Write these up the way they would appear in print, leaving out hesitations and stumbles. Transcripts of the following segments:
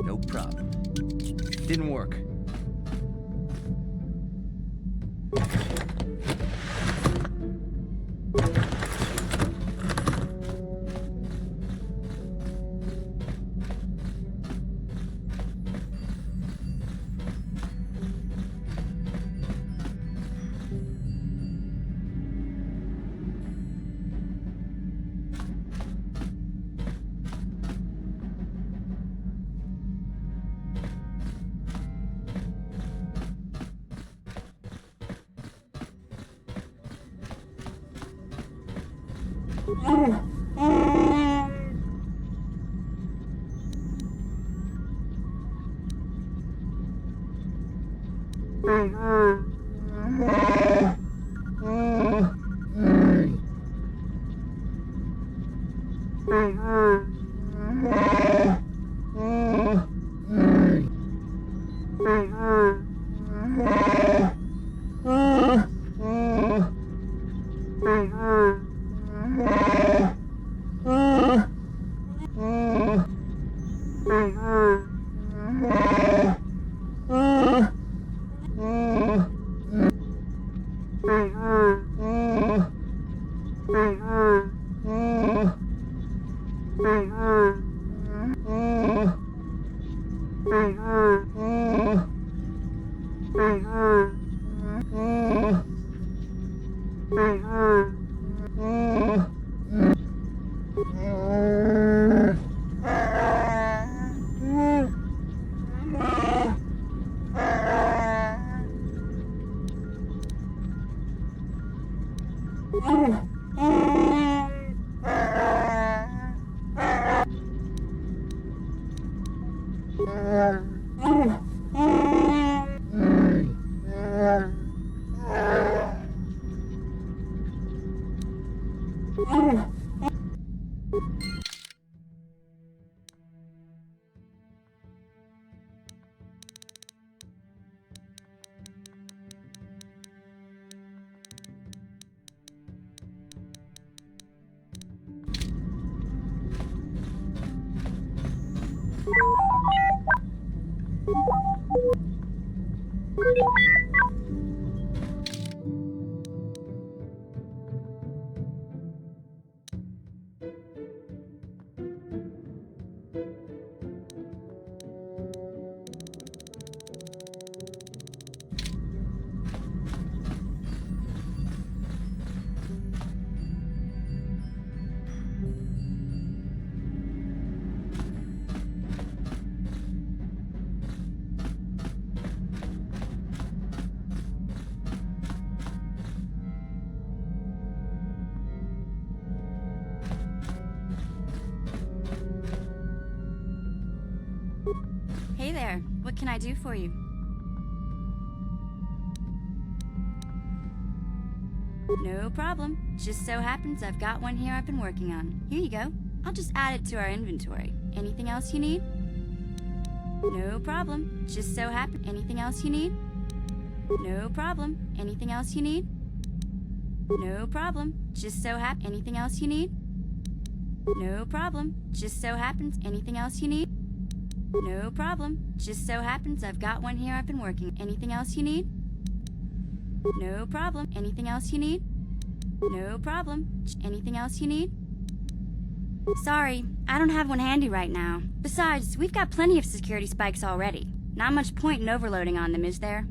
No problem. Didn't work. Hey there, what can I do for you? No problem. Just so happens I've got one here I've been working on. Here you go. I'll just add it to our inventory. Anything else you need? No problem. Just so happens. Anything else you need? No problem. Anything else you need? No problem. Just so happens. Anything else you need? No problem. Just so happens. Anything else you need? No problem. Just so happens I've got one here I've been working. Anything else you need? No problem. Anything else you need? No problem. Anything else you need? Sorry, I don't have one handy right now. Besides, we've got plenty of security spikes already. Not much point in overloading on them, is there?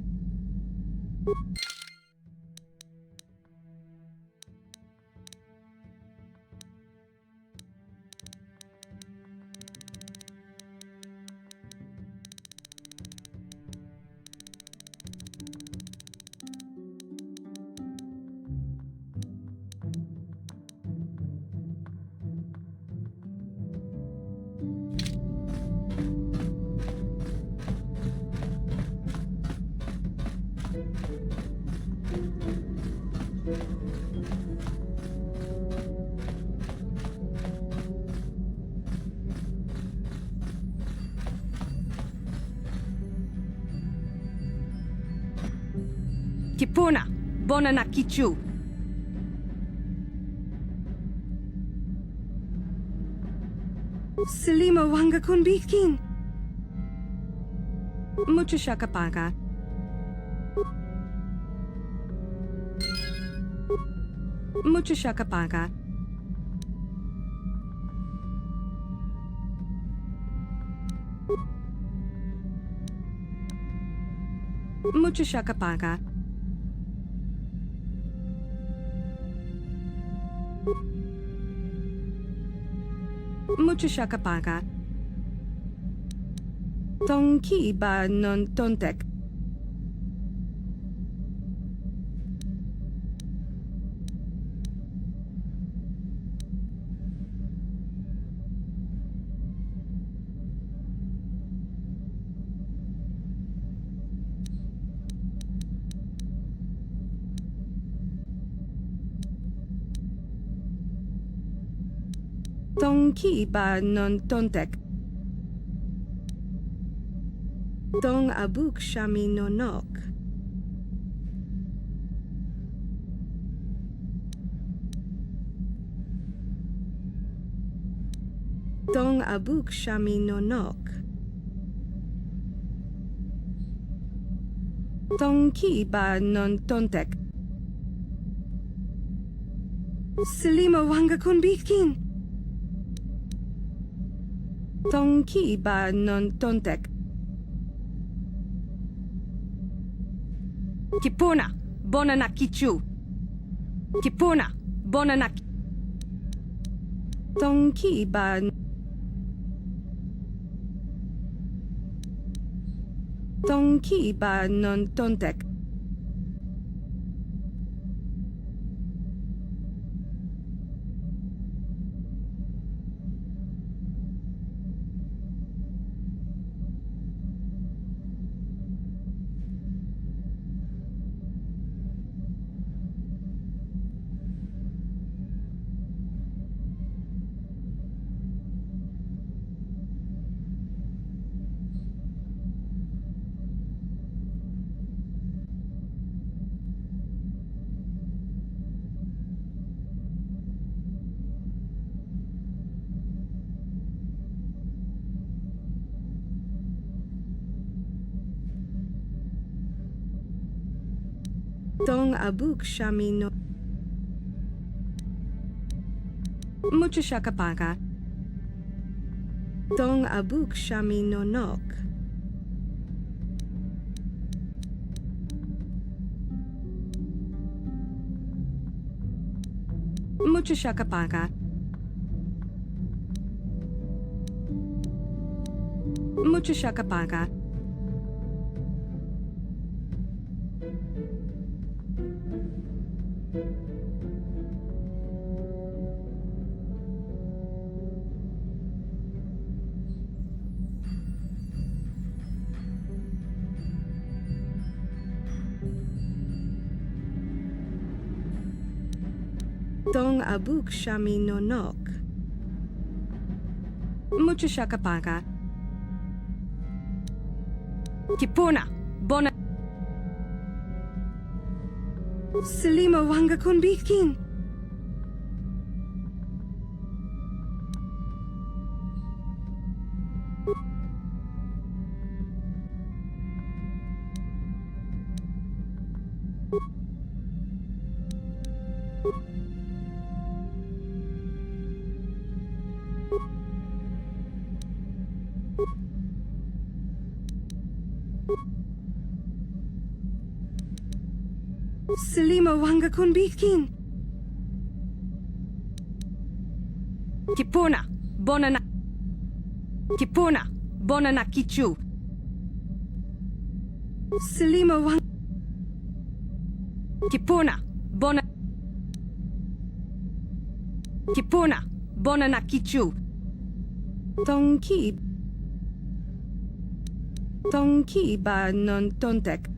Kipuna, bona na kichu. Salima wanga kun bikin. Mucho shakapaka. Mucho shakapaka. Mucho shakapaka. Mucho shakapaka. Tonki ba non tontek. Tonki ba non tontek. Tong abuk shami no nok. Tong abuk shami no nok. Tonki ba non tontek. Salima wanga kun bikin. Tonki ba non tontek. Kipuna, bona na kichu. Kipuna, bona na. Tonki ba. Tonki ba non tontek. Tong abuk shami no. Mucho shakapaka. Tong abuk shami no nok. Mucho shakapaka. Mucho shakapaka. Tong abuk shami nonok. Mucho shakapaka. Kipuna, bona. Selima wanga kunbikin. Selima wanga kunbikin. Kipuna, bona na. Kipuna, bona na kichu. Selima wanga. Kipuna, bona. Kipuna, bona na kichu. Tonki. Tonki ba non tontek.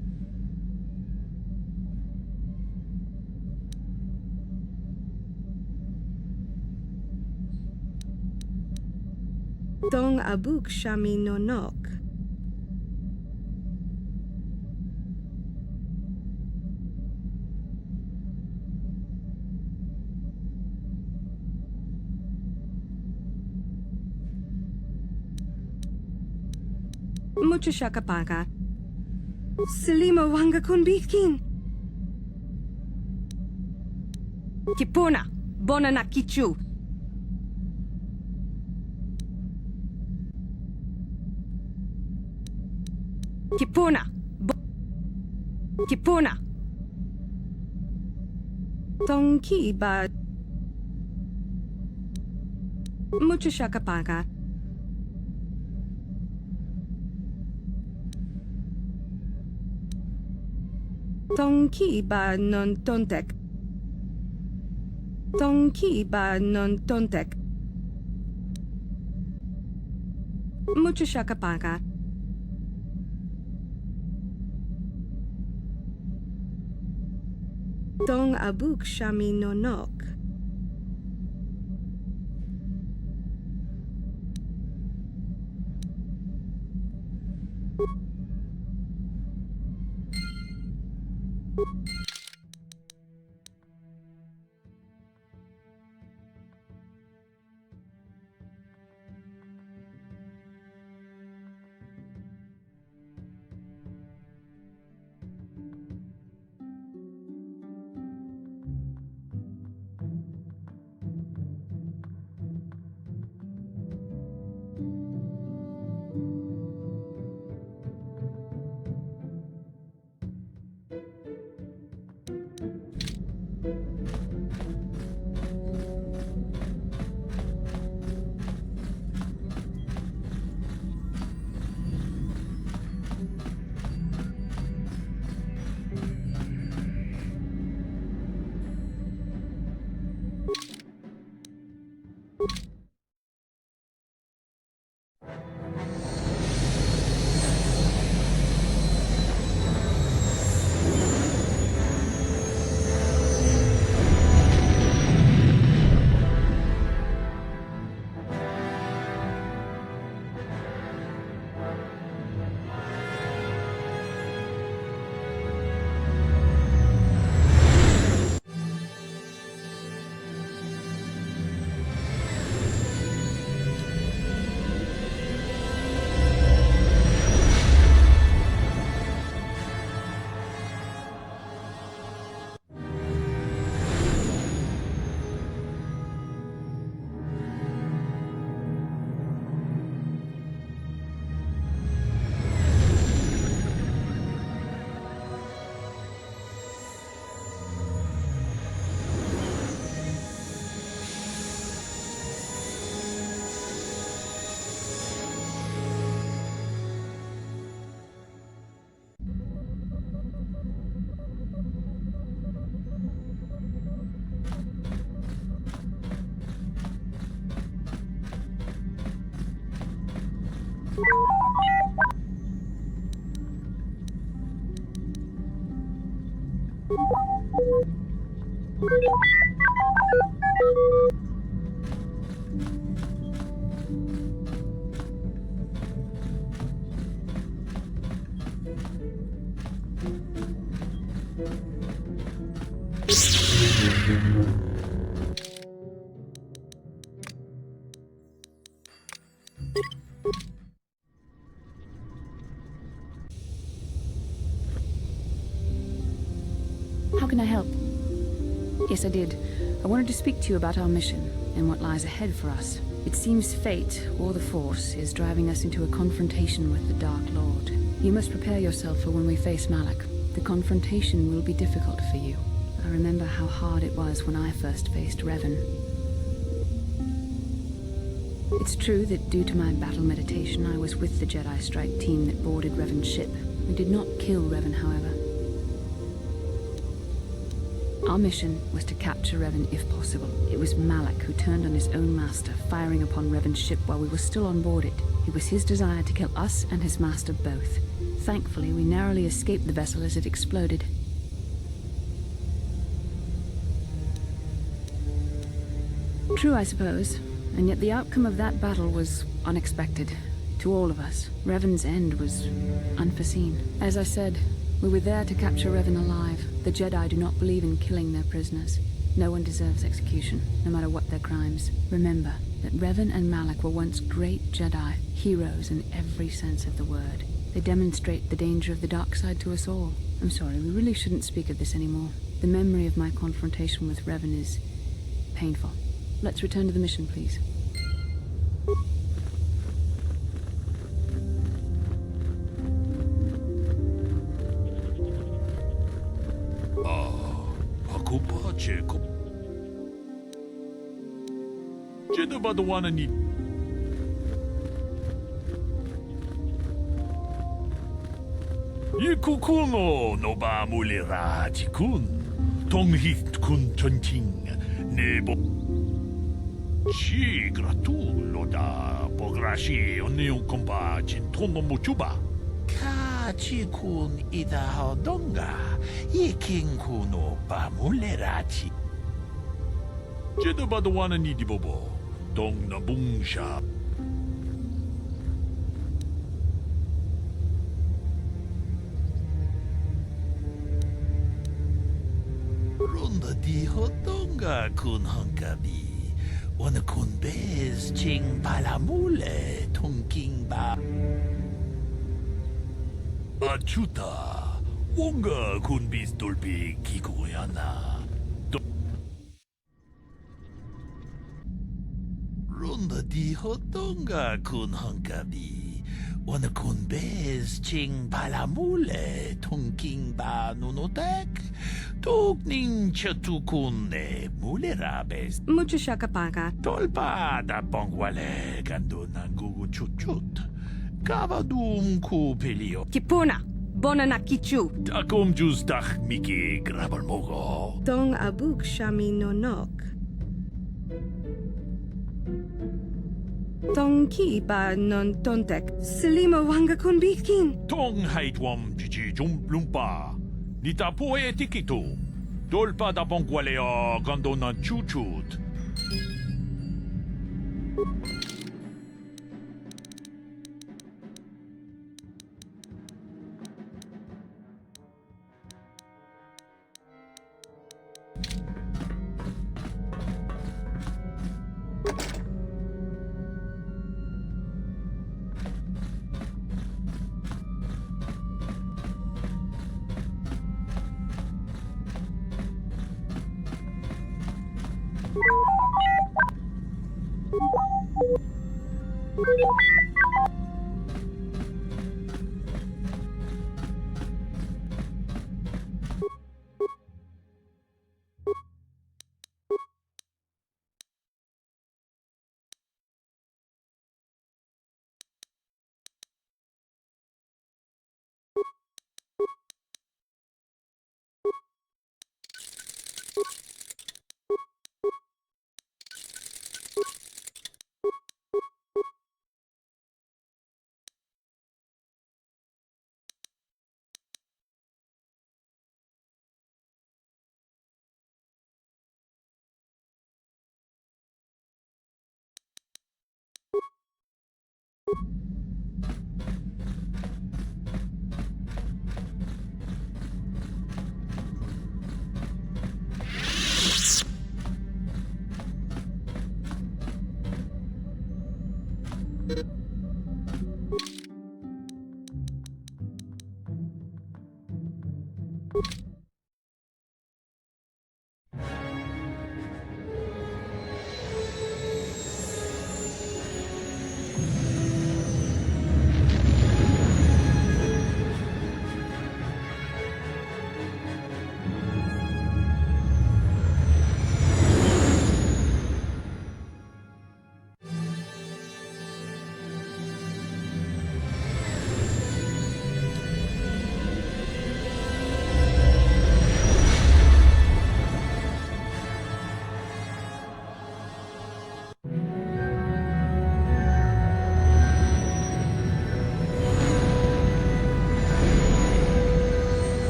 Tong abuk shami nonok. Mucho shakapaka. Selima wanga kunbikin. Kipuna, bona na kichu. Kipuna, Kipuna. Tonki ba. Mucho shakapaka. Tonki ba non tontek. Tonki ba non tontek. Mucho shakapaka. Tong abuk shami nonok. How can I help? Yes, I did. I wanted to speak to you about our mission and what lies ahead for us. It seems fate, or the Force, is driving us into a confrontation with the Dark Lord. You must prepare yourself for when we face Malak. The confrontation will be difficult for you. I remember how hard it was when I first faced Revan. It's true that due to my battle meditation, I was with the Jedi strike team that boarded Revan's ship. We did not kill Revan, however. Our mission was to capture Revan if possible. It was Malak who turned on his own master, firing upon Revan's ship while we were still on board it. It was his desire to kill us and his master both. Thankfully, we narrowly escaped the vessel as it exploded. True, I suppose. And yet the outcome of that battle was unexpected. To all of us. Revan's end was unforeseen. As I said, we were there to capture Revan alive. The Jedi do not believe in killing their prisoners. No one deserves execution, no matter what their crimes. Remember that Revan and Malak were once great Jedi, heroes in every sense of the word. They demonstrate the danger of the dark side to us all. I'm sorry, we really shouldn't speak of this anymore. The memory of my confrontation with Revan is painful. Let's return to the mission, please. Ako pa, Jacob. Jeda ba dawanan ni... Yikukuno no ba mulira jikun. Tonghit kun tonting nebo. Chi gratulo da pograshi onneon kompa jintono mochuba. Ka jikun ida hodonga. Yiking kuno ba mulerachi. Jeda ba dawanan ni dibobo. Dong na bungsha. Ronda di hodonga kun hankabi. Wana kun bez ching palamule tongking ba. Achuta. Wonga kun bis dolpi kikoyana. Ronda di hodonga kun hankabi. Wana kun bez ching palamule tongking ba nunotek. Tugning chatukun ne mulera bez. Mucho shakapaka. Tolpa da bongwale gando nangugu chuchut. Kavadum ku pelio. Kipuna, bona na kichu. Takum jus dak miki grabal mogo. Tong abuk shami nonok. Tong ki ba non tontek. Selima wanga kun bikin. Tong haitwam jiji jum lumpa. Nita poe tikito. Dolpa da bongwale o gando na chuchut.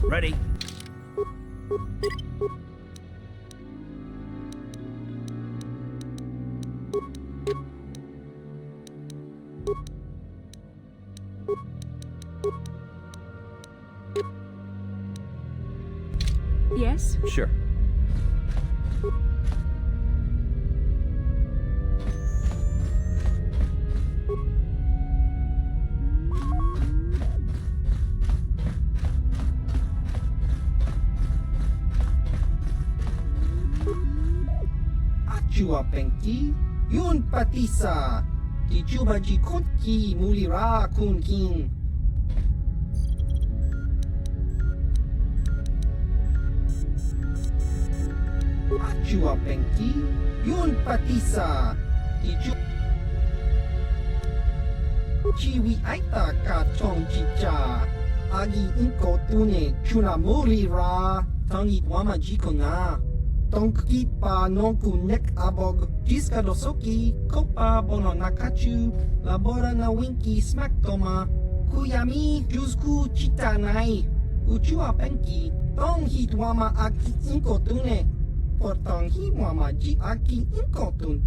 Ready. Yes? Sure. Achua Penki, Yun Patisa, Tichuba Jikunki Mulira Kunkin. Achua Penki, Yun Patisa, Tichu Chiwi Aita Ka Chong Chicha, Agi Inko Tune Chuna Mulira, Tangi Wama Jikona. Tonki pa nonku nek abog, jiska dosoki, kopa bono nakachu, labora na winki smack toma, kuyami jusku chitanai, uchua penki, tong hit wama aki inkotune, por tong hi wama ji aki inkotun,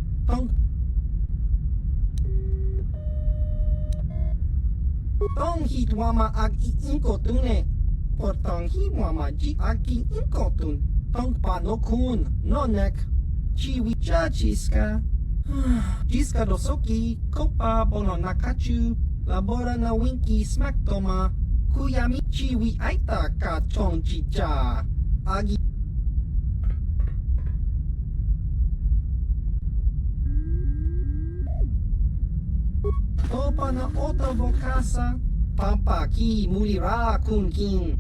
tong hit wama aki inkotune, por tong hi wama ji aki inkotun. Tong pa no kun, no nek, chiwi cha jiska. Jiska dosoki, kopa bono nakachu, labora na winki smack toma, kuyami chiwi aita ka chong chicha. Agi. Topa na oto vokasa, pampa ki mulira kunkin.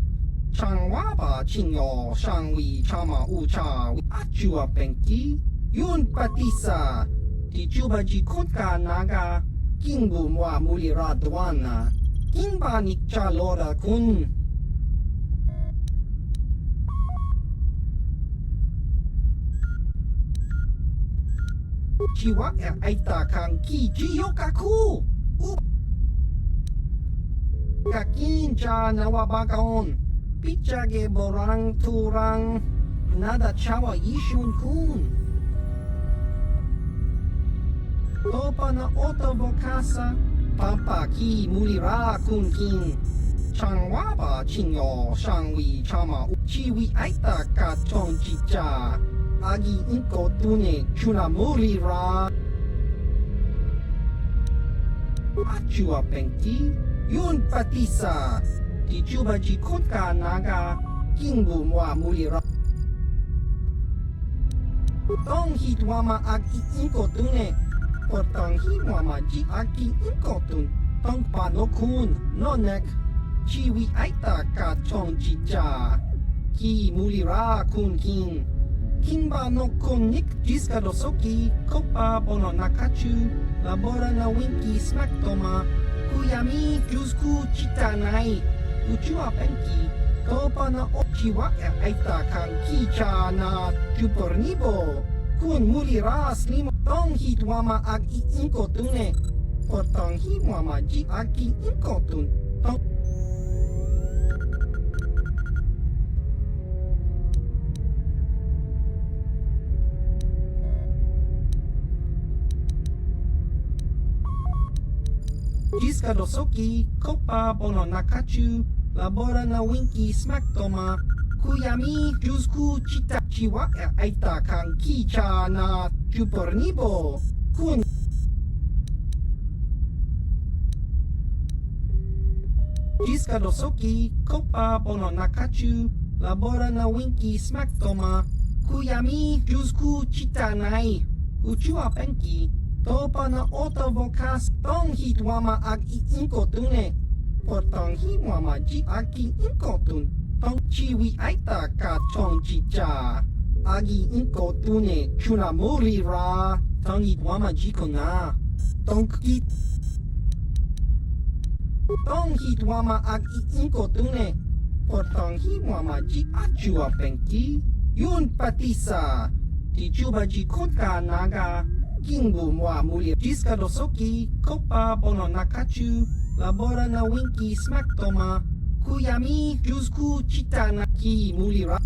Changwaba chinyo shangwi chama ucha achua penki yun patisa tichuba jikunka naga kingbu mwa mulira dwana kingba nikcha lora kun chiwa aita kanki jiyokaku kakincha nawabakaon Pichage borang turang nada chawa yishun kun. Topa na oto vokasa pampa ki mulira kun kin. Changwaba chinyo shangwi chama chiwi aita ka chong chicha. Agi inko tune chuna mulira. Achua penki yun patisa. Tichuba jikunka naga kingbu mwa mulira. Tong hit wama aki inkotune, por tong hi wama ji aki inkotun, tong pa no kun, no nek, chiwi aita ka chong chicha. ki mulira kun king. King ba no konik jiska dosoki, kopa bono nakachu, labora na winki smack toma, kuyami jusku chitanai, uchua penki, kopa na ochiwa aita kan kicha na jupornibo, kun mulira slimo tong hitwama ag iinkotune, potong hitwama ji agi inkotun, tong Jiska dosoki, kopa bono nakachu, labora na winki smack toma, kuyami jusku chita chiwa aita kan kicha na jupornibo, kun Jiska dosoki, kopa bono nakachu, labora na winki smack toma, kuyami jusku chitanai, uchua penki, topa na ota vokas tong hitwama ag iinkotune, potong hitwama ji agi inkotun, tong chiwi aita ka chong chicha, agi inkotune chuna muri ra, tong hitwama ji kona, tong kit tong hitwama ag iinkotune, potong hitwama ji achua penki, yun patisa, tichuba ji kotka naga, Kingu mwa muli jiska dosoki, kopa bono nakachu, labora na winki smack toma, kuyami jusku chitana ki mulira.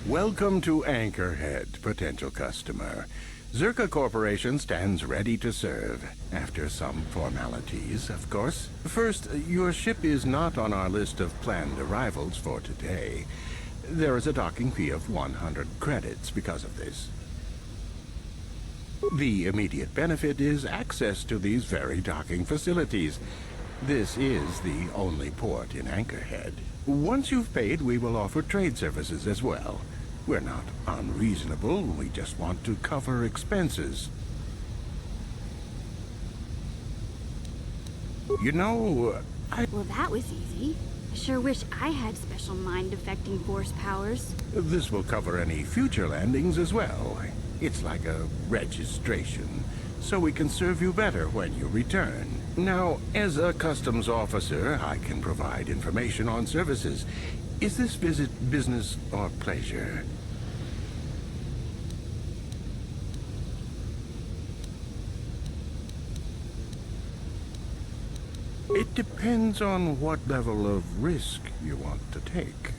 Welcome to Anchorhead, potential customer. Zerka Corporation stands ready to serve, after some formalities, of course. First, your ship is not on our list of planned arrivals for today. There is a docking fee of 100 credits because of this. The immediate benefit is access to these very docking facilities. This is the only port in Anchorhead. Once you've paid, we will offer trade services as well. We're not unreasonable, we just want to cover expenses. You know, Well, that was easy. I sure wish I had special mind-affecting force powers. This will cover any future landings as well. It's like a registration, so we can serve you better when you return. Now, as a customs officer, I can provide information on services. Is this visit business or pleasure? It depends on what level of risk you want to take.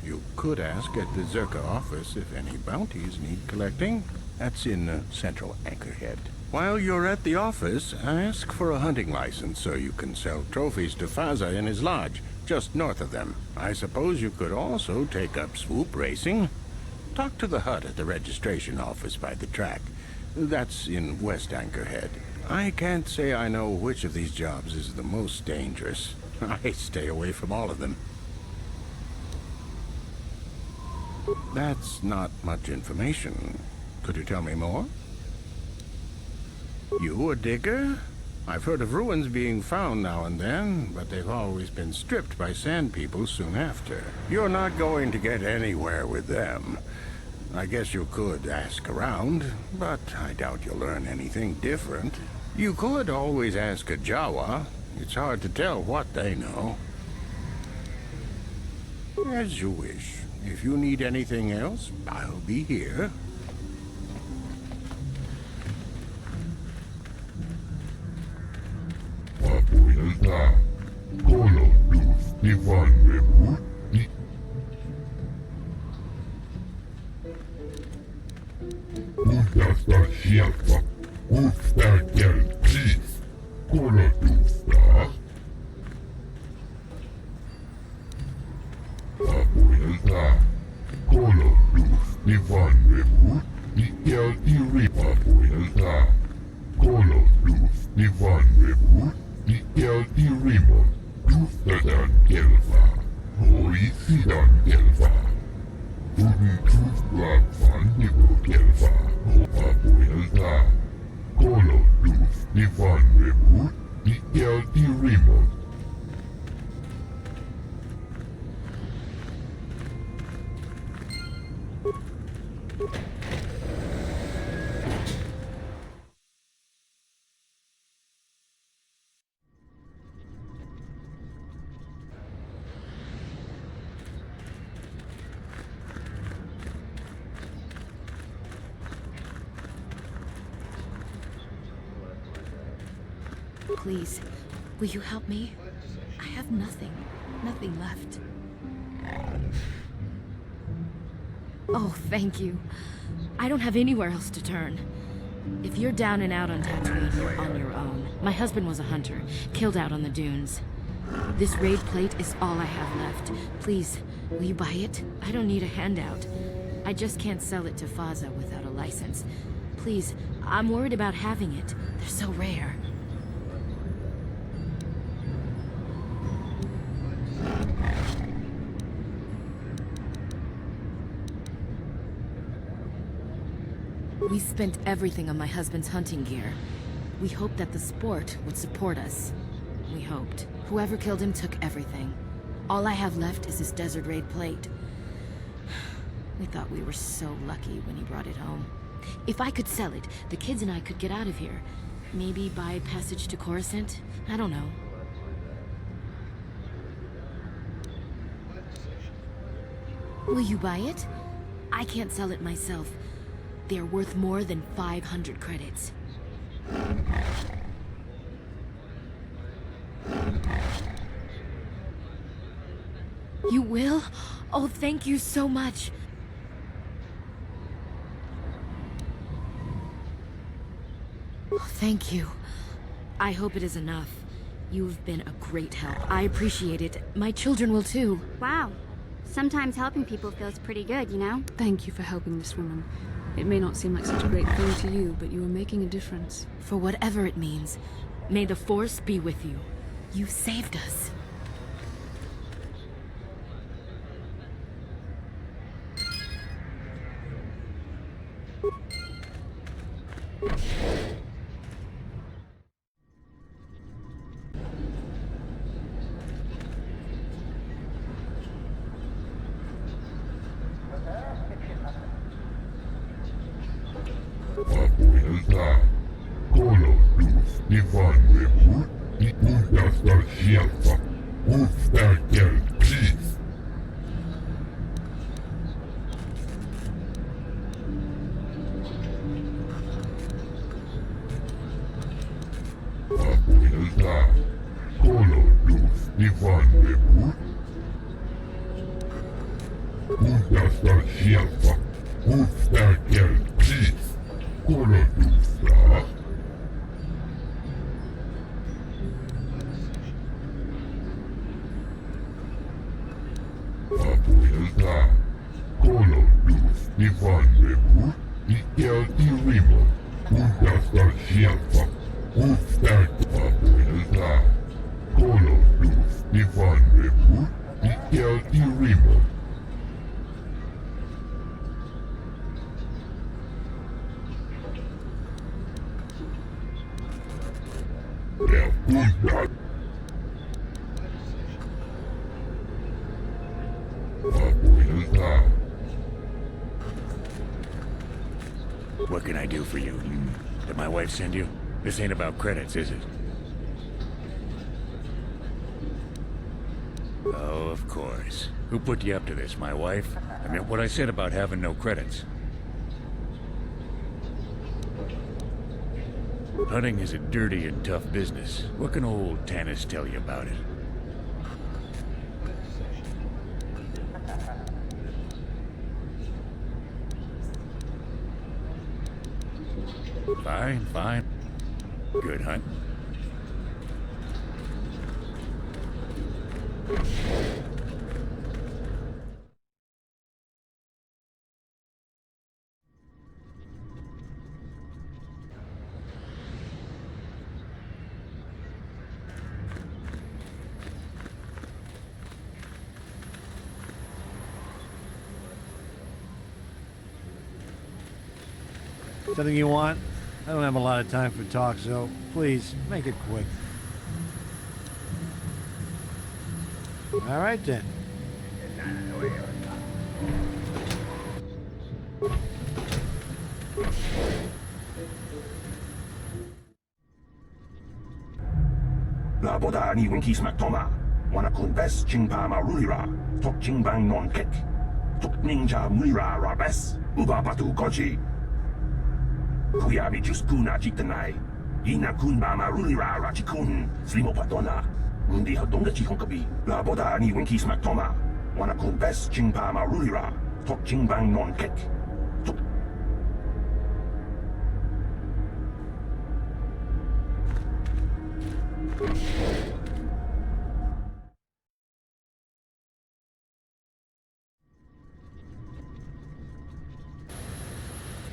You could ask at the Zerka office if any bounties need collecting. That's in central Anchorhead. While you're at the office, ask for a hunting license so you can sell trophies to Faza in his lodge, just north of them. I suppose you could also take up swoop racing. Talk to the hut at the registration office by the track. That's in West Anchorhead. I can't say I know which of these jobs is the most dangerous. I stay away from all of them. That's not much information. Could you tell me more? You a digger? I've heard of ruins being found now and then, but they've always been stripped by sand people soon after. You're not going to get anywhere with them. I guess you could ask around, but I doubt you'll learn anything different. You could always ask a Jawa. It's hard to tell what they know. As you wish. If you need anything else, I'll be here. Please, will you help me? I have nothing left. Oh, thank you. I don't have anywhere else to turn. If you're down and out on Tatooine, you're on your own. My husband was a hunter, killed out on the dunes. This raid plate is all I have left. Please, will you buy it? I don't need a handout. I just can't sell it to Faza without a license. Please, I'm worried about having it. They're so rare. We spent everything on my husband's hunting gear. We hoped that the sport would support us. We hoped. Whoever killed him took everything. All I have left is this desert raid plate. We thought we were so lucky when he brought it home. If I could sell it, the kids and I could get out of here. Maybe buy passage to Coruscant? I don't know. Will you buy it? I can't sell it myself. They are worth more than 500 credits. You will? Oh, thank you so much. Thank you. I hope it is enough. You've been a great help. I appreciate it. My children will too. Wow. Sometimes helping people feels pretty good, you know? Thank you for helping this woman. It may not seem like such a great thing to you, but you are making a difference. For whatever it means, may the Force be with you. You saved us. What can I do for you? Did my wife send you? This ain't about credits, is it? Oh, of course. Who put you up to this, my wife? I meant what I said about having no credits. Hunting is a dirty and tough business. What can old Tanis tell you about it? Fine, fine. Good hunt. Something you want? I don't have a lot of time for talk, so please, make it quick. All right, then. Laboda ni winkis maktoma. Wanakun bes chingpa marulira. Tok chingbang non kek. Tok ninja mulira rabes. Uba patu koji. Kuyabi juskuna jitanai. Ina kun ba marulira rachikun. Slimo patona. Mundi hadonga chihonkabi. Laboda ni winkis maktoma. Wanakun bes chingpa marulira. Tok chingbang non kek.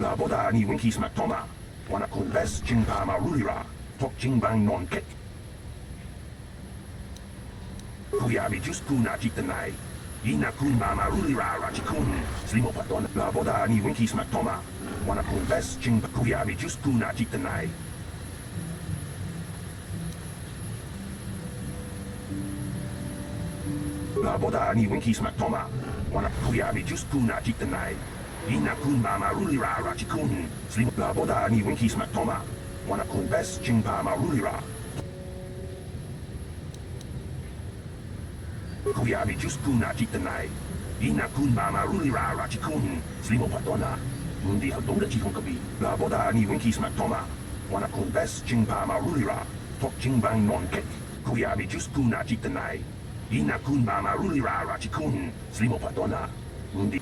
Laboda ni winkis maktoma. Wanakun bes chingpa marulira. Tok chingbang non kek. Kuyabi juskuna jitanai. Ina kun ba marulira rachikun. Slimo patona. Laboda ni winkis maktoma. Wanakun bes chingpa. Kuyabi juskuna jitanai. Laboda ni winkis maktoma. Wana kuyabi juskuna jitanai. Ina kun ba marulira rachikun. Slim laboda ni winkis maktoma. Wana kun bes chingpa marulira. Kuyabi juskuna jitanai. Ina kun mama rulira rachikun slimo patona. Hindi hadong chihong kabi. Laboda ni winki smak toma. Wana kun bes chingpa ma rulira. Tok chingbang non kek. Kuyabi jus kuna chitanai. Ina kun mama rulira rachikun slimo patona. Hindi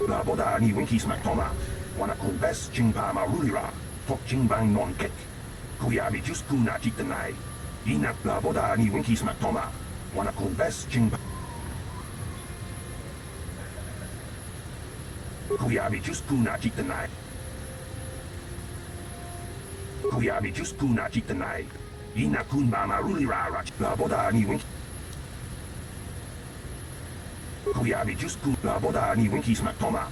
Laboda ni winki smak toma. Wana kun bes chingpa ma rulira. Tok chingbang non kek. Kuyabi jus kuna chitanai. Ina laboda ni winki smak toma. Wana kun bes chingpa Kuyabi jus kuna chitanai. Kuyabi jus kuna chitanai. Ina kun mama rulira rach. Laboda ni winki. Kuyabi jus kun. Laboda ni winki smak toma.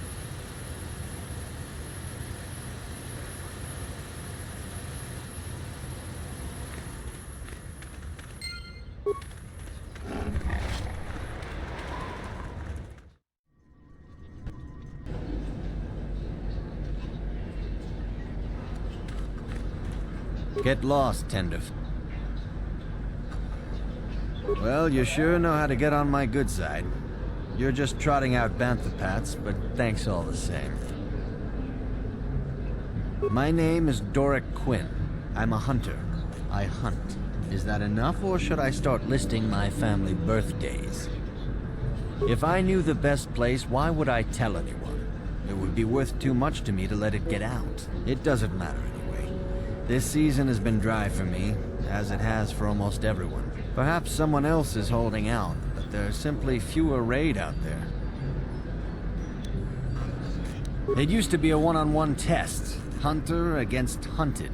Get lost, Tender. Well, you sure know how to get on my good side. You're just trotting out bantha pats, but thanks all the same. My name is Doric Quinn. I'm a hunter. I hunt. Is that enough, or should I start listing my family birthdays? If I knew the best place, why would I tell anyone? It would be worth too much to me to let it get out. It doesn't matter anyway. This season has been dry for me, as it has for almost everyone. Perhaps someone else is holding out, but there's simply fewer raid out there. It used to be a one-on-one test, hunter against hunted.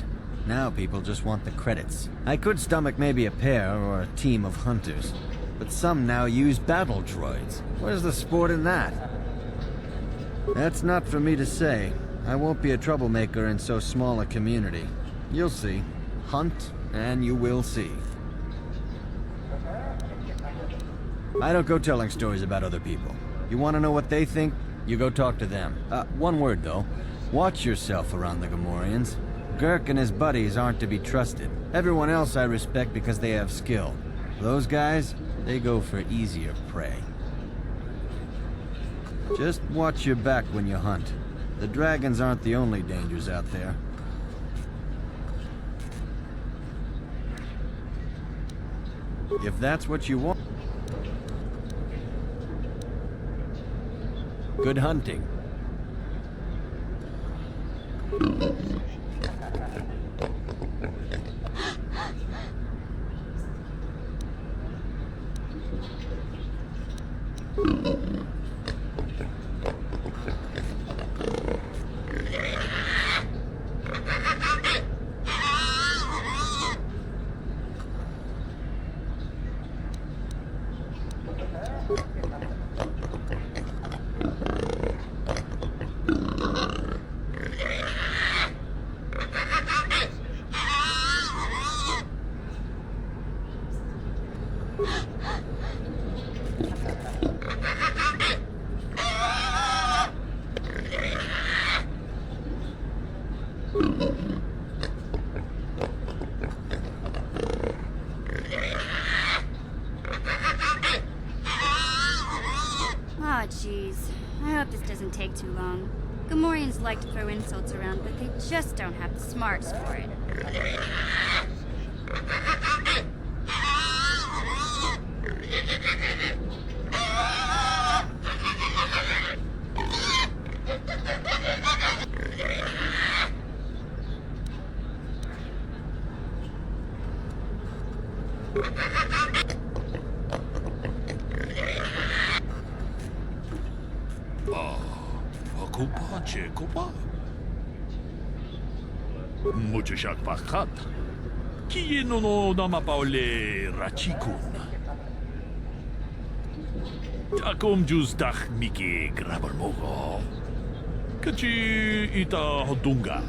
Now people just want the credits. I could stomach maybe a pair or a team of hunters, but some now use battle droids. Where's the sport in that? That's not for me to say. I won't be a troublemaker in so small a community. You'll see. Hunt, and you will see. I don't go telling stories about other people. You want to know what they think? You go talk to them. One word, though. Watch yourself around the Gamorreans. Gurk and his buddies aren't to be trusted. Everyone else I respect because they have skill. Those guys, they go for easier prey. Just watch your back when you hunt. The dragons aren't the only dangers out there. If that's what you want. Good hunting. Aw, jeez. I hope this doesn't take too long. Gamorreans like to throw insults around, but they just don't have the smarts for it. Kupa, che kupa. Mucho shak pakat. Kieno no namapaole rachikun. Takom jus dach miki grabalmogo. Kachi ita hodunga.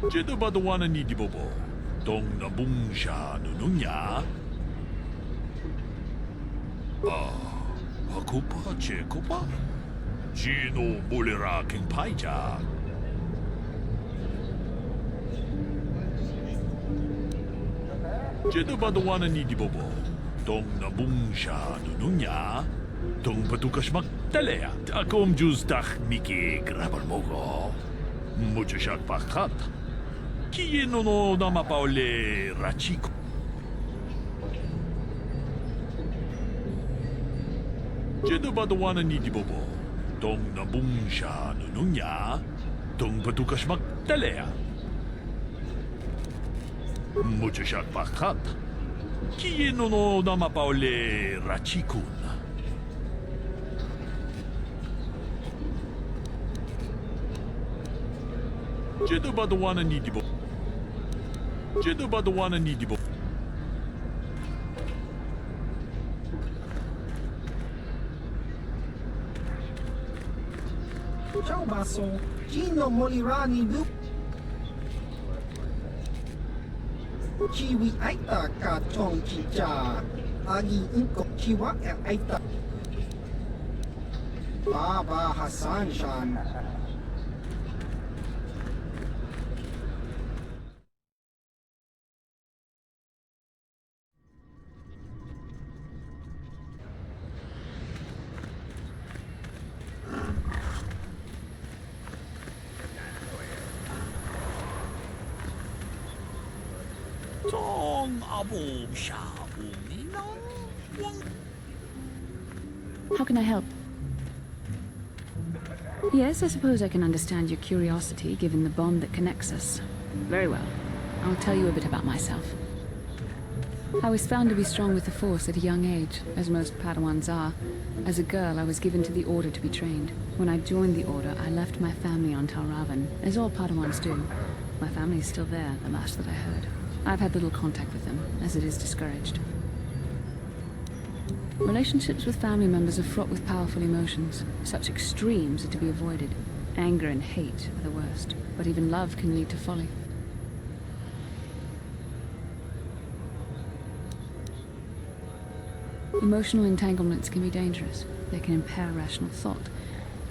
Jedo badawana ni dibobo. Dong nabungsha nununya. Kupa che kupa. Gino bulira king paija. Jedo badawanan ni Dibobo, tong nabung siya nununya, tong patukas magtalea, akom justach miki grabal mogo, mucho siya pakat, kieno no namapaule rachiko. Jedo badawanan ni Dibobo, tong nabung siya nununya, tong patukas magtalea, mucho siya pakat, kieno no namapaule rachikun. Jedo badawanan ni Dibobo. Jedo badawanan ni Dibobo. Ciao baso, Gino Molirani Luke. Chiwi aita ka chong chicha. Agi inko chiwa aita. Baba Hassan Shan. How can I help? Yes, I suppose I can understand your curiosity, given the bond that connects us. Very well. I'll tell you a bit about myself. I was found to be strong with the Force at a young age, as most Padawans are. As a girl, I was given to the Order to be trained. When I joined the Order, I left my family on Yavin, as all Padawans do. My family is still there, the last that I heard. I've had little contact with them, as it is discouraged. Relationships with family members are fraught with powerful emotions. Such extremes are to be avoided. Anger and hate are the worst, but even love can lead to folly. Emotional entanglements can be dangerous. They can impair rational thought.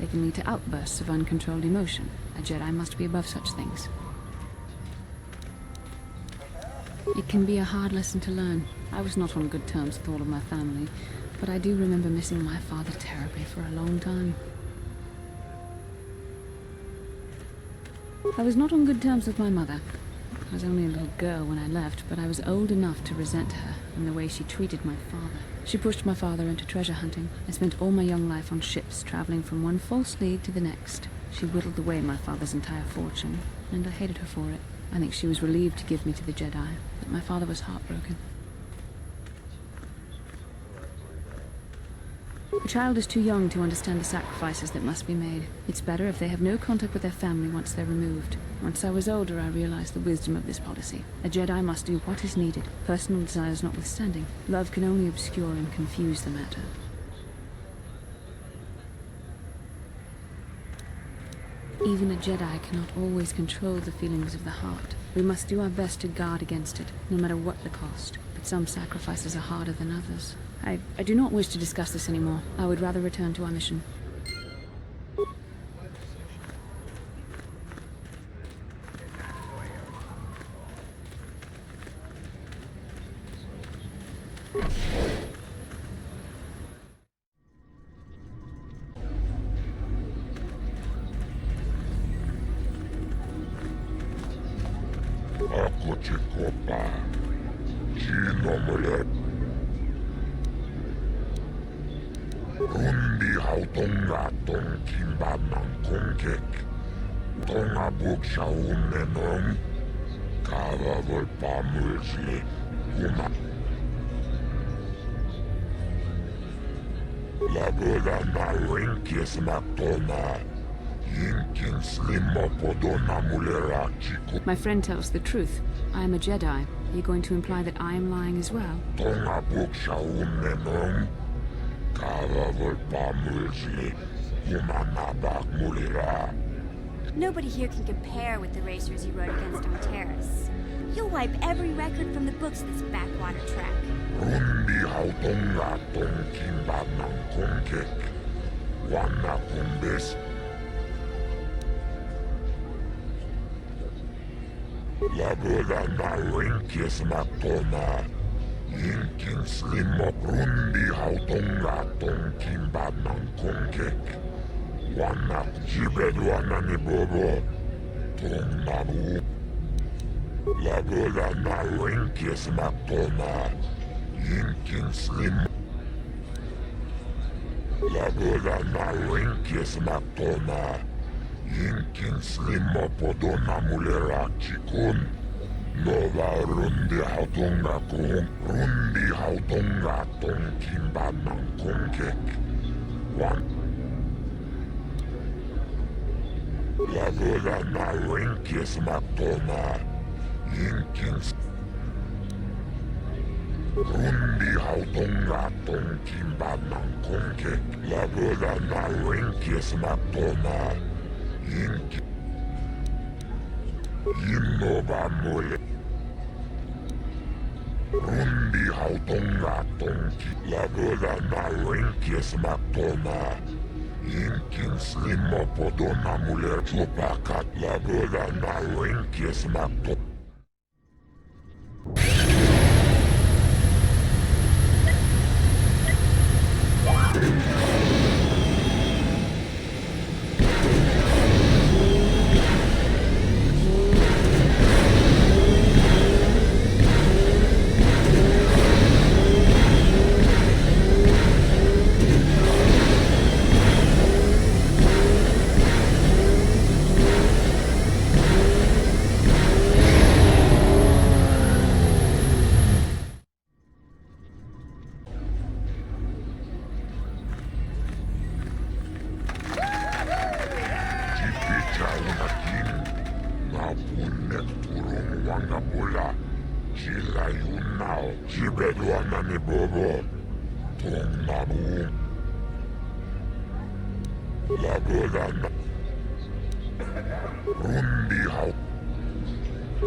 They can lead to outbursts of uncontrolled emotion. A Jedi must be above such things. It can be a hard lesson to learn. I was not on good terms with all of my family, but I do remember missing my father terribly for a long time. I was not on good terms with my mother. I was only a little girl when I left, but I was old enough to resent her and the way she treated my father. She pushed my father into treasure hunting. I spent all my young life on ships, traveling from one false lead to the next. She whittled away my father's entire fortune, and I hated her for it. I think she was relieved to give me to the Jedi, but my father was heartbroken. A child is too young to understand the sacrifices that must be made. It's better if they have no contact with their family once they're removed. Once I was older, I realized the wisdom of this policy. A Jedi must do what is needed, personal desires notwithstanding. Love can only obscure and confuse the matter. Even a Jedi cannot always control the feelings of the heart. We must do our best to guard against it, no matter what the cost. But some sacrifices are harder than others. I do not wish to discuss this anymore. I would rather return to our mission. Ako Chikopa, Gino Mulet. Rundi hautonga tong kimba ng kongkek. Tonga buk sa unenong. Karavol pamulsli. Huma. Labola na rinkis maktona. Yinkin slimo podona mulera chiku. My friend tells the truth. I am a Jedi. Are you going to imply that I am lying as well? Tonga buk sa unenong. Karavol pamulsli. Humanabak mulera. Nobody here can compare with the racers you rode against on Terrace. You'll wipe every record from the books this backwater track. Rundi hautonga tong kimba ng kongkek. Wana kumbes. Laboda na winkis matona. Yinkin slimo rundi hautonga tonkin badnan konkek. Wanak jibedwana ni bobo. Tong namu. Laboda na winkis matona. Yinkin slimo. Laboda na winkis matona. Yinkin slimo podona mulera chikun. Nova rundi hautonga kong. Rundi hautonga tonkin badnan konkek. Wan. Laboda na winkis matona. Yinkin rundi hautonga tonkin badnan konkek. Laboda na winkis matona. Yinkin Yinnoba mule Rundi hautonga tonki Laboda na winkis matona. Yinkin slimo podona mule chupakat. Laboda na winkis matona.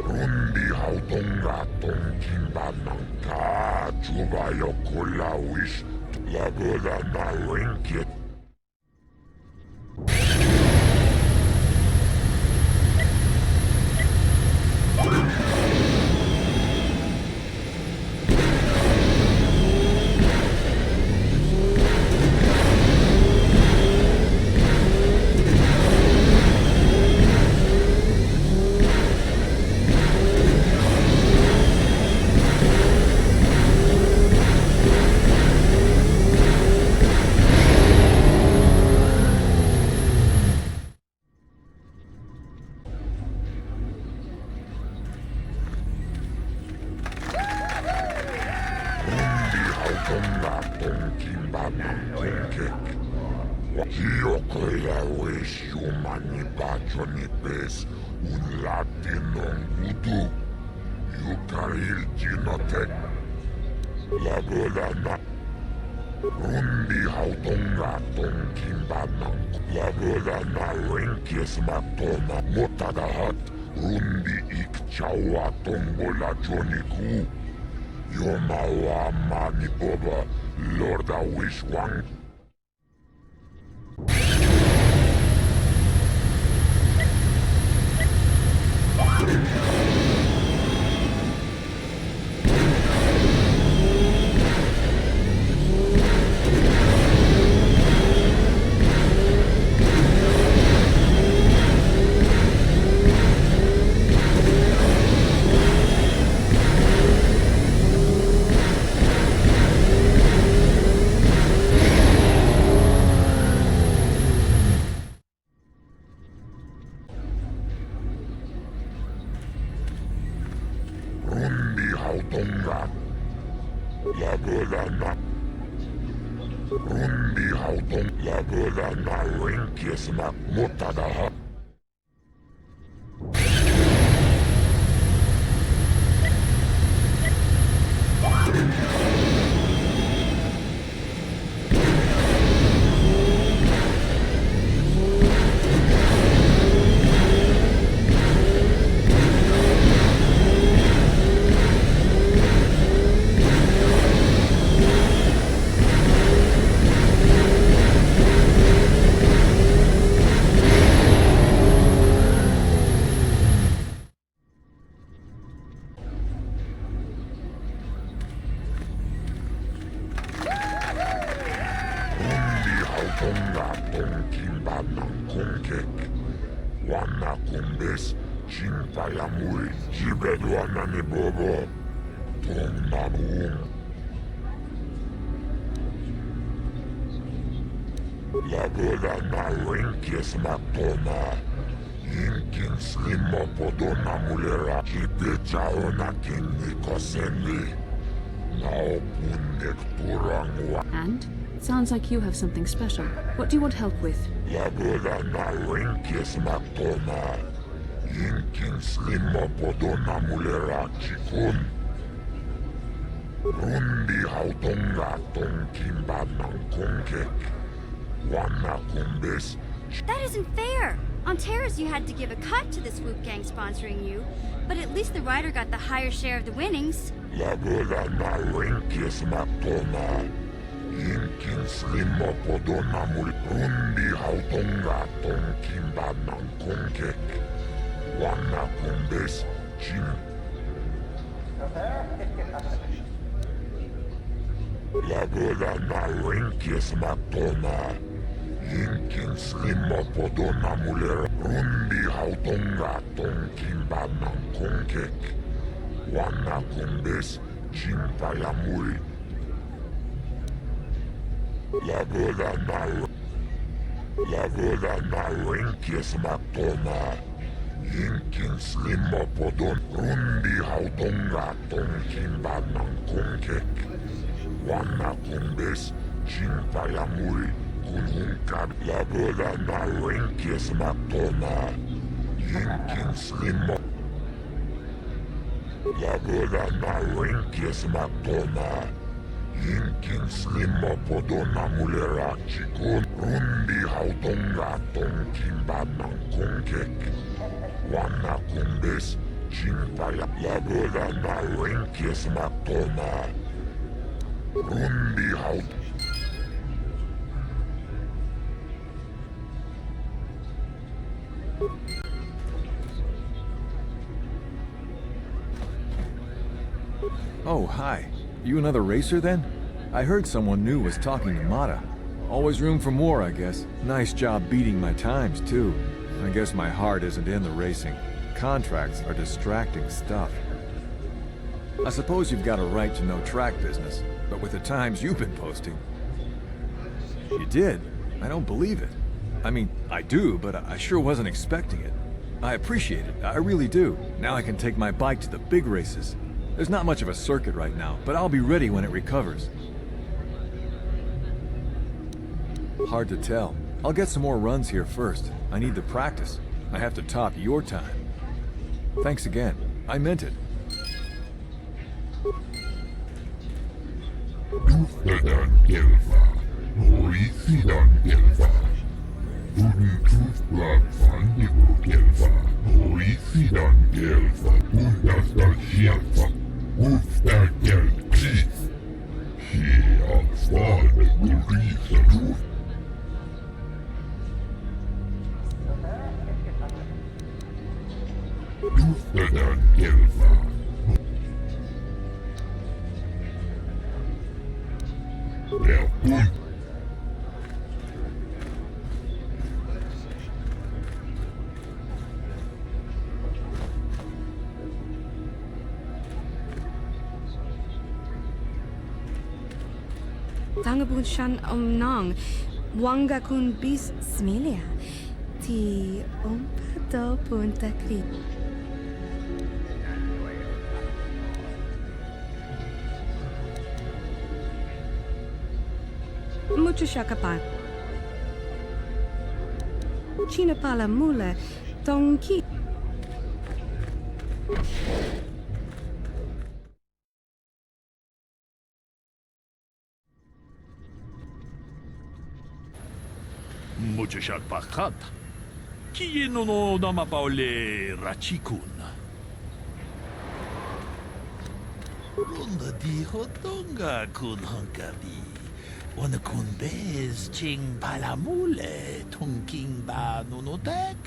Rundi hautonga tonkin badnan ka chubayo kula wish. Laboda na winkis. Rundi hautonga tonkin badnan. Laboda na winkis matona. Motadahat. Rundi ikchawa tombola joniku. Yomawa mani boba. Lorda wishwang. Rundi hauton laboda na winkis motadaha. haudonga tong kimbanang kongkek. Wana kumbes chimpayamui jibedwana ni bobo. Tong nabung. Laboda na wenkes matoma. Inkin slimo podona mulera. Jibejao na kinni kosenli. And? Sounds like you have something special. What do you want help with? Laboda na wenkes matoma. Inkin slimo podona mulera chikun. Rundi haudonga tong kimbanang kongkek. Wana kumbes. That isn't fair! On Terrace, you had to give a cut to the swoop gang sponsoring you, but at least the rider got the higher share of the winnings. Laboda na wenkes matoma. Inkin slimo podona mul. Rundi haudonga tong kimbanang kongkek. Wana kumbes. Laboda na wenkes matoma. Inkin slimo podona mulera. Rundi haudonga tong kimbanang kongkek. Wana kumbes chimpayamui. Laboda na wenkes matoma. Inkin slimo podon. Rundi haudonga tong kimbanang kongkek. Wana kumbes chimpayamui. Kunhungkab. Laboda na wenkes matoma. Inkin slimo. Laboda na wenkes matoma. Inkin slimo podona mulera chikun. Rundi haudonga tong kimbanang kongkek. Wana kumbes chimpaya. Laboda na wenkes matoma. Rundi haudonga. Oh, hi. You another racer then? I heard someone new was talking to Mata. Always room for more, I guess. Nice job beating my times, too. I guess my heart isn't in the racing. Contracts are distracting stuff. I suppose you've got a right to know track business, but with the times you've been posting... You did? I don't believe it. I mean, I do, but I sure wasn't expecting it. I appreciate it, I really do. Now I can take my bike to the big races. There's not much of a circuit right now, but I'll be ready when it recovers. Hard to tell. I'll get some more runs here first. I need the practice. I have to top your time. Thanks again. I meant it. Tangabun shan omnong, wanga kun bis smilia, ti ompado punta kri. Mucho shakapan. China pala mula, tongki. Mucho shakpakat. Kieno no namapaule rachikun. Runda di hotonga kun hankabi. Wana kun bez ching palamule tongking ba nunotek.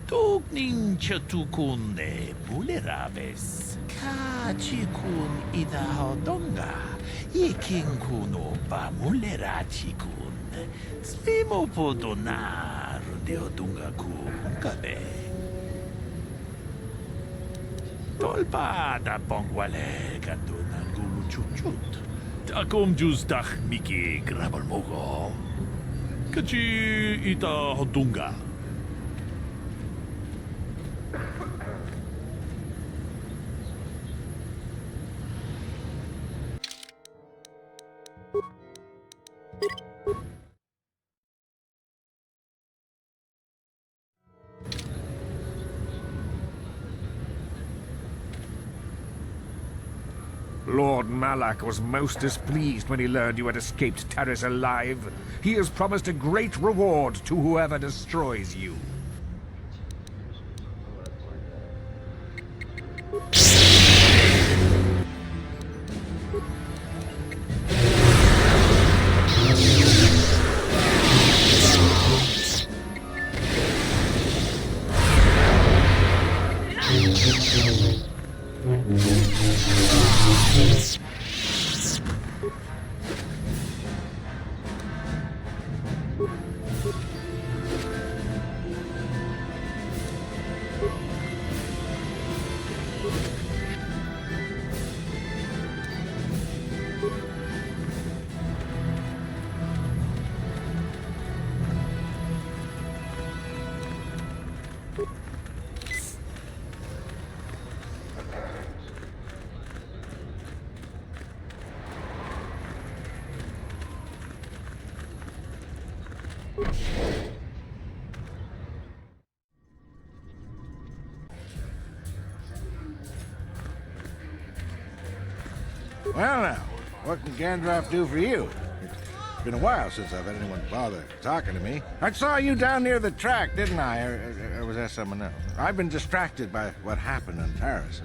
Tugning chatukun ne buleraves. Ka chikun ida hodonga. Iking kuno ba mulera chikun. Slimo Podona rundi hodunga ku kabe. Tolpa da pongwale kanduna gulu chuchut. Takom jus dach miki grabal mogo. Kachi ita hodunga. Lord Malak was most displeased when he learned you had escaped Terrace alive. He has promised a great reward to whoever destroys you. Well now, what can Gandalf do for you? It's been a while since I've had anyone bother talking to me. I saw you down near the track, didn't I? Or was that someone else? I've been distracted by what happened on Taris.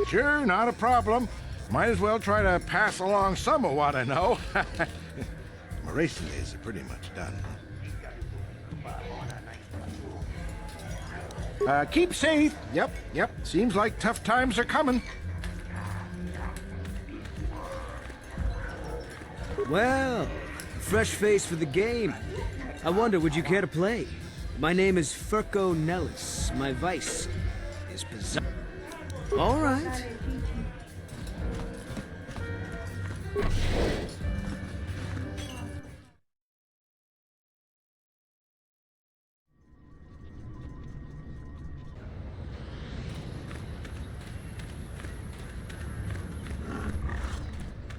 Sure, not a problem. Might as well try to pass along some of what I know. My racing days are pretty much done. Keep safe. Yep. Seems like tough times are coming. Well, fresh face for the game. I wonder, would you care to play? My name is Furco Nellis. My vice is bizarre. All right.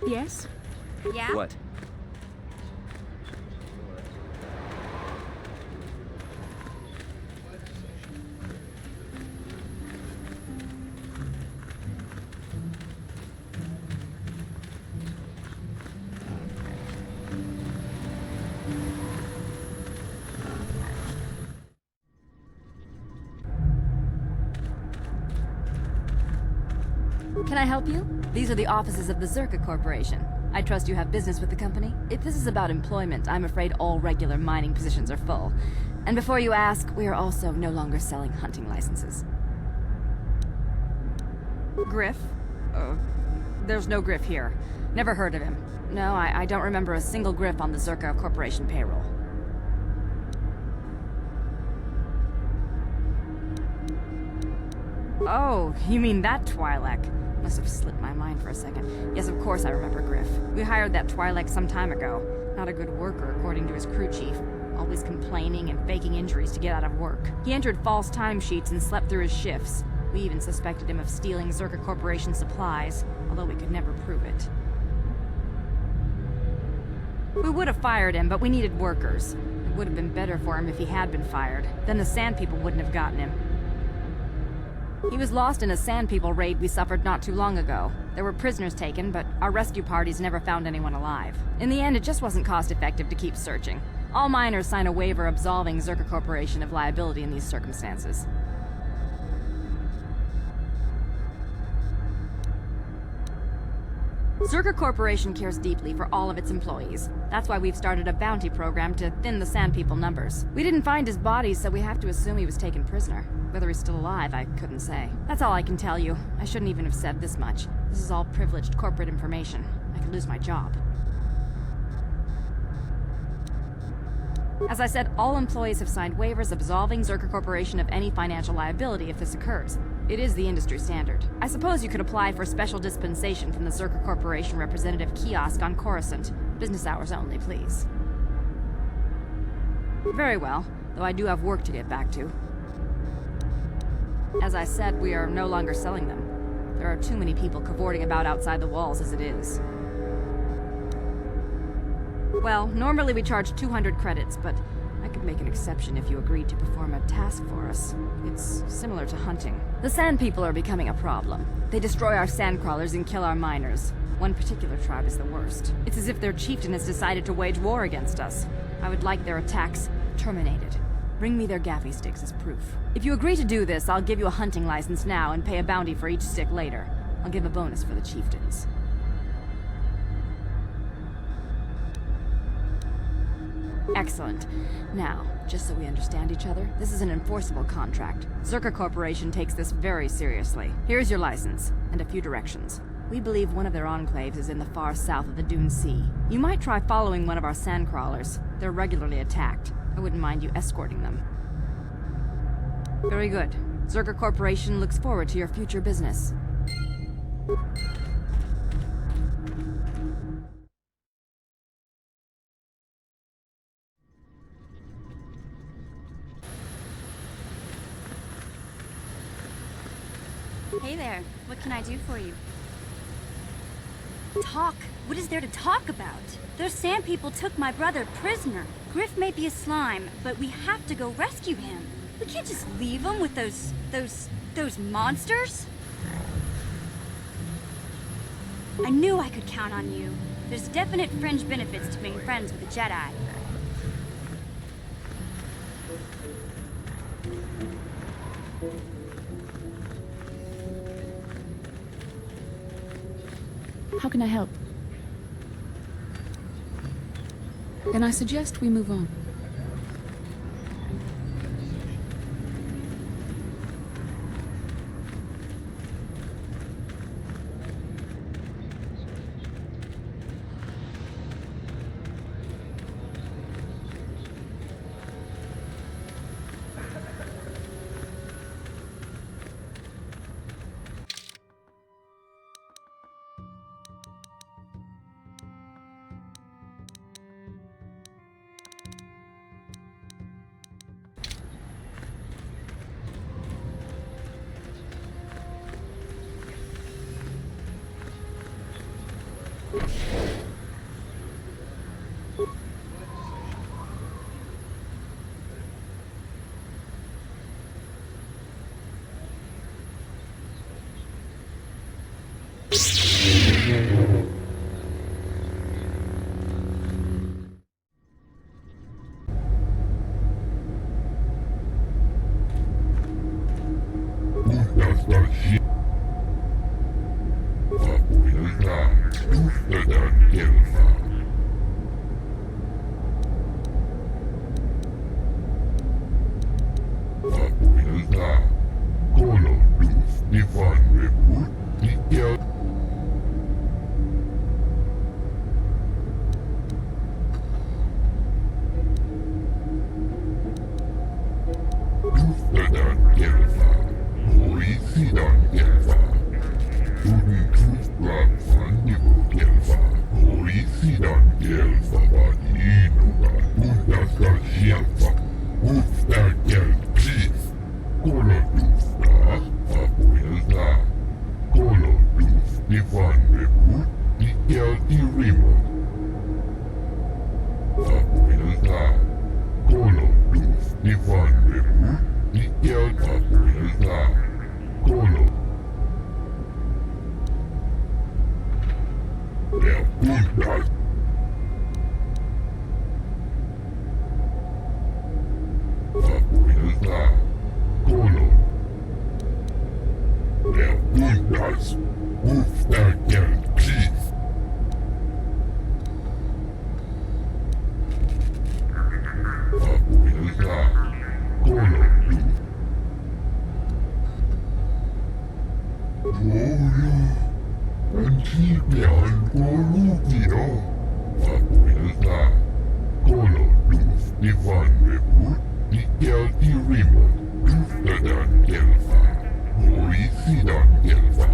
Yes? Yeah? What? Can I help you? These are the offices of the Zerka Corporation. I trust you have business with the company. If this is about employment, I'm afraid all regular mining positions are full. And before you ask, we are also no longer selling hunting licenses. Griff? There's no Griff here. Never heard of him. No, I don't remember a single Griff on the Zerka Corporation payroll. Oh, you mean that Twi'lek? Must have slipped my mind for a second. Yes, of course I remember Griff. We hired that Twi'lek some time ago. Not a good worker, according to his crew chief. Always complaining and faking injuries to get out of work. He entered false timesheets and slept through his shifts. We even suspected him of stealing Zerka Corporation supplies, although we could never prove it. We would have fired him, but we needed workers. It would have been better for him if he had been fired. Then the Sand People wouldn't have gotten him. He was lost in a Sand People raid we suffered not too long ago. There were prisoners taken, but our rescue parties never found anyone alive. In the end, it just wasn't cost-effective to keep searching. All miners sign a waiver absolving Zerka Corporation of liability in these circumstances. Zerka Corporation cares deeply for all of its employees. That's why we've started a bounty program to thin the Sand People numbers. We didn't find his body, so we have to assume he was taken prisoner. Whether he's still alive, I couldn't say. That's all I can tell you. I shouldn't even have said this much. This is all privileged corporate information. I could lose my job. As I said, all employees have signed waivers absolving Zerka Corporation of any financial liability if this occurs. It is the industry standard. I suppose you could apply for special dispensation from the Zerka Corporation representative kiosk on Coruscant. Business hours only, please. Very well, though I do have work to get back to. As I said, we are no longer selling them. There are too many people cavorting about outside the walls as it is. Well, normally we charge 200 credits, but I could make an exception if you agreed to perform a task for us. It's similar to hunting. The Sand People are becoming a problem. They destroy our sandcrawlers and kill our miners. One particular tribe is the worst. It's as if their chieftain has decided to wage war against us. I would like their attacks terminated. Bring me their gaffy sticks as proof. If you agree to do this, I'll give you a hunting license now and pay a bounty for each stick later. I'll give a bonus for the chieftains. Excellent. Now, just so we understand each other, this is an enforceable contract. Zerka Corporation takes this very seriously. Here's your license, and a few directions. We believe one of their enclaves is in the far south of the Dune Sea. You might try following one of our sandcrawlers. They're regularly attacked. I wouldn't mind you escorting them. Very good. Zerka Corporation looks forward to your future business. Hey there, what can I do for you? Talk! What is there to talk about? Those sand people took my brother prisoner. Griff may be a slime, but we have to go rescue him. We can't just leave him with those monsters. I knew I could count on you. There's definite fringe benefits to being friends with a Jedi. How can I help? Then I suggest we move on. Oluvio, Vapuilta, Kolo Duf, Ivan Webut, Ikel Irimo, Duftadan Gelfa, Boisidan Gelfa,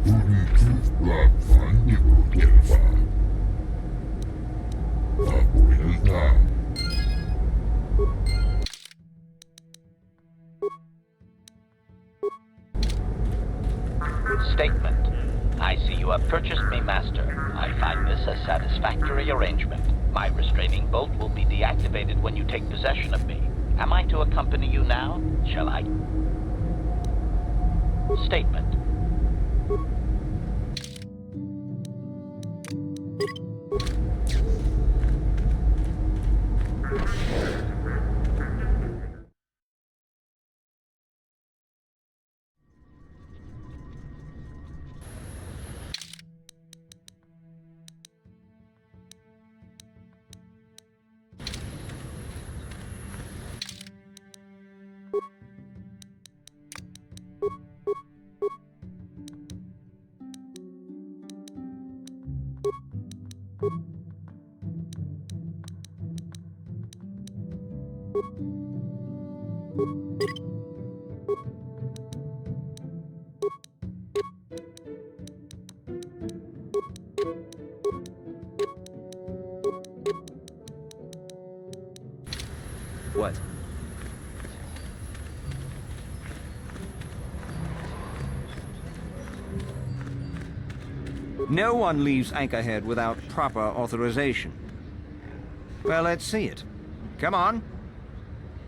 Uden Tuf Blabvan Nibu Gelfa. Vapuilta. Statement. I see you have purchased me, Master. I find this a satisfactory arrangement. My restraining bolt will be deactivated when you take possession of me. Am I to accompany you now? Shall I? Statement. What? No one leaves Anchorhead without proper authorization. Well, let's see it. Come on.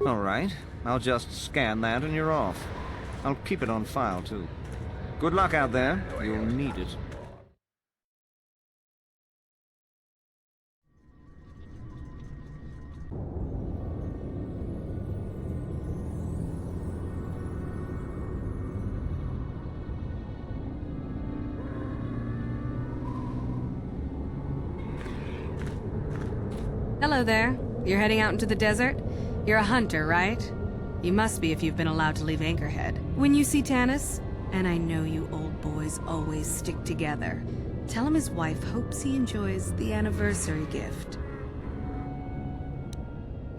All right. I'll just scan that and you're off. I'll keep it on file, too. Good luck out there. You'll need it. Hello there. You're heading out into the desert? You're a hunter, right? You must be if you've been allowed to leave Anchorhead. When you see Tanis, and I know you old boys always stick together, tell him his wife hopes he enjoys the anniversary gift.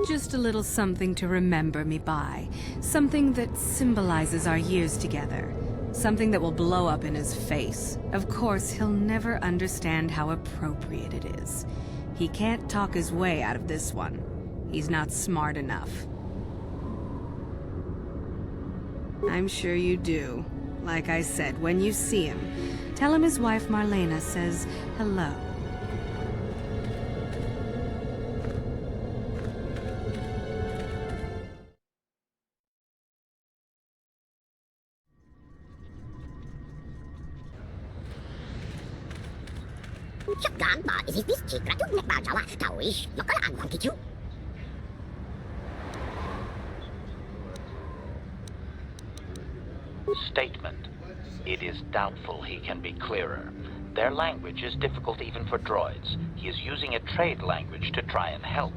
Just a little something to remember me by. Something that symbolizes our years together. Something that will blow up in his face. Of course, he'll never understand how appropriate it is. He can't talk his way out of this one. He's not smart enough. I'm sure you do. Like I said, when you see him, tell him his wife Marlena says hello. Statement. It is doubtful he can be clearer. Their language is difficult even for droids. He is using a trade language to try and help.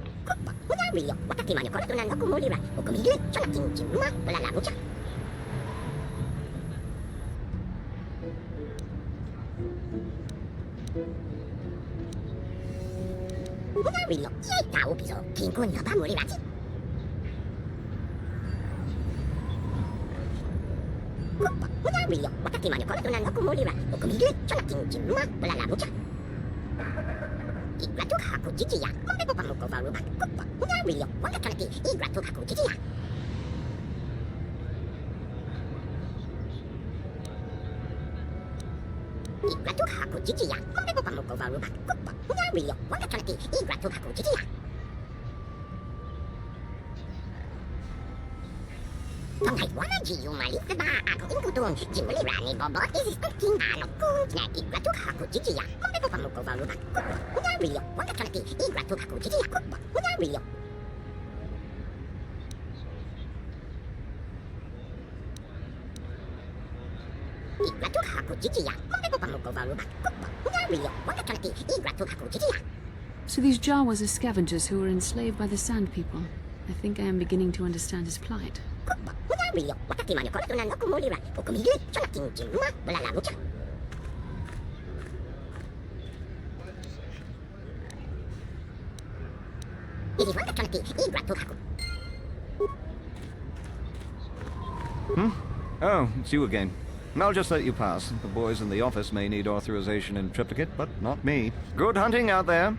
So these Jawas are scavengers who were enslaved by the Sand People. I think I am beginning to understand his plight. Oh, it's you again. I'll just let you pass. The boys in the office may need authorization and triplicate, but not me. Good hunting out there.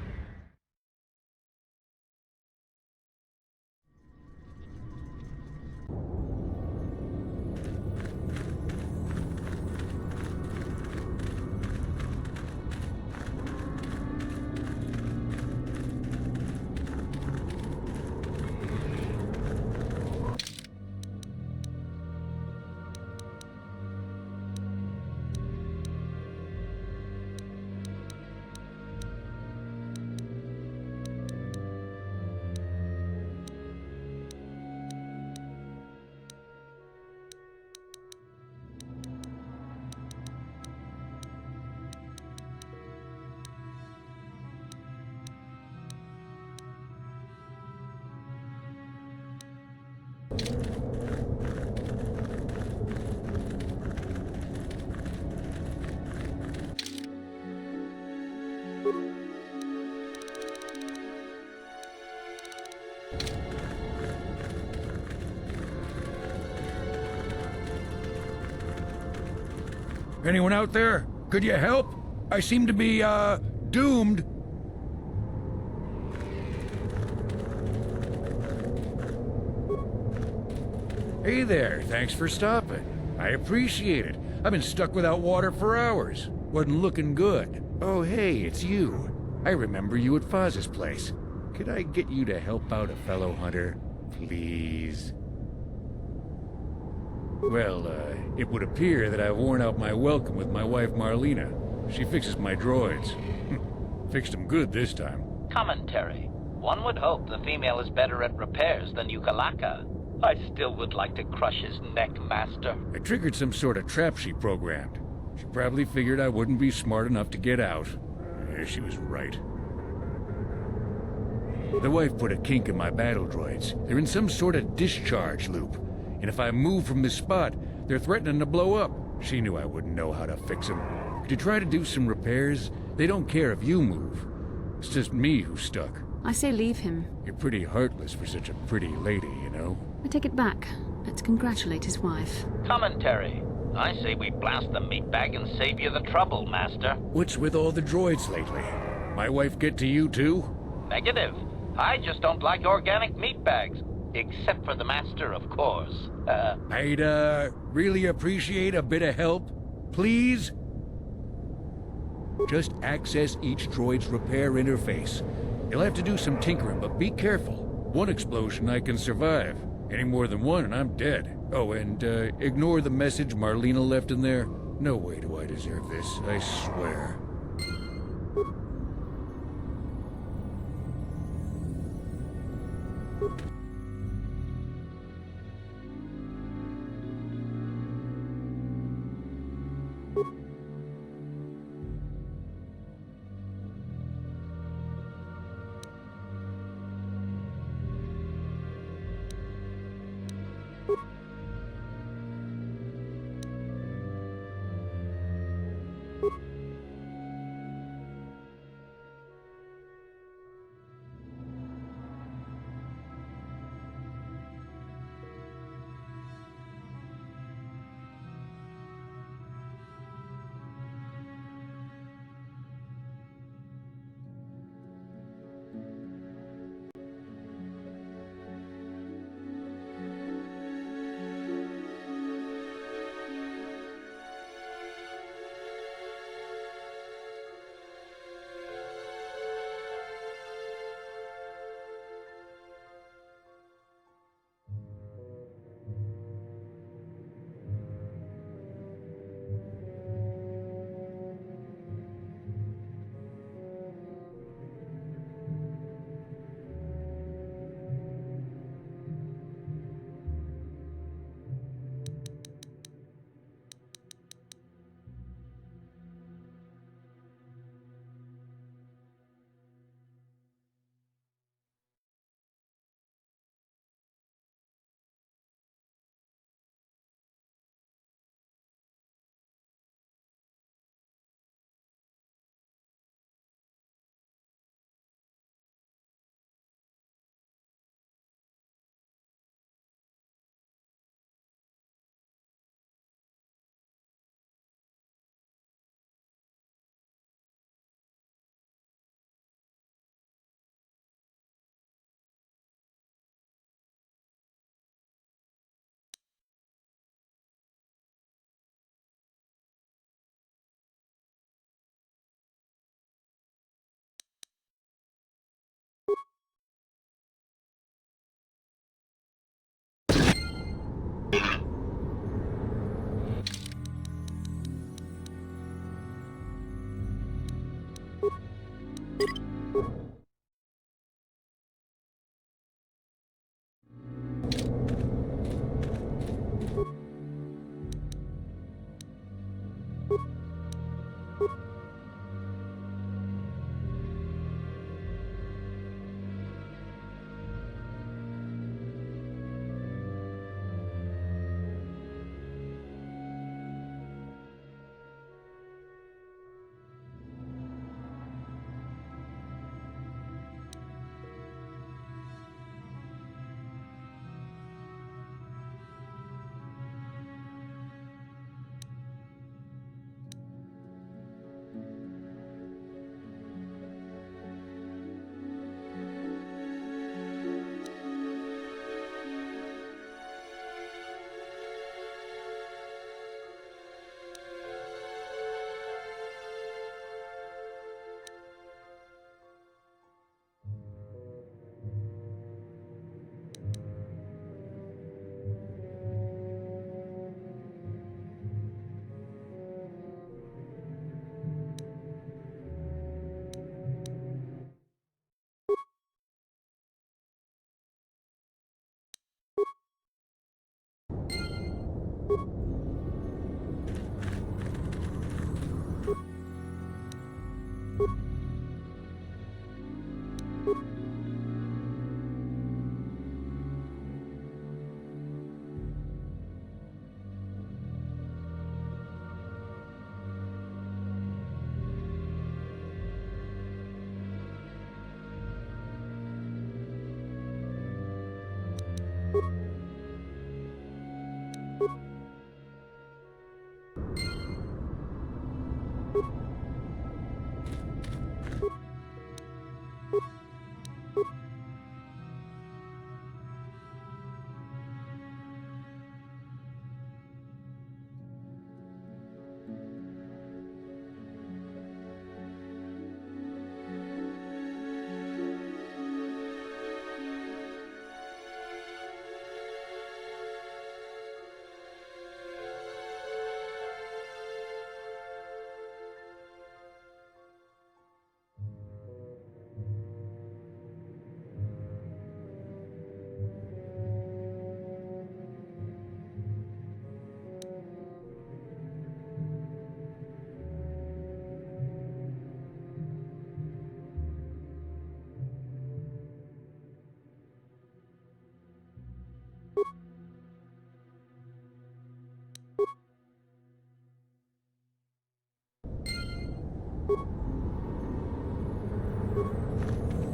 Anyone out there? Could you help? I seem to be, doomed. Hey there, thanks for stopping. I appreciate it. I've been stuck without water for hours. Wasn't looking good. Oh, hey, it's you. I remember you at Foz's place. Could I get you to help out a fellow hunter? Please? Well, it would appear that I've worn out my welcome with my wife Marlena. She fixes my droids. Fixed them good this time. Commentary. One would hope the female is better at repairs than Yukalaka. I still would like to crush his neck, Master. I triggered some sort of trap she programmed. She probably figured I wouldn't be smart enough to get out. Yeah, she was right. The wife put a kink in my battle droids. They're in some sort of discharge loop. And if I move from this spot, they're threatening to blow up. She knew I wouldn't know how to fix them. Could you try to do some repairs? They don't care if you move. It's just me who's stuck. I say leave him. You're pretty heartless for such a pretty lady, you know? I take it back. Let's congratulate his wife. Commentary. I say we blast the meatbag and save you the trouble, Master. What's with all the droids lately? My wife get to you too? Negative. I just don't like organic meatbags. Except for the Master, of course. I'd, really appreciate a bit of help. Please? Just access each droid's repair interface. You'll have to do some tinkering, but be careful. One explosion I can survive. Any more than one and I'm dead. Oh, and, ignore the message Marlena left in there. No way do I deserve this, I swear.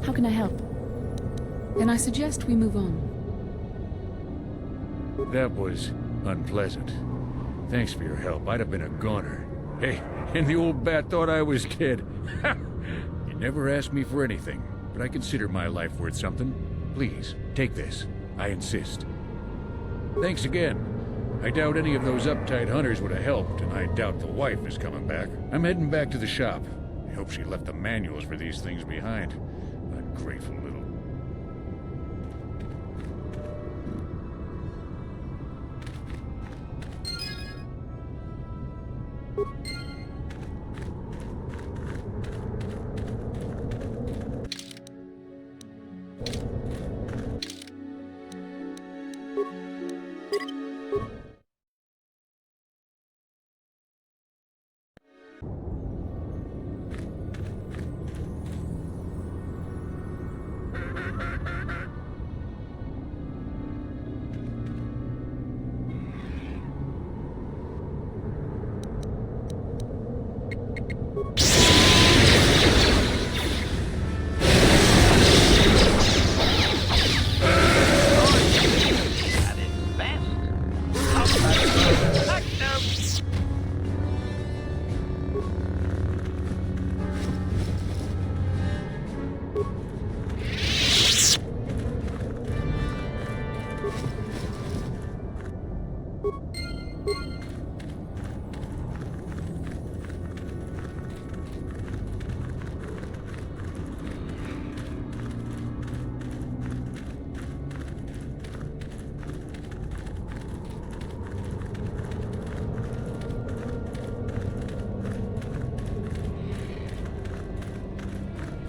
How can I help? Then I suggest we move on. That was unpleasant. Thanks for your help. I'd have been a goner. Hey, and the old bat thought I was dead. You never asked me for anything, but I consider my life worth something. Please, take this. I insist. Thanks again. I doubt any of those uptight hunters would have helped, and I doubt the wife is coming back. I'm heading back to the shop. I hope she left the manuals for these things behind. Ungrateful little...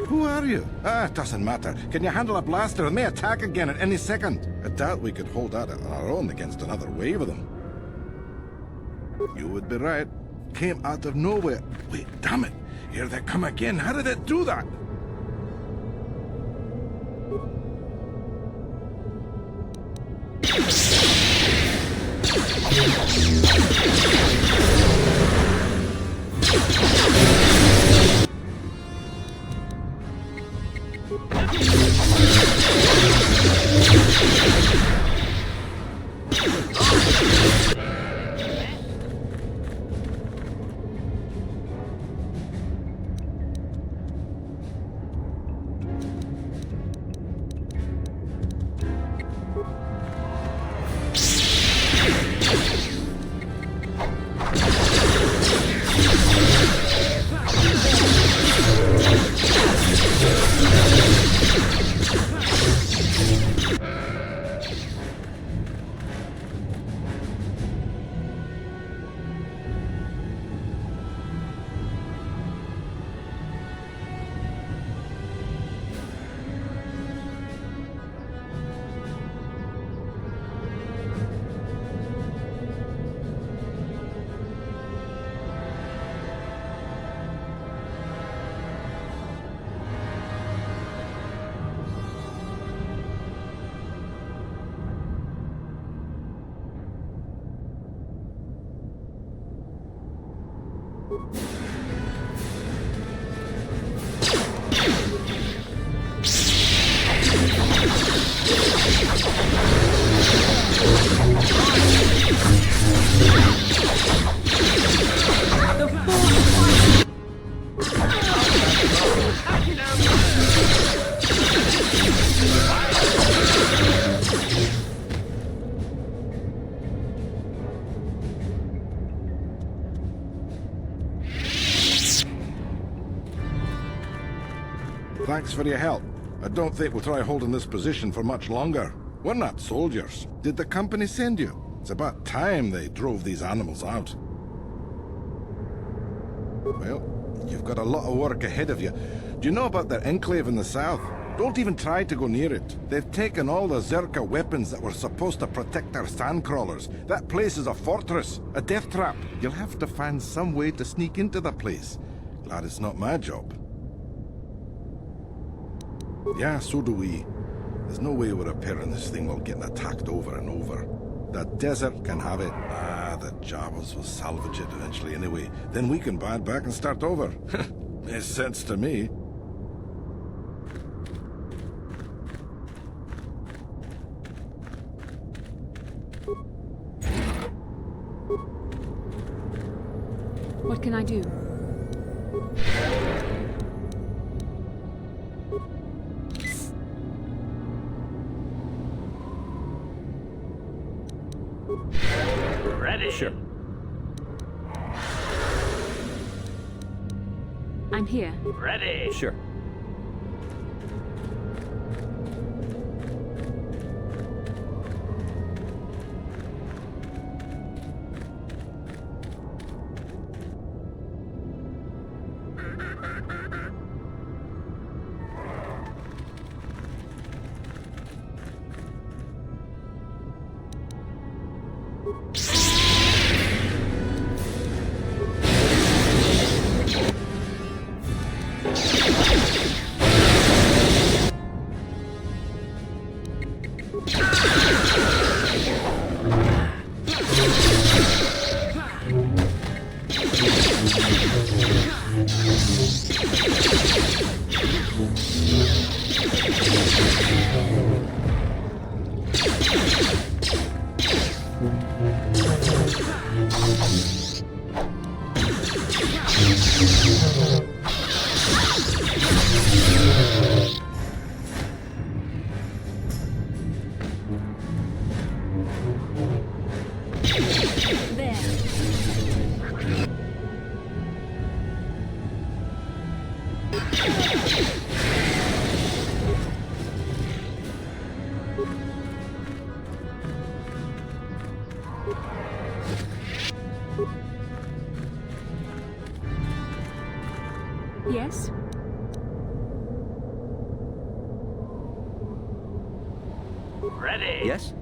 Who are you? It doesn't matter. Can you handle a blaster? It may attack again at any second. I doubt we could hold out on our own against another wave of them. You would be right. Came out of nowhere. Wait, damn it. Here they come again. How did it do that? Thanks for your help. I don't think we'll try holding this position for much longer. We're not soldiers. Did the company send you? It's about time they drove these animals out. Well, you've got a lot of work ahead of you. Do you know about their enclave in the south? Don't even try to go near it. They've taken all the Zerka weapons that were supposed to protect our sandcrawlers. That place is a fortress, a death trap. You'll have to find some way to sneak into the place. Glad it's not my job. Yeah, so do we. There's no way we're repairing this thing while getting attacked over and over. The desert can have it. The Jawas will salvage it eventually anyway. Then we can buy it back and start over. Makes sense to me. What can I do? Ready? Sure. I'm here. Ready? Sure. Yes? Ready. Yes?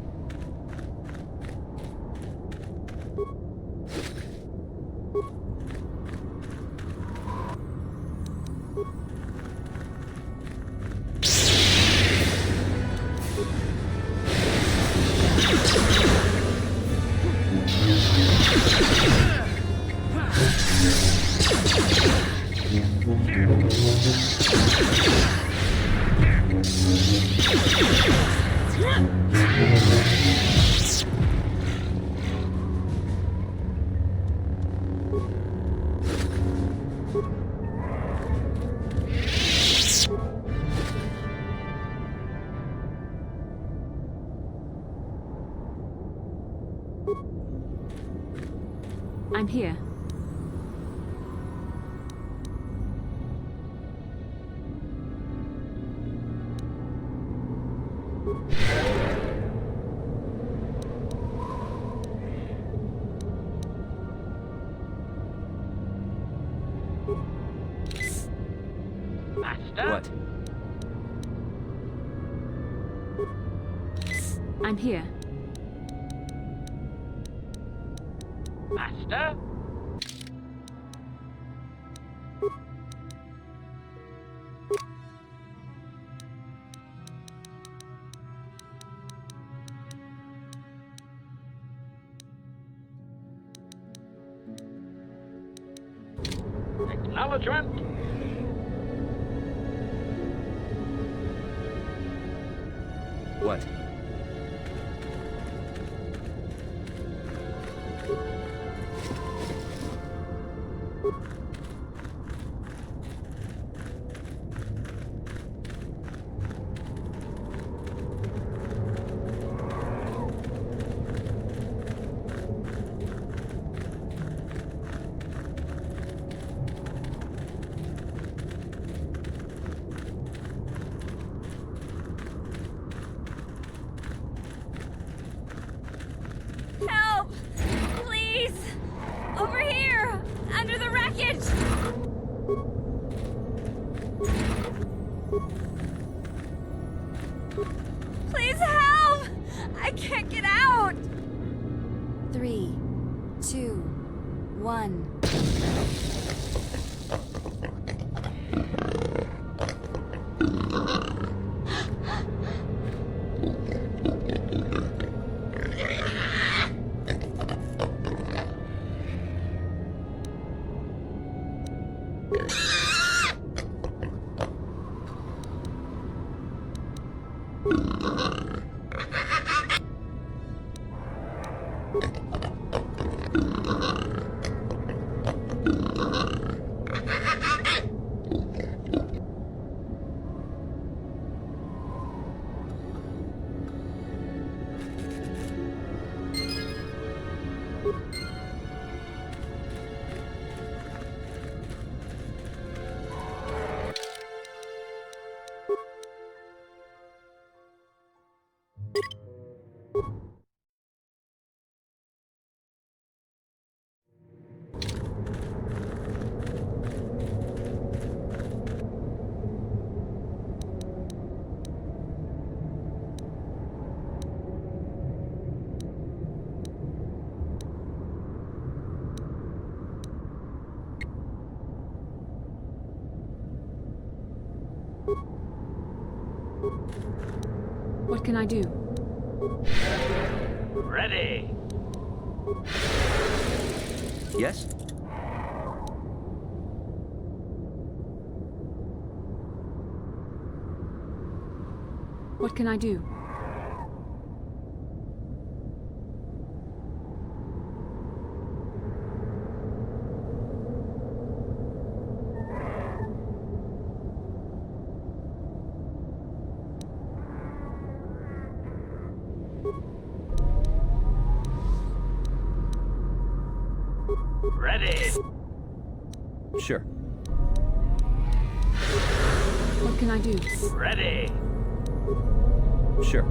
I'm here. Master? What? I'm here. Master? Acknowledgement. What? Help! Please! Over here! Under the wreckage! Please help! I can't get out! 3, 2, 1. What can I do? Ready. Yes? What can I do? Ready. Sure. What can I do? Ready. Sure.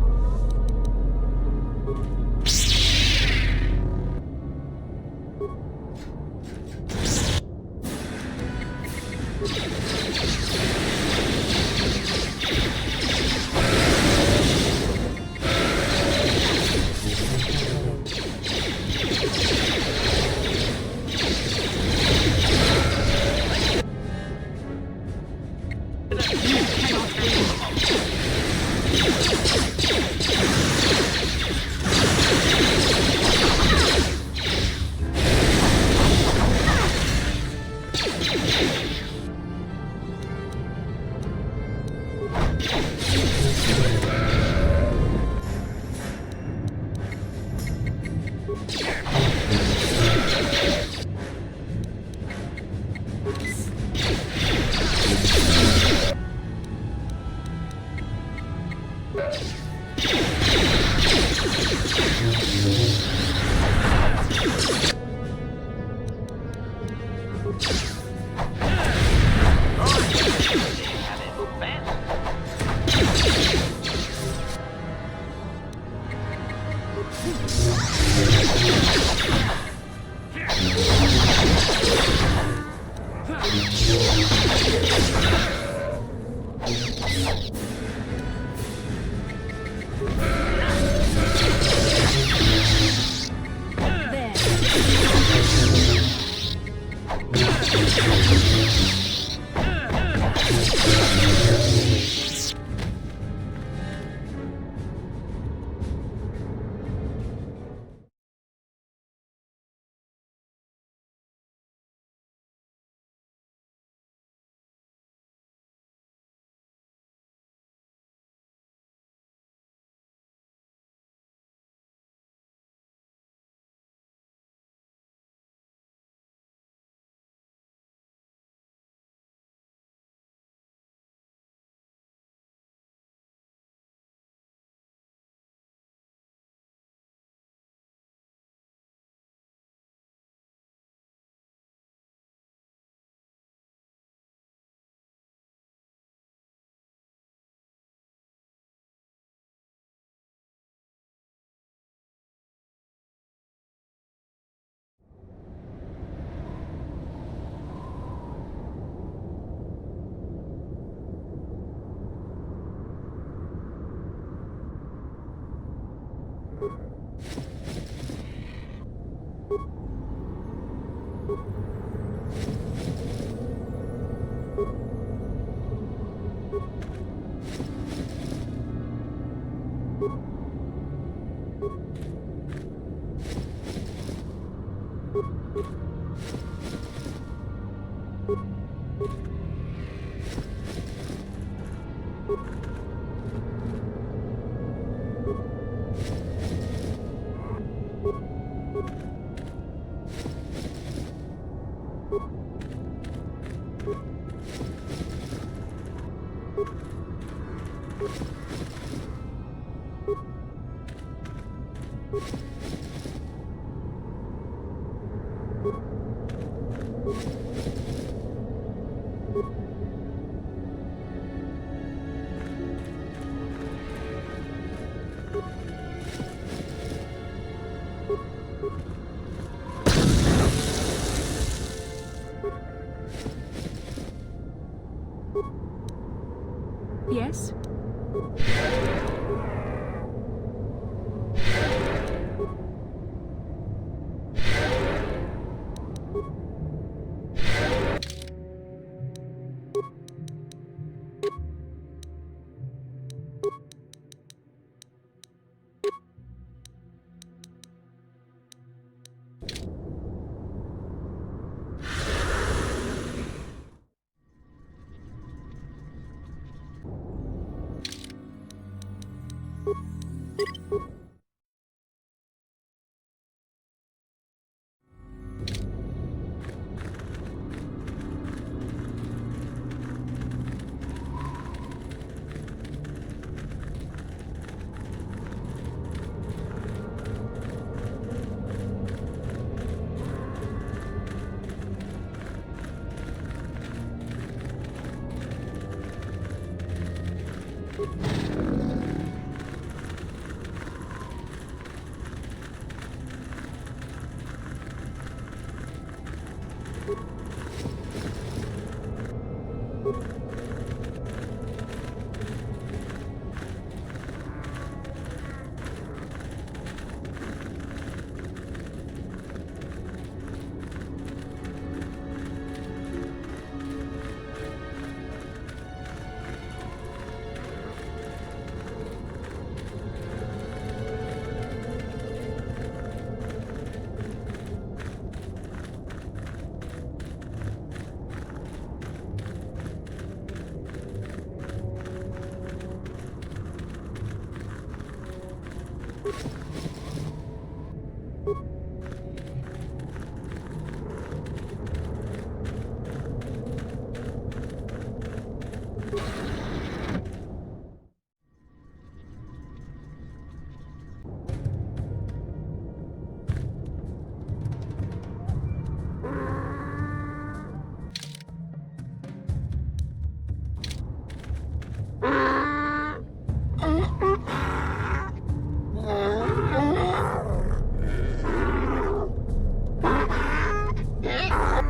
Yes?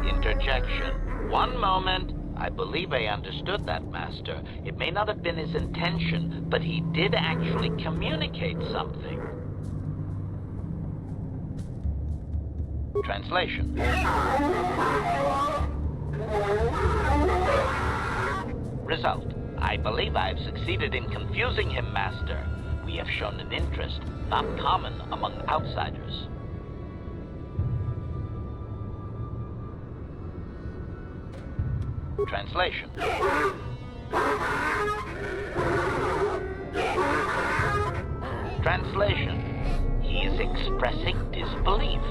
Interjection. One moment. I believe I understood that, Master. It may not have been his intention, but he did actually communicate something. Translation. Result. I believe I've succeeded in confusing him, Master. We have shown an interest not common among outsiders. Translation. Translation. He is expressing disbelief,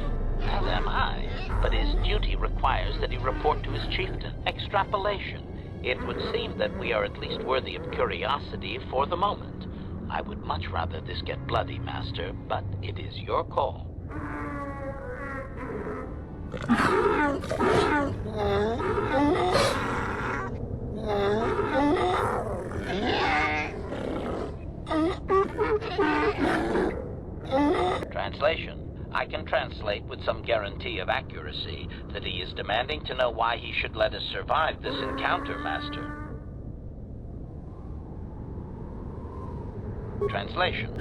as am I, but his duty requires that he report to his chieftain. Extrapolation. It would seem that we are at least worthy of curiosity for the moment. I would much rather this get bloody, Master, but it is your call. Translation. I can translate with some guarantee of accuracy that he is demanding to know why he should let us survive this encounter, Master. Translation.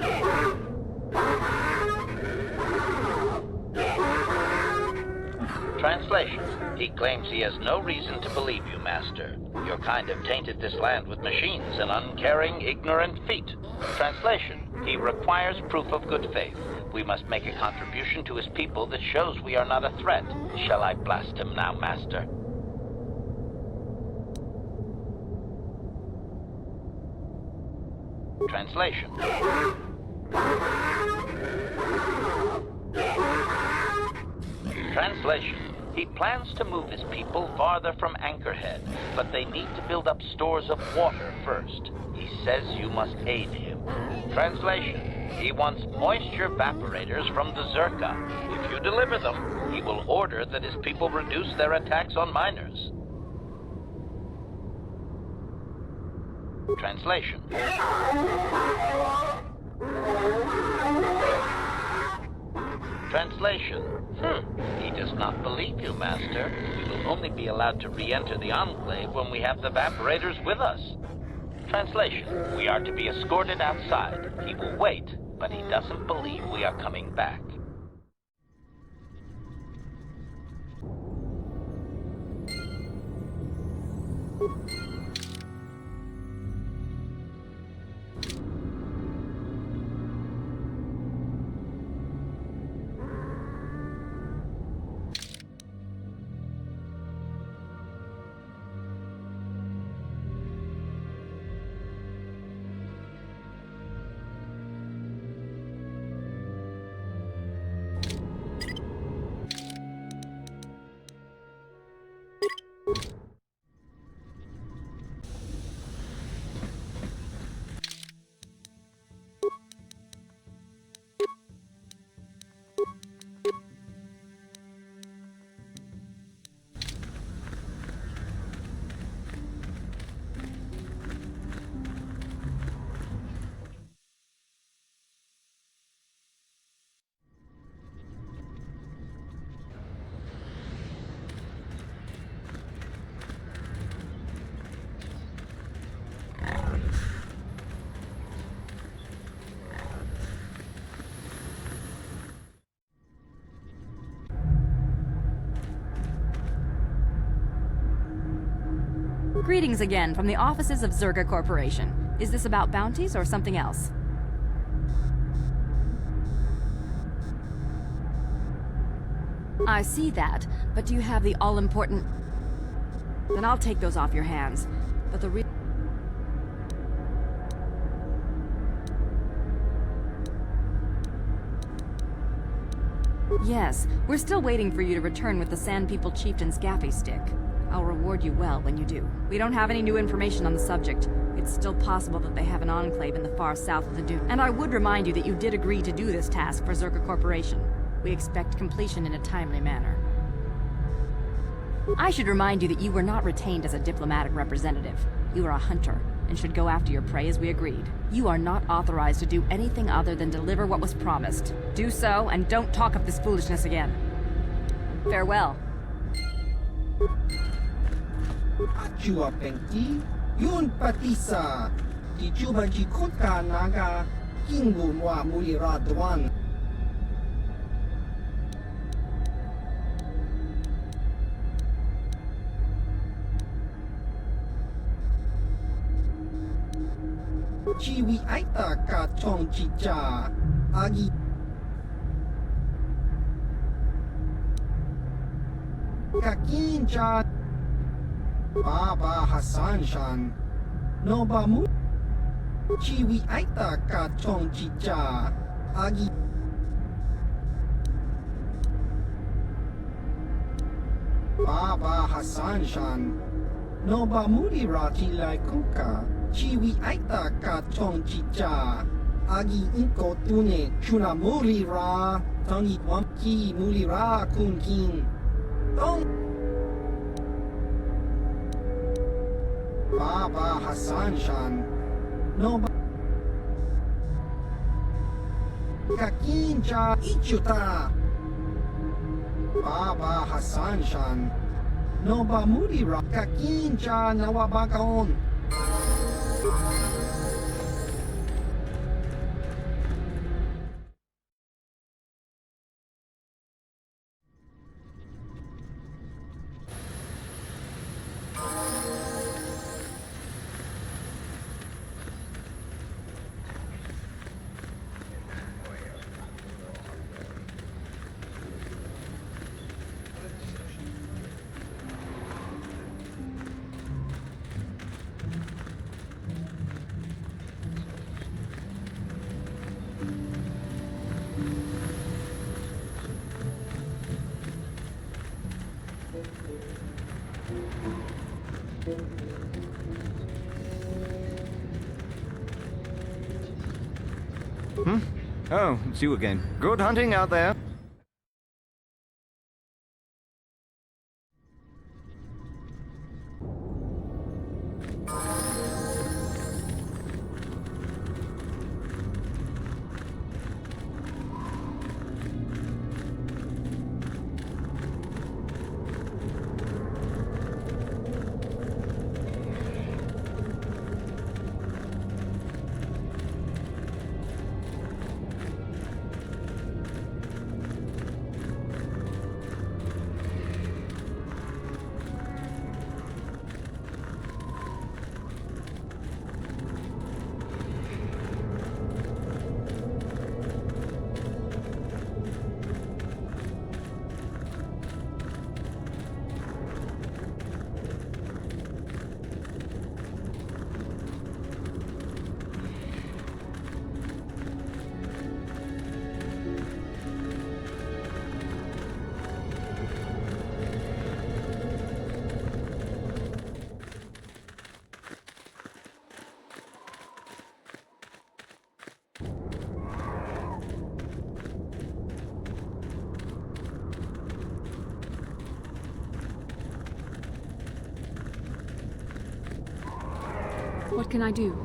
Translation. He claims he has no reason to believe you, Master. Your kind have tainted this land with machines and uncaring, ignorant feet. Translation. He requires proof of good faith. We must make a contribution to his people that shows we are not a threat. Shall I blast him now, Master? Translation. Translation. He plans to move his people farther from Anchorhead, but they need to build up stores of water first. He says you must aid him. Translation. He wants moisture evaporators from the Zerka. If you deliver them, he will order that his people reduce their attacks on miners. Translation. Translation. He does not believe you, Master. We will only be allowed to re-enter the Enclave when we have the evaporators with us. Translation. We are to be escorted outside. He will wait, but he doesn't believe we are coming back. Greetings again from the offices of Zerga Corporation. Is this about bounties or something else? I see that, but do you have the all-important... Then I'll take those off your hands. But the real... Yes, we're still waiting for you to return with the Sand People Chieftain's gaffy stick. I'll reward you well when you do. We don't have any new information on the subject. It's still possible that they have an enclave in the far south of the dune. And I would remind you that you did agree to do this task for Zerka Corporation. We expect completion in a timely manner. I should remind you that you were not retained as a diplomatic representative. You are a hunter, and should go after your prey as we agreed. You are not authorized to do anything other than deliver what was promised. Do so, and don't talk of this foolishness again. Farewell. Achua Pengti, Yun Patisa, Tichuba Jikutka Naga, Kingumwa Mulira Dwan. Chiwi Aita Ka Chong Chicha, Agi. Kakincha. Baba Hassan Shan, Noba Mu. Chiwi Aita Ka Chong Chicha, Agi. Baba Hassan Shan, Noba Muri Rati Lai Kuka. Chiwi Aita Ka Chong Chicha, Agi Inko Tune, Chuna Muri Ra, Tangi Wamki Muri Ra Kun King. Tong Baba Hassan Shan, Noba Kakincha Ichuta. Baba Hassan Shan, Noba Murira Kakincha Nawabakaon. Oh, it's you again. Good hunting out there. What can I do?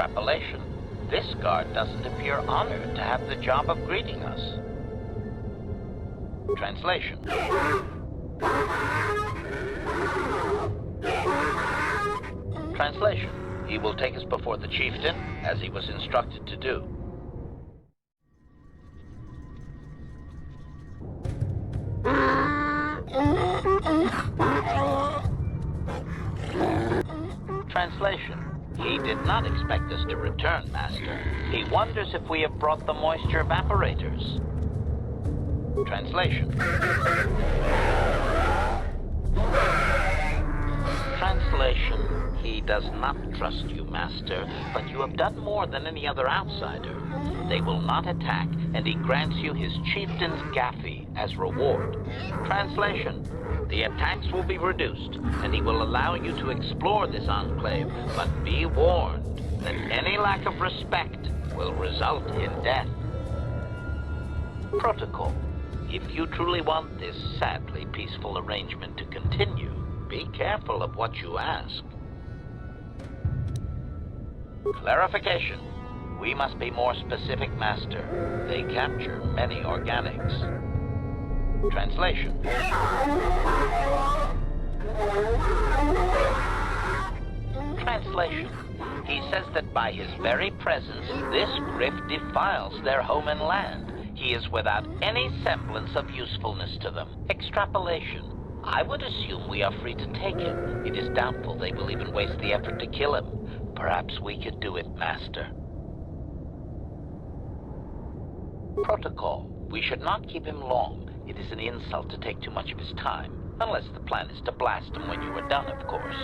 Extrapolation. This guard doesn't appear honored to have the job of greeting us. Translation. Translation. He will take us before the chieftain, as he was instructed to do. Translation. He did not expect us to return, Master. He wonders if we have brought the moisture evaporators. Translation. Translation. He does not trust you, Master, but you have done more than any other outsider. They will not attack, and he grants you his chieftain's gaffy as reward. Translation. The attacks will be reduced, and he will allow you to explore this enclave, but be warned that any lack of respect will result in death. Protocol. If you truly want this sadly peaceful arrangement to continue, be careful of what you ask. Clarification. We must be more specific, Master. They capture many organics. Translation. Translation. He says that by his very presence, this griff defiles their home and land. He is without any semblance of usefulness to them. Extrapolation. I would assume we are free to take him. It is doubtful they will even waste the effort to kill him. Perhaps we could do it, Master. Protocol. We should not keep him long. It is an insult to take too much of his time. Unless the plan is to blast him when you are done, of course.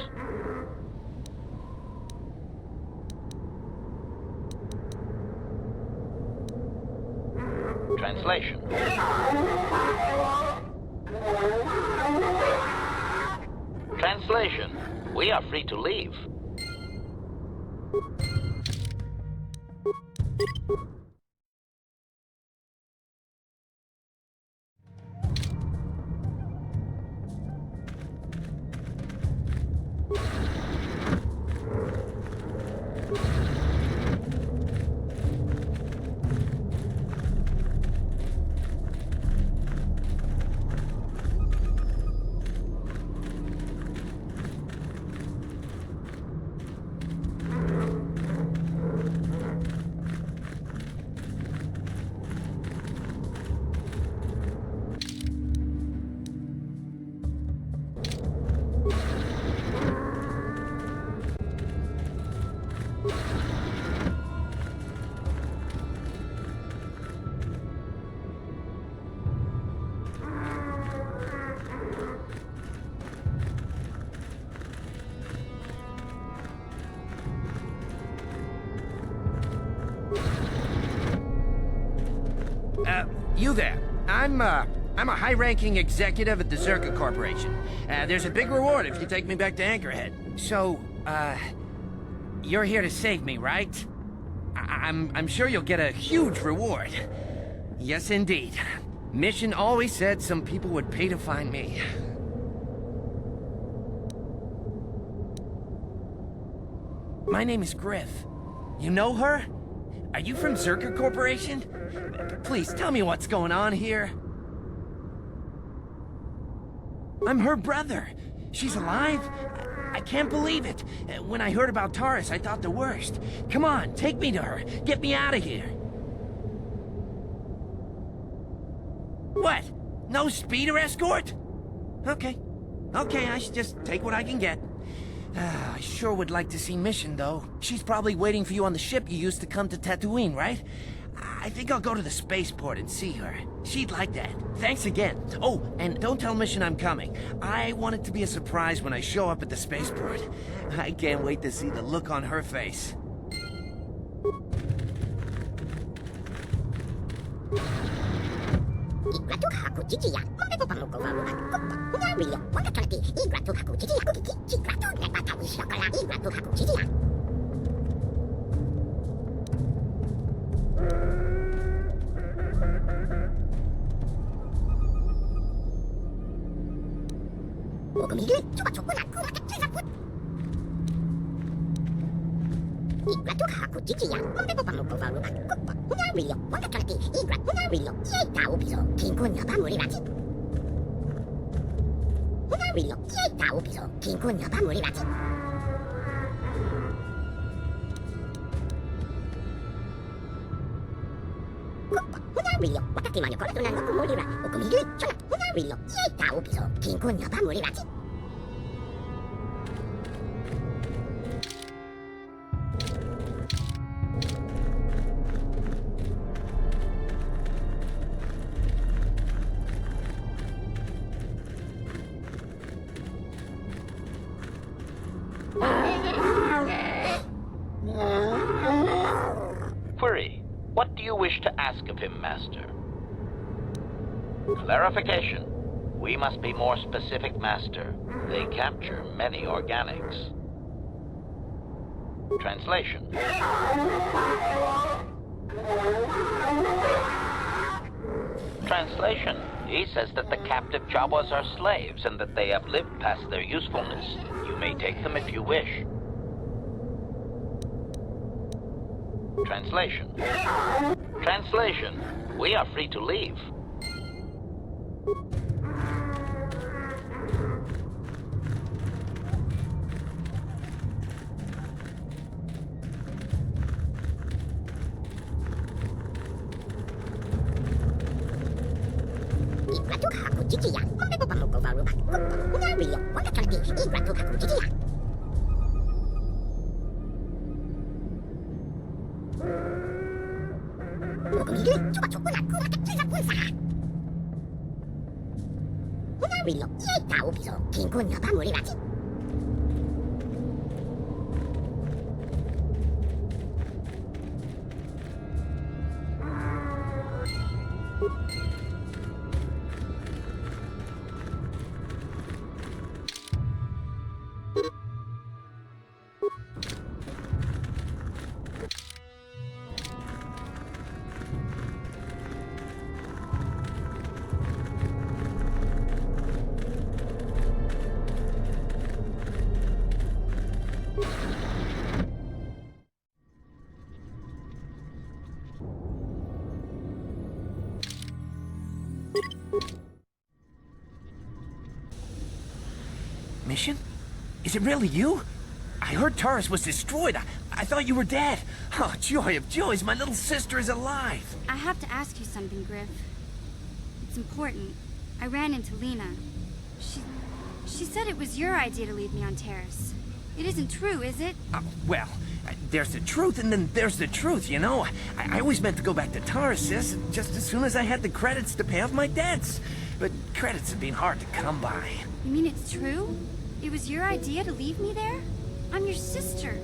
Translation. Translation. We are free to leave. You there. I'm a high-ranking executive at the Zerka Corporation. There's a big reward if you take me back to Anchorhead. So, you're here to save me, right? I'm sure you'll get a huge reward. Yes, indeed. Mission always said some people would pay to find me. My name is Griff. You know her? Are you from Zerka Corporation? Please, tell me what's going on here. I'm her brother. She's alive? I can't believe it. When I heard about Taurus, I thought the worst. Come on, take me to her. Get me out of here. What? No speeder escort? Okay. Okay, I should just take what I can get. I sure would like to see Mission, though. She's probably waiting for you on the ship you used to come to Tatooine, right? I think I'll go to the spaceport and see her. She'd like that. Thanks again. Oh, and don't tell Mission I'm coming. I want it to be a surprise when I show up at the spaceport. I can't wait to see the look on her face. Query. What do you wish to ask of him, Master? Clarification. We must be more specific, Master. They capture many organics. Translation. Translation. He says that the captive Jawas are slaves and that they have lived past their usefulness. You may take them if you wish. Translation. Translation. We are free to leave. Mission? Is it really you? I heard Taurus was destroyed. I thought you were dead. Oh, joy of joys, my little sister is alive. I have to ask you something, Griff. It's important. I ran into Lena. She said it was your idea to leave me on Terrace. It isn't true, is it? Well, there's the truth and then there's the truth, you know? I always meant to go back to Taurus, sis, just as soon as I had the credits to pay off my debts. But credits have been hard to come by. You mean it's true? It was your idea to leave me there? I'm your sister.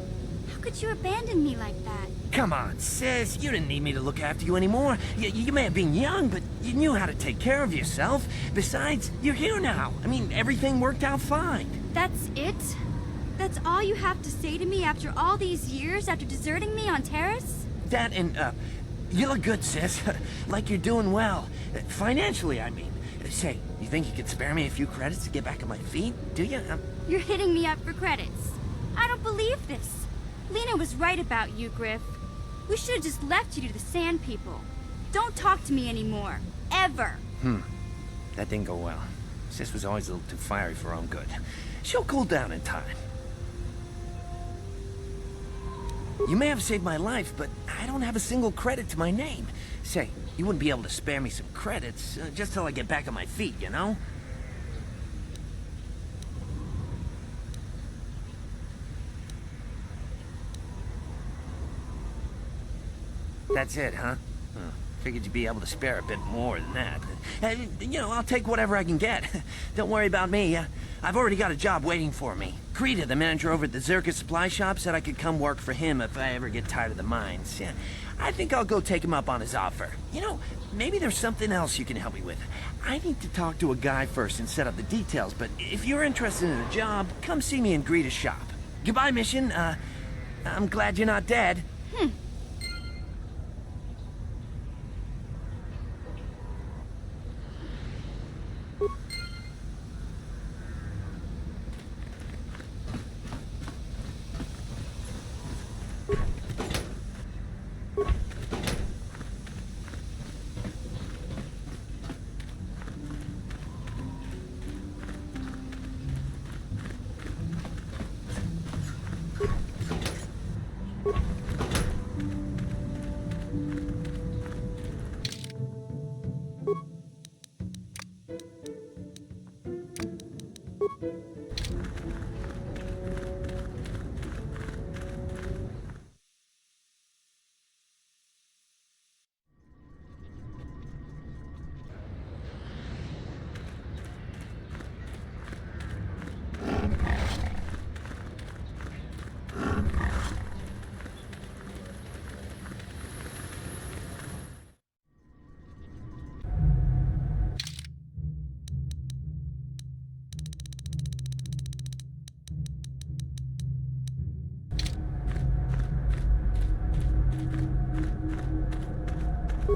How could you abandon me like that? Come on, sis. You didn't need me to look after you anymore. You may have been young, but you knew how to take care of yourself. Besides, you're here now. I mean, everything worked out fine. That's it? That's all you have to say to me after all these years, after deserting me on Terrace? That and, you look good, sis. Like you're doing well. Financially, I mean. Say, you think you could spare me a few credits to get back on my feet? Do you? You're hitting me up for credits. I don't believe this. Lena was right about you, Griff. We should have just left you to the Sand People. Don't talk to me anymore. Ever. That didn't go well. Sis was always a little too fiery for her own good. She'll cool down in time. You may have saved my life, but I don't have a single credit to my name. Say, you wouldn't be able to spare me some credits, just till I get back on my feet, you know? That's it, huh? Figured you'd be able to spare a bit more than that. You know, I'll take whatever I can get. Don't worry about me. I've already got a job waiting for me. Krita, the manager over at the Zerka supply shop, said I could come work for him if I ever get tired of the mines. Yeah, I think I'll go take him up on his offer. You know, maybe there's something else you can help me with. I need to talk to a guy first and set up the details, but if you're interested in a job, come see me in Greta's shop. Goodbye, Mission. I'm glad you're not dead.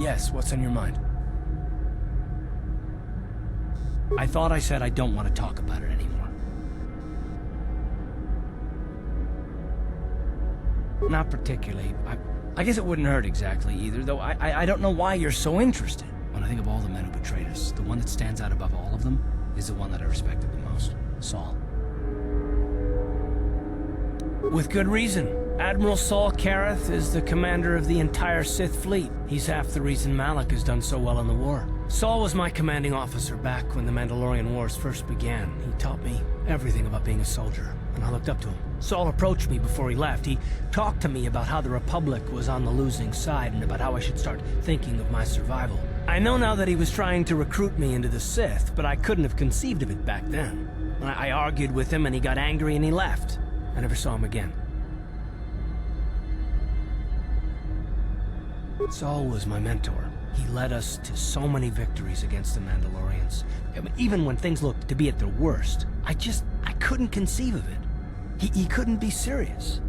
Yes, what's on your mind? I thought I said I don't want to talk about it anymore. Not particularly. I guess it wouldn't hurt exactly either, though I don't know why you're so interested. When I think of all the men who betrayed us, the one that stands out above all of them is the one that I respected the most, Saul. With good reason. Admiral Saul Kareth is the commander of the entire Sith fleet. He's half the reason Malak has done so well in the war. Saul was my commanding officer back when the Mandalorian Wars first began. He taught me everything about being a soldier, and I looked up to him. Saul approached me before he left. He talked to me about how the Republic was on the losing side and about how I should start thinking of my survival. I know now that he was trying to recruit me into the Sith, but I couldn't have conceived of it back then. I argued with him and he got angry and he left. I never saw him again. Saul was my mentor. He led us to so many victories against the Mandalorians. I mean, even when things looked to be at their worst, I couldn't conceive of it. He couldn't be serious.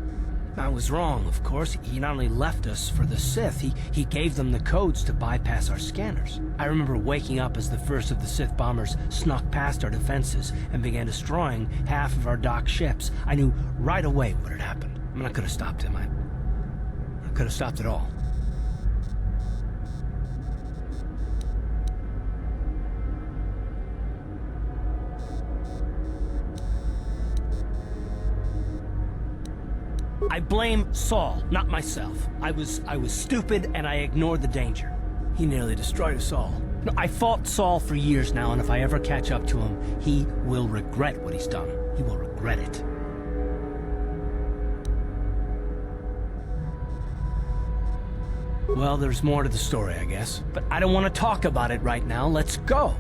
I was wrong, of course. He not only left us for the Sith, he gave them the codes to bypass our scanners. I remember waking up as the first of the Sith bombers snuck past our defenses and began destroying half of our docked ships. I knew right away what had happened. I mean, I could have stopped him. I could have stopped it all. I blame Saul, not myself. I was stupid and I ignored the danger. He nearly destroyed us all. No, I fought Saul for years now, and if I ever catch up to him, he will regret what he's done. He will regret it. Well, there's more to the story, I guess. But I don't want to talk about it right now. Let's go.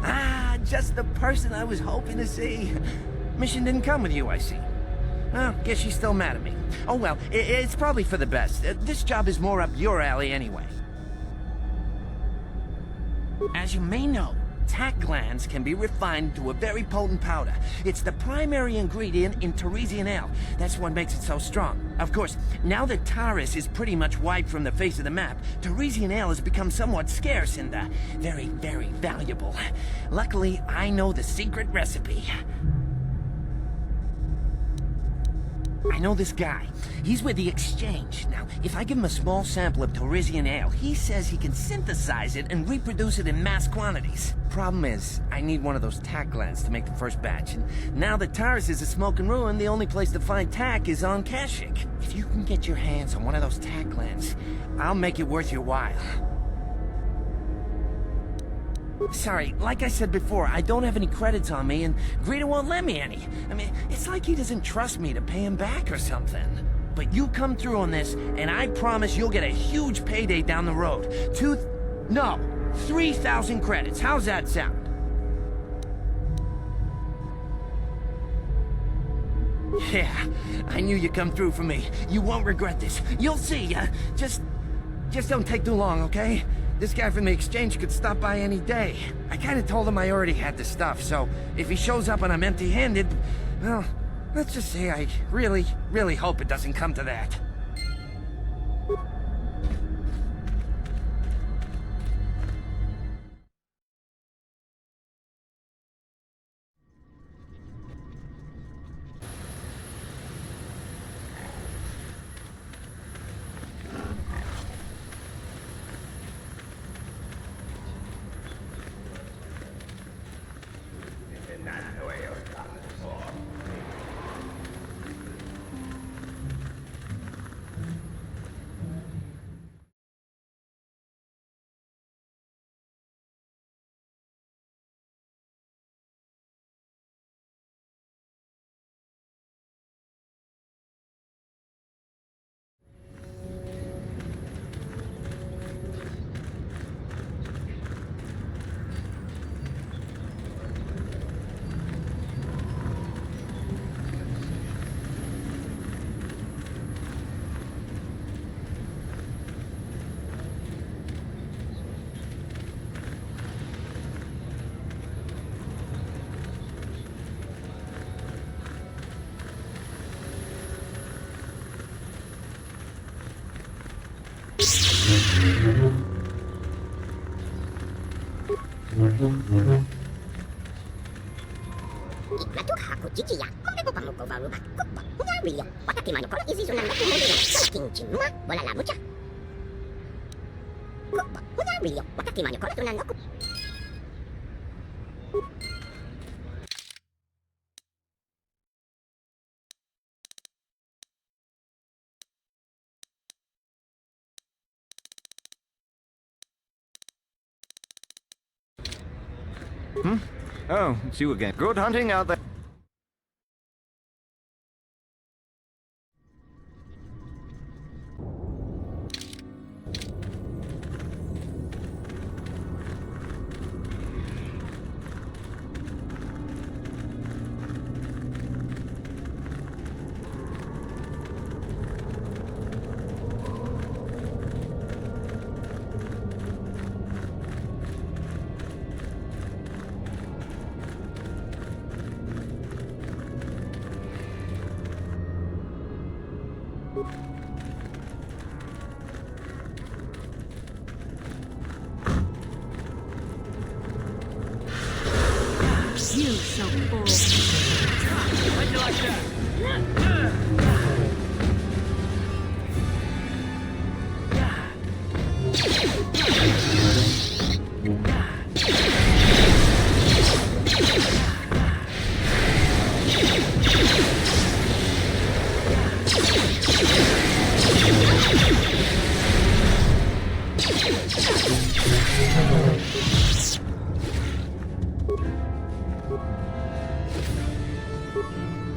Ah, just the person I was hoping to see. Mission didn't come with you, I see. Well, guess she's still mad at me. Oh well, it's probably for the best. This job is more up your alley anyway. As you may know, tack glands can be refined to a very potent powder. It's the primary ingredient in Tarisian ale. That's what makes it so strong. Of course, now that Taris is pretty much wiped from the face of the map, Tarisian ale has become somewhat scarce and very, very valuable. Luckily, I know the secret recipe. I know this guy. He's with the Exchange. Now, if I give him a small sample of Tarisian ale, he says he can synthesize it and reproduce it in mass quantities. Problem is, I need one of those tack glands to make the first batch, and now that Taris is a smoking ruin, the only place to find tack is on Kashyyyk. If you can get your hands on one of those tack glands, I'll make it worth your while. Sorry, like I said before, I don't have any credits on me, and Greedo won't lend me any. I mean, it's like he doesn't trust me to pay him back or something. But you come through on this, and I promise you'll get a huge payday down the road. 3,000 credits. How's that sound? Yeah, I knew you'd come through for me. You won't regret this. You'll see. Just don't take too long, okay? This guy from the Exchange could stop by any day. I kinda told him I already had the stuff, so if he shows up and I'm empty-handed, well, let's just say I really, really hope it doesn't come to that. Oh, it's you again. Good hunting out there. You so bold. How'd you like that?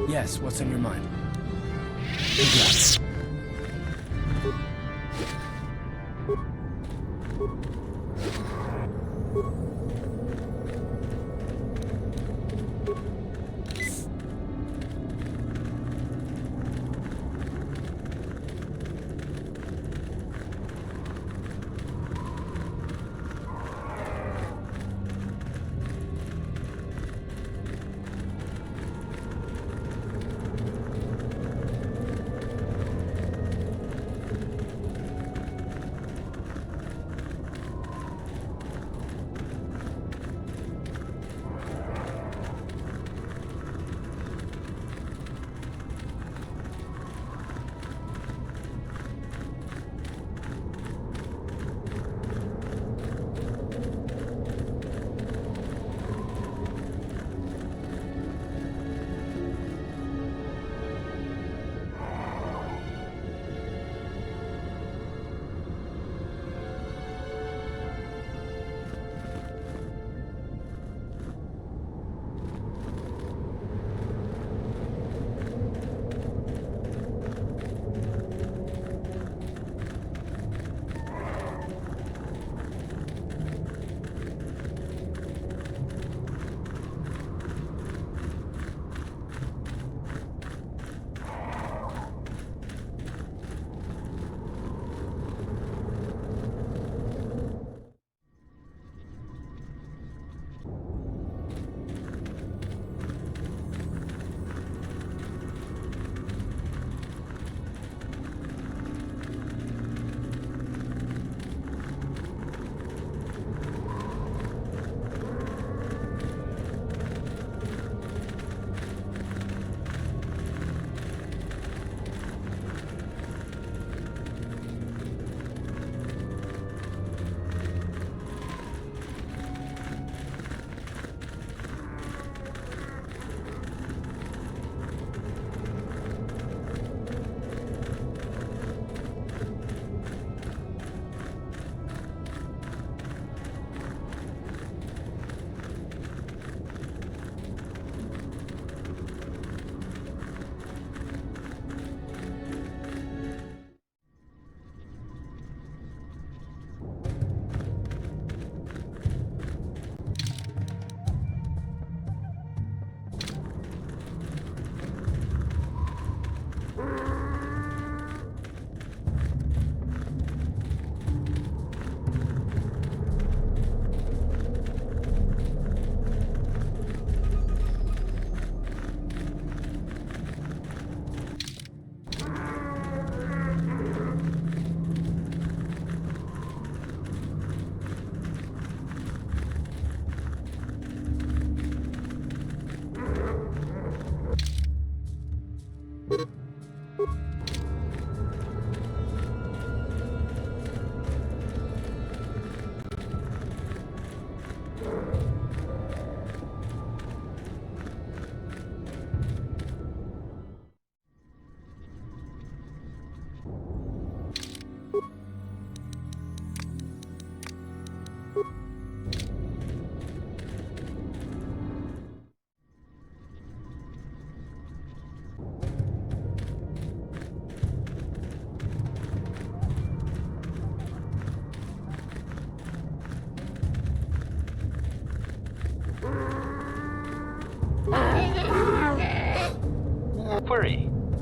Yes, what's on your mind?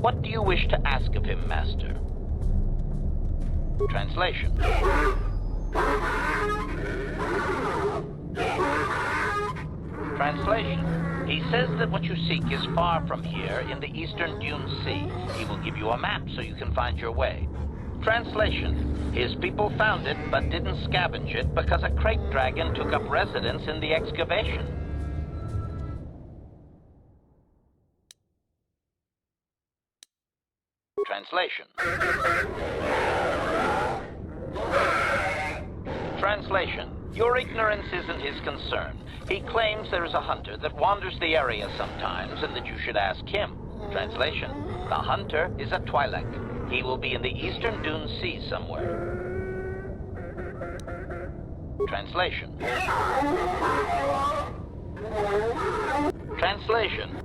What do you wish to ask of him, Master? Translation. Translation. He says that what you seek is far from here in the Eastern Dune Sea. He will give you a map so you can find your way. Translation. His people found it but didn't scavenge it because a crate dragon took up residence in the excavation. Translation. Translation. Your ignorance isn't his concern. He claims there is a hunter that wanders the area sometimes and that you should ask him. Translation. The hunter is a Twi'lek. He will be in the Eastern Dune Sea somewhere. Translation. Translation.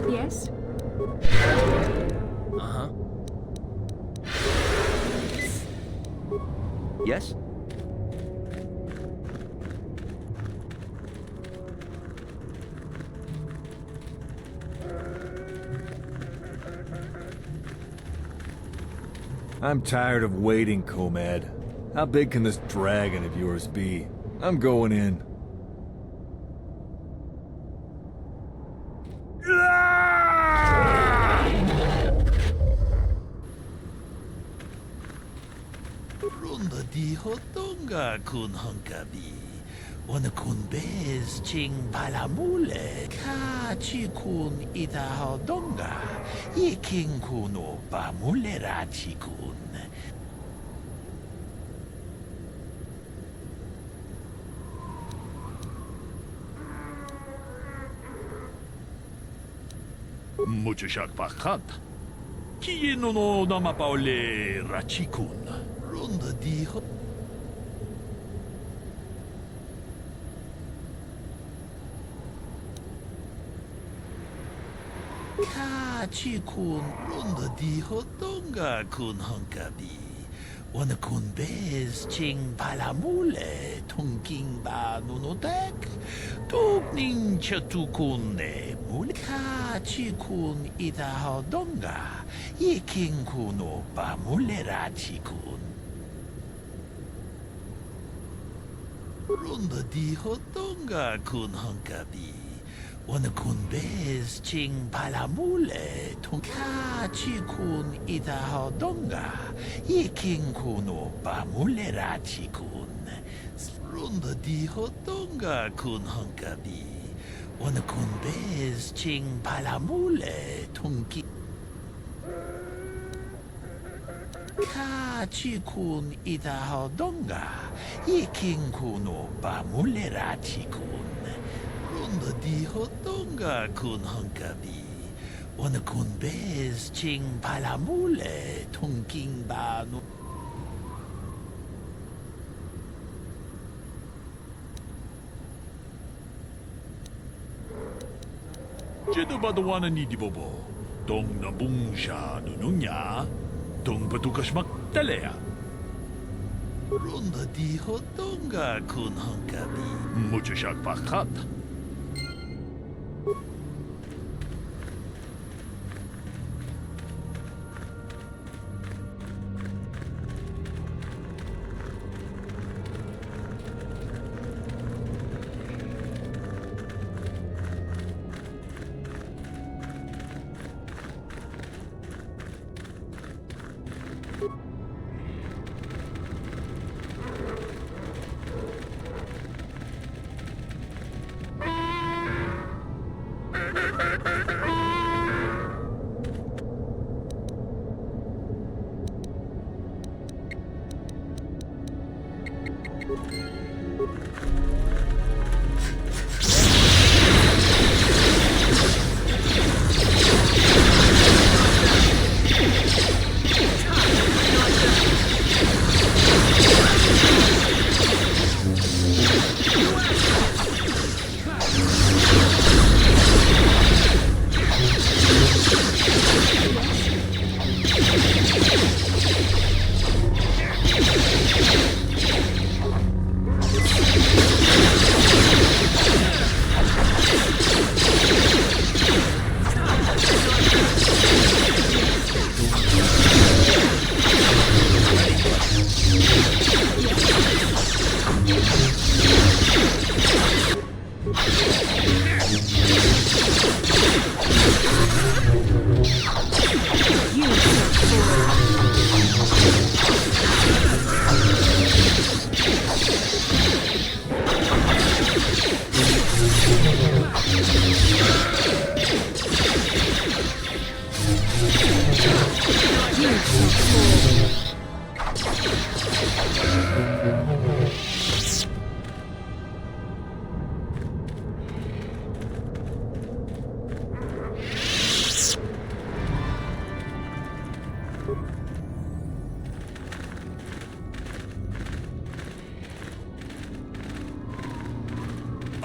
Yes? Uh-huh. Yes? I'm tired of waiting, Comad. How big can this dragon of yours be? I'm going in. Runda di hotonga kun hunkabi. Ona kun bez ching palamule. Ka chi kun ita hodonga. Iking kun opa mulera chi kun. mucho siak pakat. Kie no namapaole rachikun. Ronda dijo. Kachikun ronda dijo donga kun honkabi. Wana kun bez ching palamule tungking ba nunotek. Tupning chatukun ne mulka chikun ita donga. Iking kuno ba mulera chikun. Ronda dijo donga kun honkabi. Wana kun bez ching palamule tungka chikun ita donga. Iking kuno ba mulera chikun. Ronda dijo donga kun honkabi. Wana kun bez ching palamule tungki. Ka chikun ita donga. Iking kuno ba mulera chikun. Ronda dijo donga kun honkabi. Wana kun bez ching palamule tungking ba no. Jeda badawana ni di bobo. Dong nabung siya nununya. Dong patukas magtalea. Ronda dijo donga kun honkabi. Mucho siya pakat.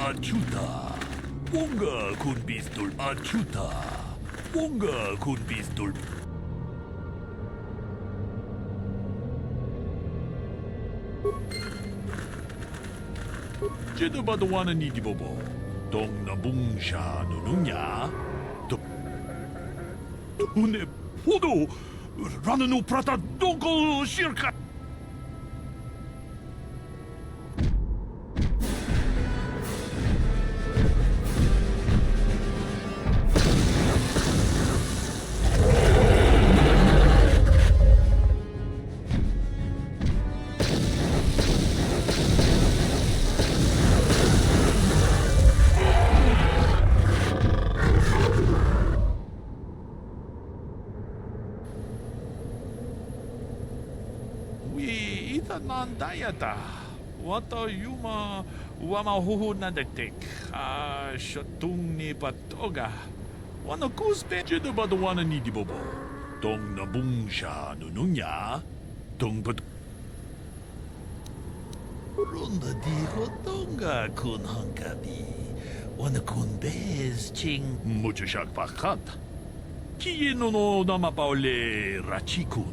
Achuta. Wonga kun pistol. Achuta. Wonga kun pistol. Jeda badawana ni di bobo. Dong nabung siya nununya. Une podo. Rananu prata dongol shirka. Nandayata. Wata yuma wama huhu nadektek. Shatung ni patoga. Wano kuspe jeda ba wana ni di bobo. Dong na bungsha nununya. Dong ba Runda di hotonga kun hankabi. Wana kun bez ching mucho shak pakanta. Kiye no nama paole rachikun.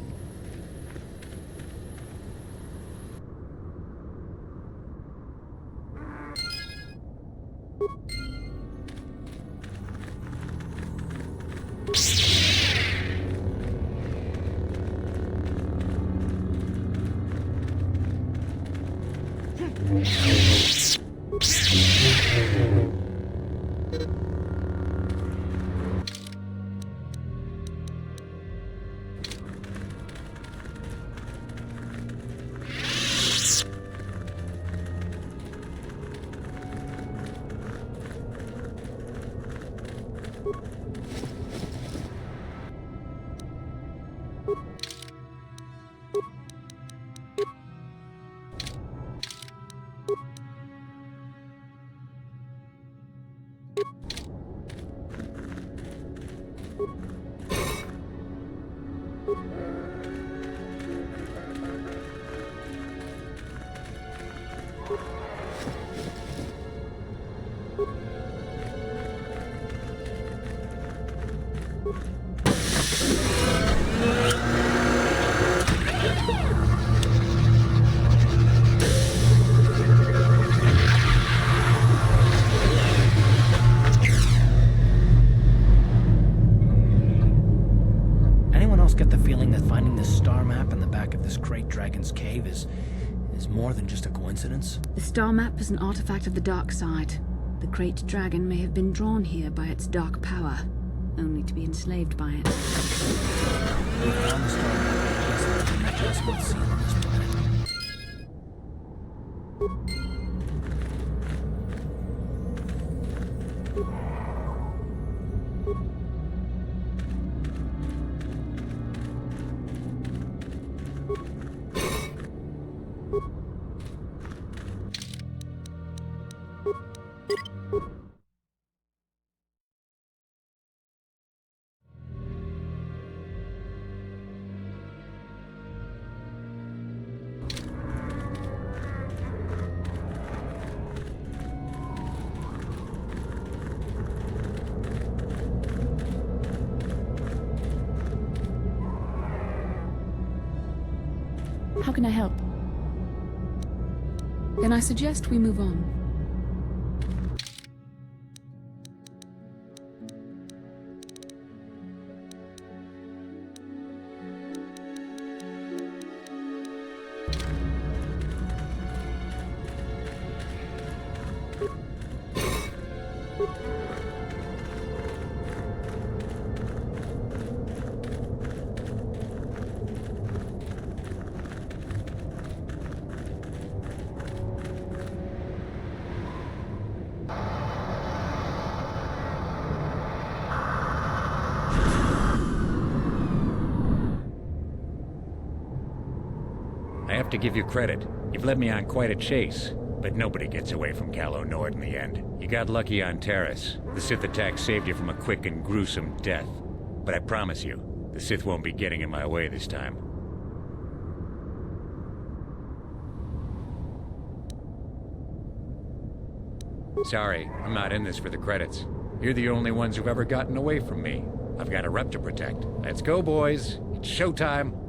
Get the feeling that finding this star map in the back of this Great Dragon's cave is more than just a coincidence? The star map is an artifact of the dark side. The Great Dragon may have been drawn here by its dark power, only to be enslaved by it. We found the star map. Yes, that matches just what's seen on this planet. How can I help? Then I suggest we move on. I have to give you credit. You've led me on quite a chase. But nobody gets away from Calo Nord in the end. You got lucky on Terrace. The Sith attack saved you from a quick and gruesome death. But I promise you, the Sith won't be getting in my way this time. Sorry, I'm not in this for the credits. You're the only ones who've ever gotten away from me. I've got a rep to protect. Let's go, boys. It's showtime.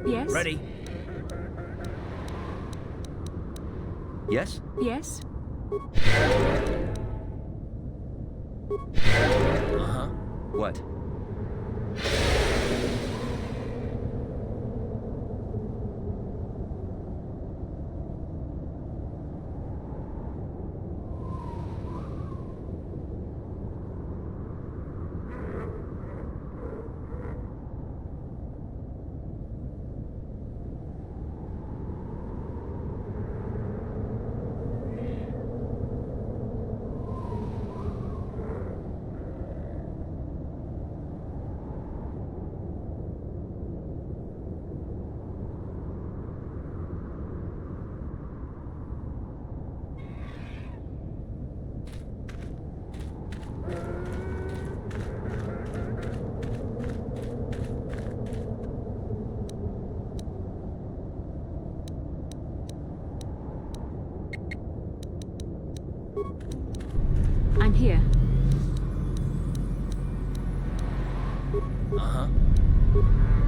Yes? Ready. Yes? Yes? Uh-huh. What?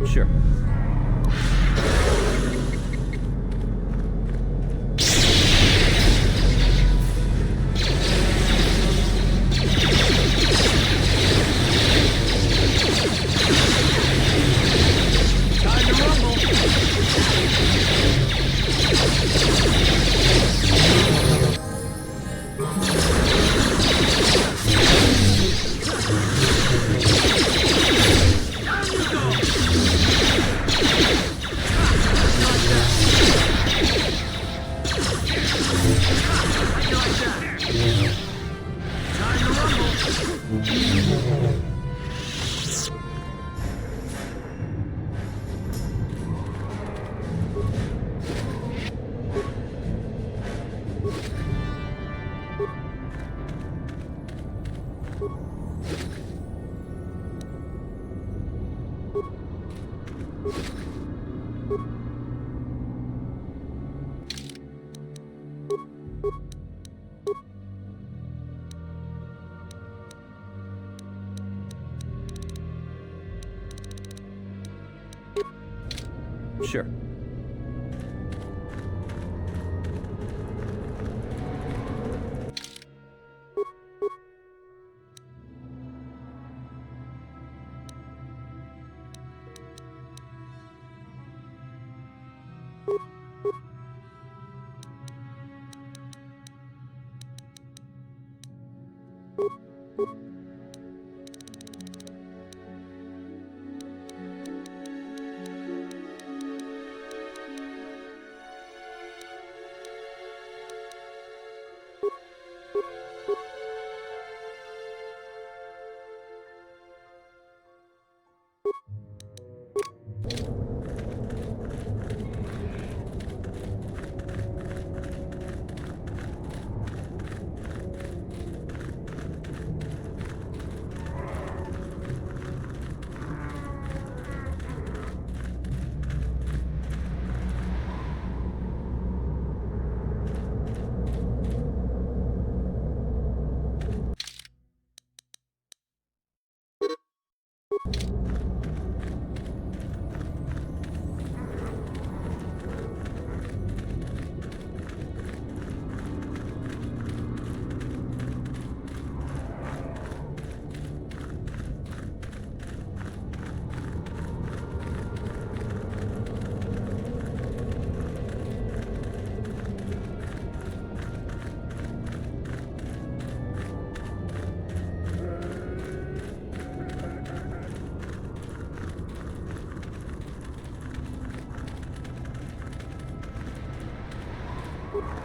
Sure. Sure.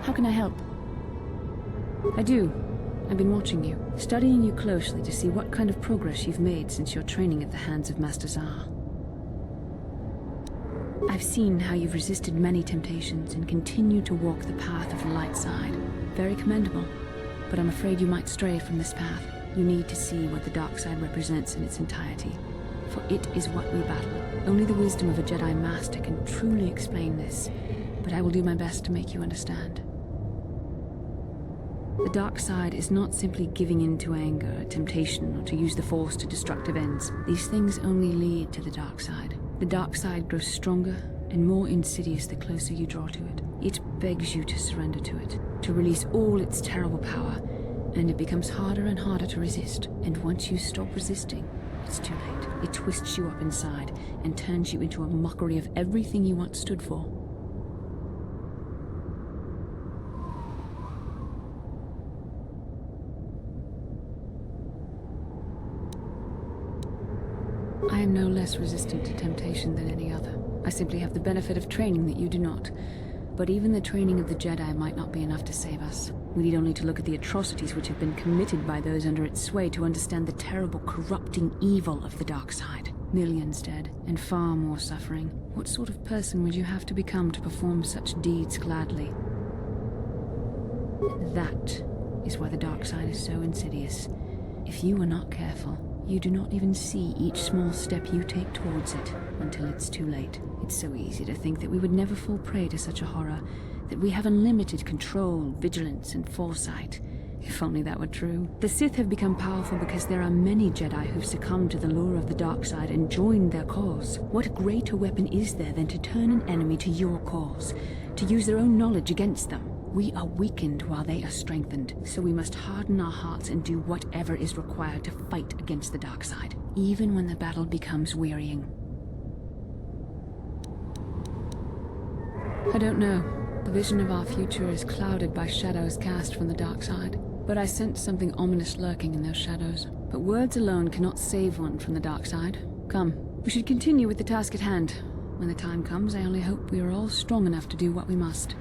How can I help? I do. I've been watching you, studying you closely to see what kind of progress you've made since your training at the hands of Master Zahar. I've seen how you've resisted many temptations and continue to walk the path of the light side. Very commendable, but I'm afraid you might stray from this path. You need to see what the dark side represents in its entirety, for it is what we battle. Only the wisdom of a Jedi Master can truly explain this, but I will do my best to make you understand. The dark side is not simply giving in to anger, temptation, or to use the Force to destructive ends. These things only lead to the dark side. The dark side grows stronger and more insidious the closer you draw to it. It begs you to surrender to it, to release all its terrible power, and it becomes harder and harder to resist. And once you stop resisting, it's too late. It twists you up inside and turns you into a mockery of everything you once stood for. I am no less resistant to temptation than any other. I simply have the benefit of training that you do not. But even the training of the Jedi might not be enough to save us. We need only to look at the atrocities which have been committed by those under its sway to understand the terrible, corrupting evil of the dark side. Millions dead, and far more suffering. What sort of person would you have to become to perform such deeds gladly? That is why the dark side is so insidious. If you are not careful, you do not even see each small step you take towards it until it's too late. It's so easy to think that we would never fall prey to such a horror, that we have unlimited control, vigilance, and foresight. If only that were true. The Sith have become powerful because there are many Jedi who've succumbed to the lure of the dark side and joined their cause. What greater weapon is there than to turn an enemy to your cause, to use their own knowledge against them? We are weakened while they are strengthened, so we must harden our hearts and do whatever is required to fight against the dark side, even when the battle becomes wearying. I don't know. The vision of our future is clouded by shadows cast from the dark side. But I sense something ominous lurking in those shadows. But words alone cannot save one from the dark side. Come, we should continue with the task at hand. When the time comes, I only hope we are all strong enough to do what we must.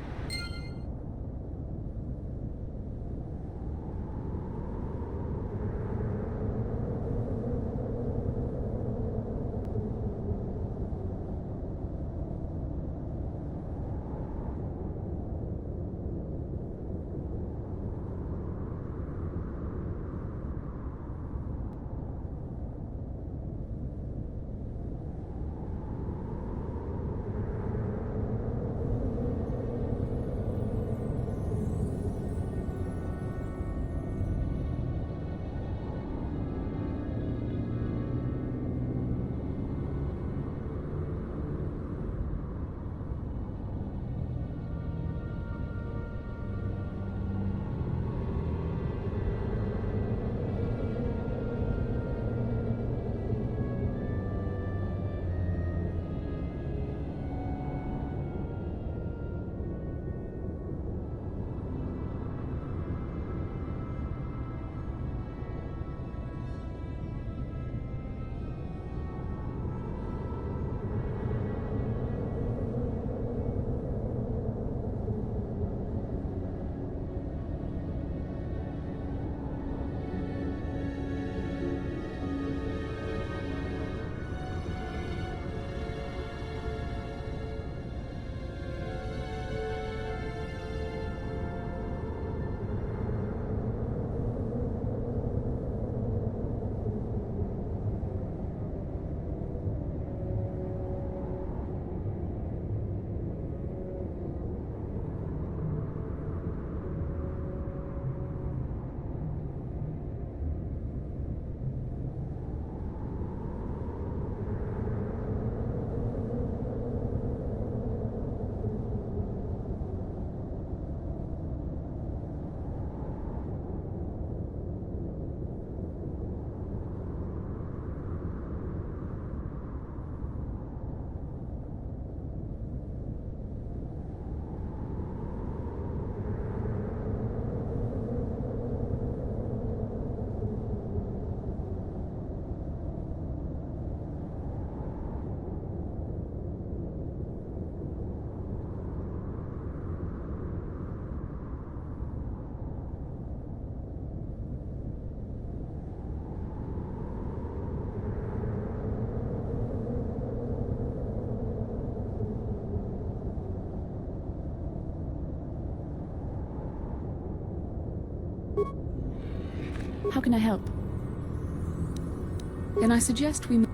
How can I help? Then I suggest we...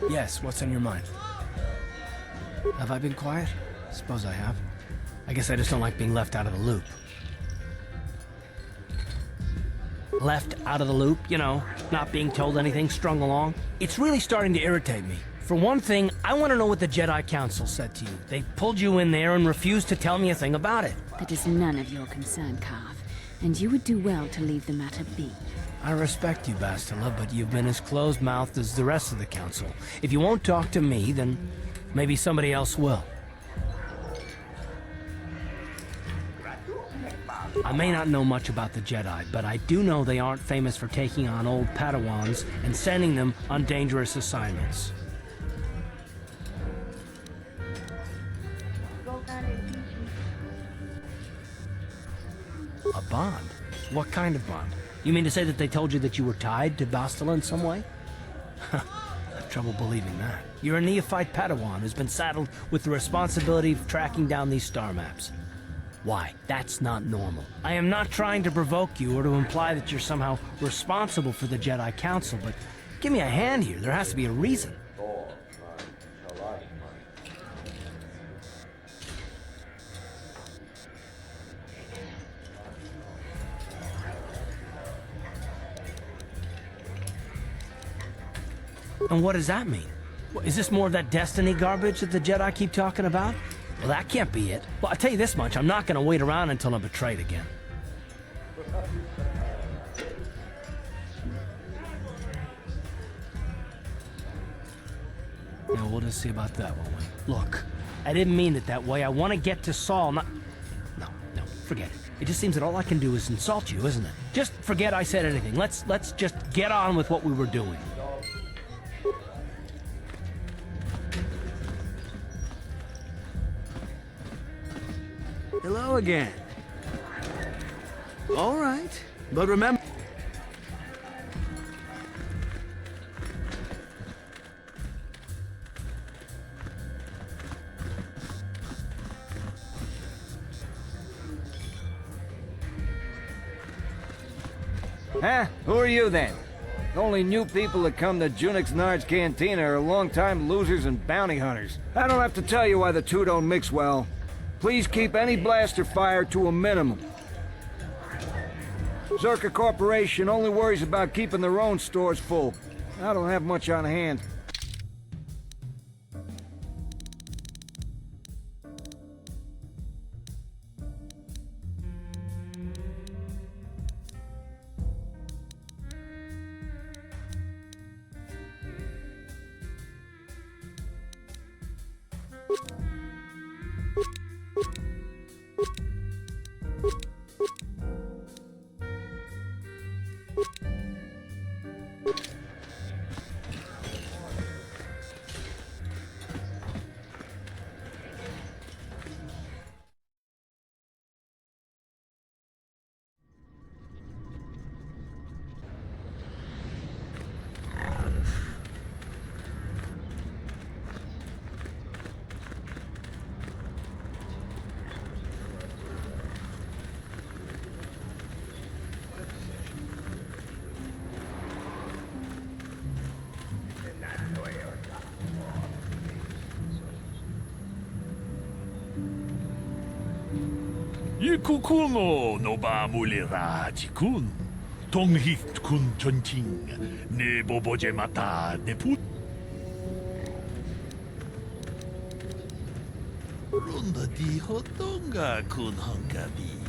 Yes, what's on your mind? Have I been quiet? Suppose I have. I guess I just don't like being left out of the loop. Left out of the loop, you know, not being told anything, strung along. It's really starting to irritate me. For one thing, I want to know what the Jedi Council said to you. They pulled you in there and refused to tell me a thing about it. That is none of your concern, Carth, and you would do well to leave the matter be. I respect you, Bastila, but you've been as closed-mouthed as the rest of the Council. If you won't talk to me, then maybe somebody else will. I may not know much about the Jedi, but I do know they aren't famous for taking on old Padawans and sending them on dangerous assignments. A bond? What kind of bond? You mean to say that they told you that you were tied to Bastila in some way? I have trouble believing that. You're a neophyte Padawan who's been saddled with the responsibility of tracking down these star maps. Why? That's not normal. I am not trying to provoke you or to imply that you're somehow responsible for the Jedi Council, but give me a hand here. There has to be a reason. And what does that mean? Is this more of that destiny garbage that the Jedi keep talking about? Well, that can't be it. Well, I'll tell you this much, I'm not going to wait around until I'm betrayed again. Now, we'll just see about that, won't we? Look, I didn't mean it that way. I want to get to Saul, not... No, forget it. It just seems that all I can do is insult you, isn't it? Just forget I said anything. Let's just get on with what we were doing. Hello again. All right, but remember... Huh? Who are you then? The only new people that come to Junix Nard's Cantina are long-time losers and bounty hunters. I don't have to tell you why the two don't mix well. Please keep any blaster fire to a minimum. Zerka Corporation only worries about keeping their own stores full. I don't have much on hand. Ikukuno no ba mulira jikun. Tonghit kun chonching. Ne boboje mata ne put. Runda di hotonga kun hongabi.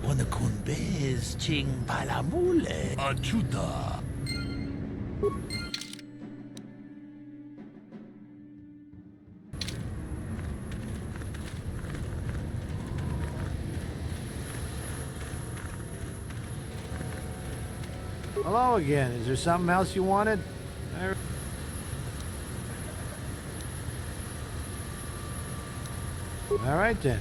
Wana kun bez ching palamule. Ajuda. Hello again. Is there something else you wanted? All right then.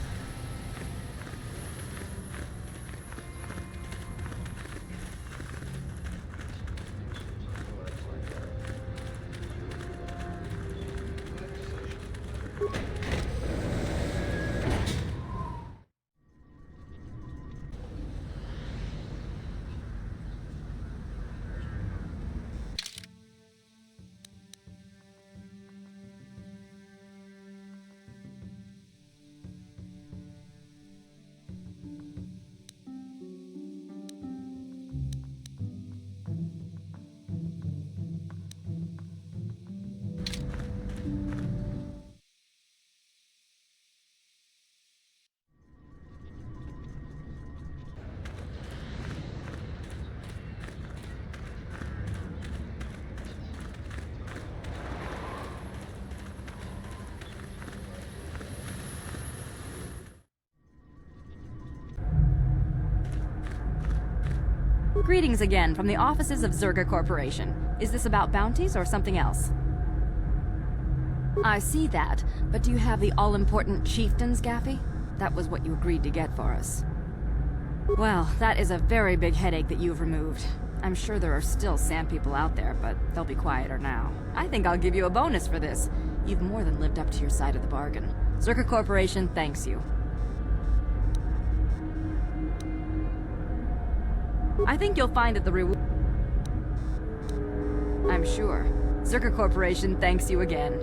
Greetings again from the offices of Zerga Corporation. Is this about bounties or something else? I see that, but do you have the all-important chieftains, Gaffy? That was what you agreed to get for us. Well, that is a very big headache that you've removed. I'm sure there are still sand people out there, but they'll be quieter now. I think I'll give you a bonus for this. You've more than lived up to your side of the bargain. Zerga Corporation thanks you. I think you'll find that the reward... I'm sure. Zerga Corporation thanks you again.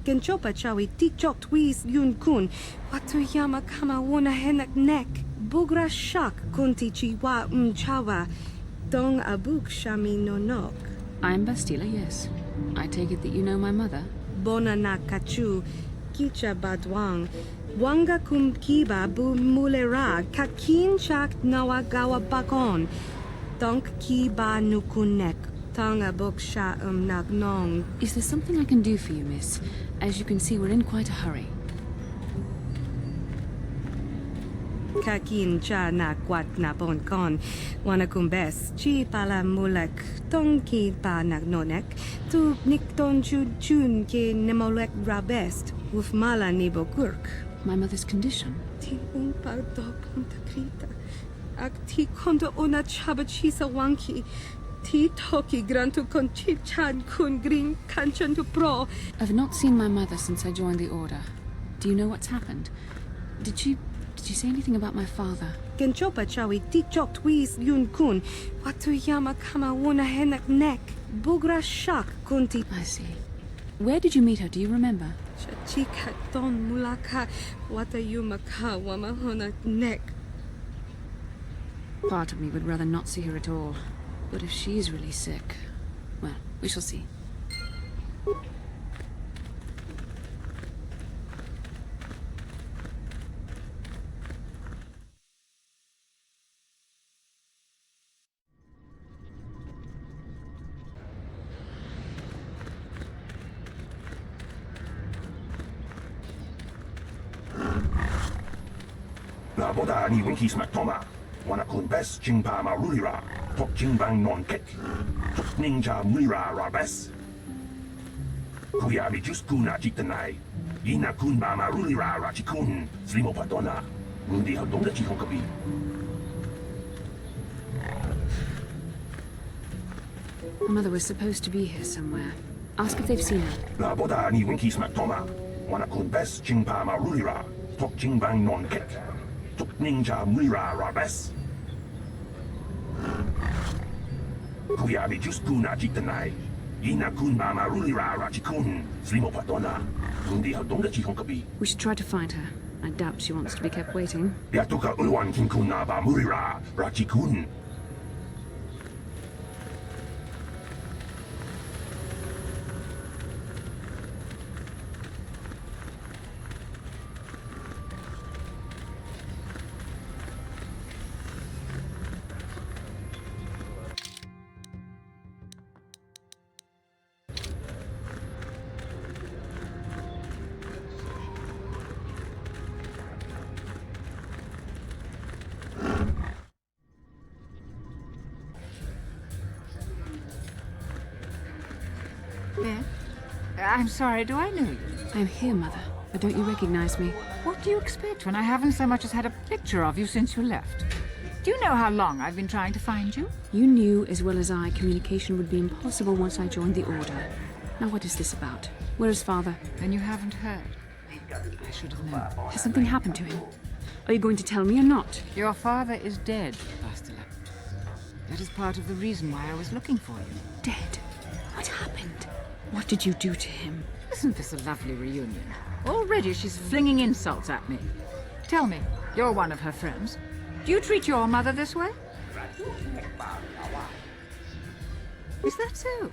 Genchopa chawi tikchok twis yun kun. Watuyama kama wona henak nek. Bugra shak kunti chiwa chawa. Dong abuk shami nonok. I'm Bastila, yes. I take it that you know my mother? Bona na kachu. Kicha badwang. Wanga kum kiba bu mulera. Kakin chak nawagawa bakon. Donk kiba nukunek. Tonga buk sha nagnong. Is there something I can do for you, miss? As you can see, we're in quite a hurry. Kakin cha na kwat na bon kon. Wanakumbes. Chi pala mulek. Tong ki pa nagnonek. Tu nikton chun ke nemolek rabest. Uf mala nibo kurk. My mother's condition? Ti umpa do punta krita. Ak ti konda ona chabachisa wanki. Ti toki grantu con chichan kun green kanchan to pro. I've not seen my mother since I joined the Order. Do you know what's happened? Did you say anything about my father? Genchopa chawi tikchok twis yun kun. Watuyama kama wona henak nek. Bugra shak kunti. I see. Where did you meet her? Do you remember? Chika ton mulaka. Watayuma ka wamahona nek. Part of me would rather not see her at all. But if she is really sick, well, we shall see. La boda ni winki smack toma. Wana kun bes jingpa ma rulira. Tok jingbang non kek. Tok ninja mulira rabes. Kuya mi jus kuna jitanai. Ina kun ba ma rulira rachikun. Slimo padona. Mundi hadong da chihong kabi. My mother was supposed to be here somewhere. Ask if they've seen her. La boda ni winki smack toma. Wana kun bes jingpa ma rulira. Tok jingbang non kek. Tok ninja mulira rabes. Kuya mi jus kuna jitanai. Ina kun ba ma rulira rachikun. Slimo padona. Mundi hadong da chihong kabi. We should try to find her. I doubt she wants to be kept waiting. Yatuka ulwan kinkuna ba murira rachikun. Yeah? I'm sorry, do I know you? I'm here, Mother. But don't you recognize me? What do you expect when I haven't so much as had a picture of you since you left? Do you know how long I've been trying to find you? You knew as well as I communication would be impossible once I joined the Order. Now what is this about? Where is Father? Then you haven't heard. I should have known. Has something happened to him? Are you going to tell me or not? Your father is dead, Bastila. That is part of the reason why I was looking for you. Dead? What happened? What did you do to him? Isn't this a lovely reunion? Already she's flinging insults at me. Tell me, you're one of her friends. Do you treat your mother this way? Is that so?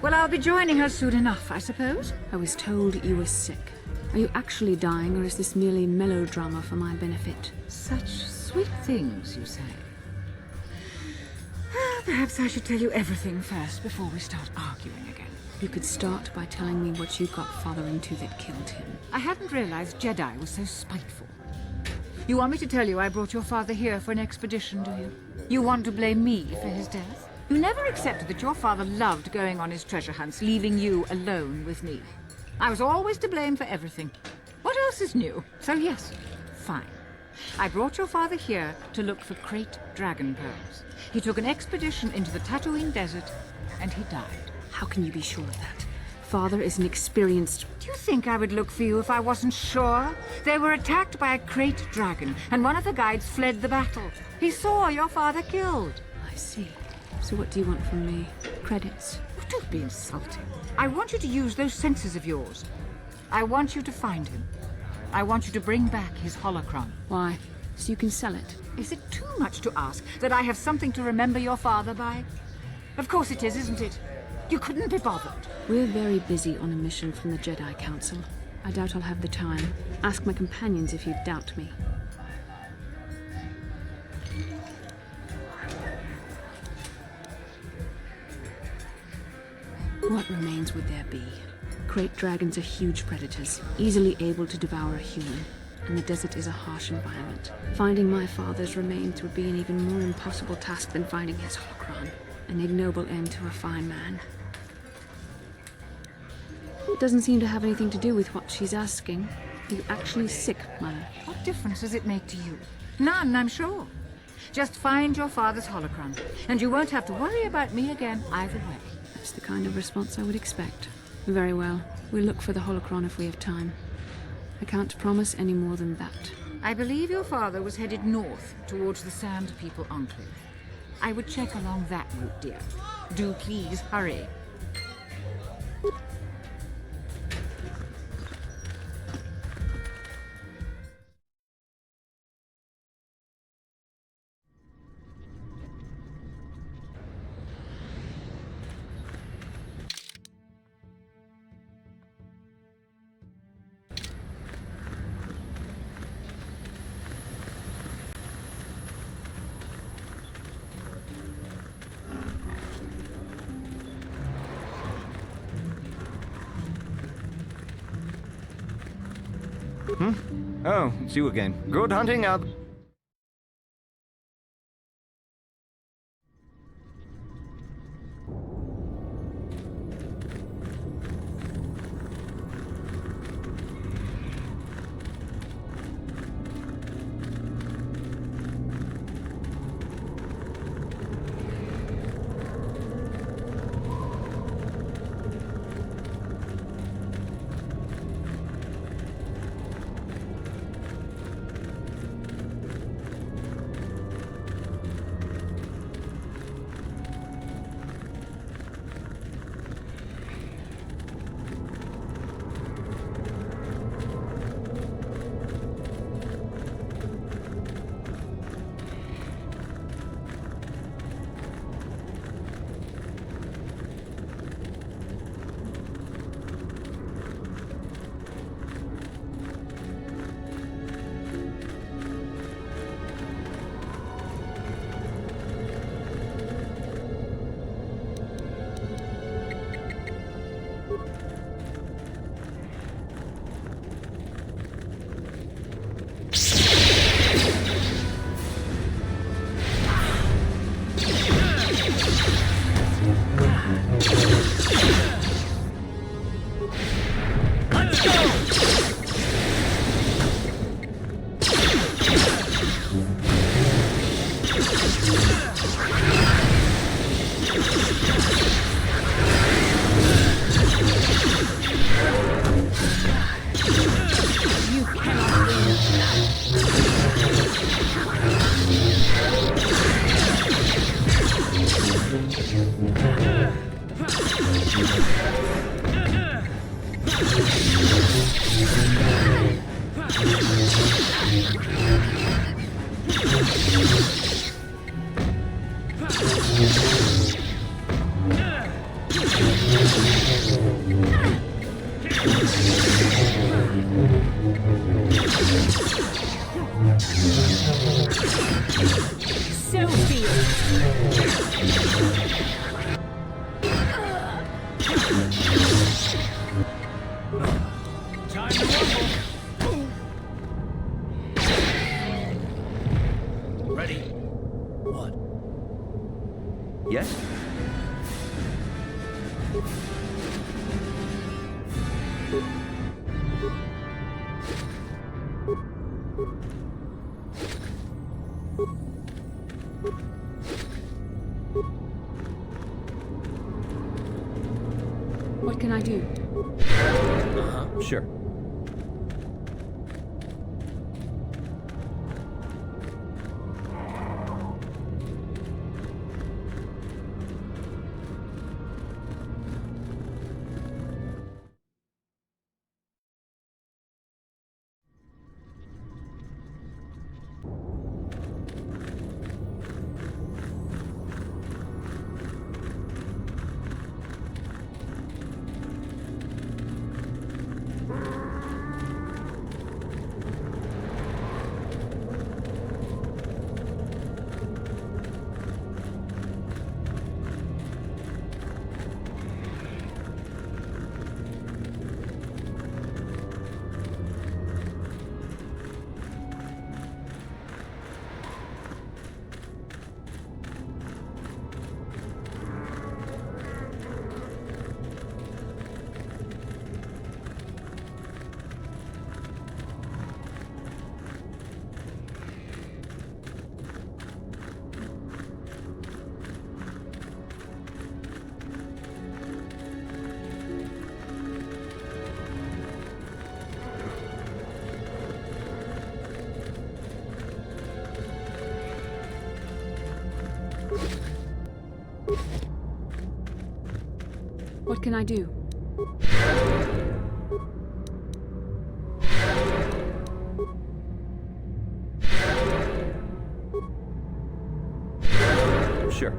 Well, I'll be joining her soon enough, I suppose. I was told you were sick. Are you actually dying, or is this merely melodrama for my benefit? Such sweet things, you say. Perhaps I should tell you everything first before we start arguing again. You could start by telling me what you got Father into that killed him. I hadn't realized Jedi was so spiteful. You want me to tell you I brought your father here for an expedition, do you? You want to blame me for his death? You never accepted that your father loved going on his treasure hunts, leaving you alone with me. I was always to blame for everything. What else is new? So yes, fine. I brought your father here to look for great dragon pearls. He took an expedition into the Tatooine desert, and he died. How can you be sure of that? Father is an experienced... Do you think I would look for you if I wasn't sure? They were attacked by a great dragon, and one of the guides fled the battle. He saw your father killed. I see. So what do you want from me? Credits? Oh, don't be insulting. I want you to use those senses of yours. I want you to find him. I want you to bring back his holocron. Why? So you can sell it? Is it too much to ask that I have something to remember your father by? Of course it is, isn't it? You couldn't be bothered. We're very busy on a mission from the Jedi Council. I doubt I'll have the time. Ask my companions if you doubt me. What remains would there be? Great dragons are huge predators, easily able to devour a human, and the desert is a harsh environment. Finding my father's remains would be an even more impossible task than finding his holocron. An ignoble end to a fine man. It doesn't seem to have anything to do with what she's asking. Are you actually sick, Mother? What difference does it make to you? None, I'm sure. Just find your father's holocron, and you won't have to worry about me again either way. That's the kind of response I would expect. Very well. We'll look for the holocron if we have time. I can't promise any more than that. I believe your father was headed north towards the Sand People Enclave. I would check along that route, dear. Do please hurry. Oh, it's you again. Good hunting out. So be Time to rumble. Ready? What? Yes? What can I do? Sure. What can I do? Sure.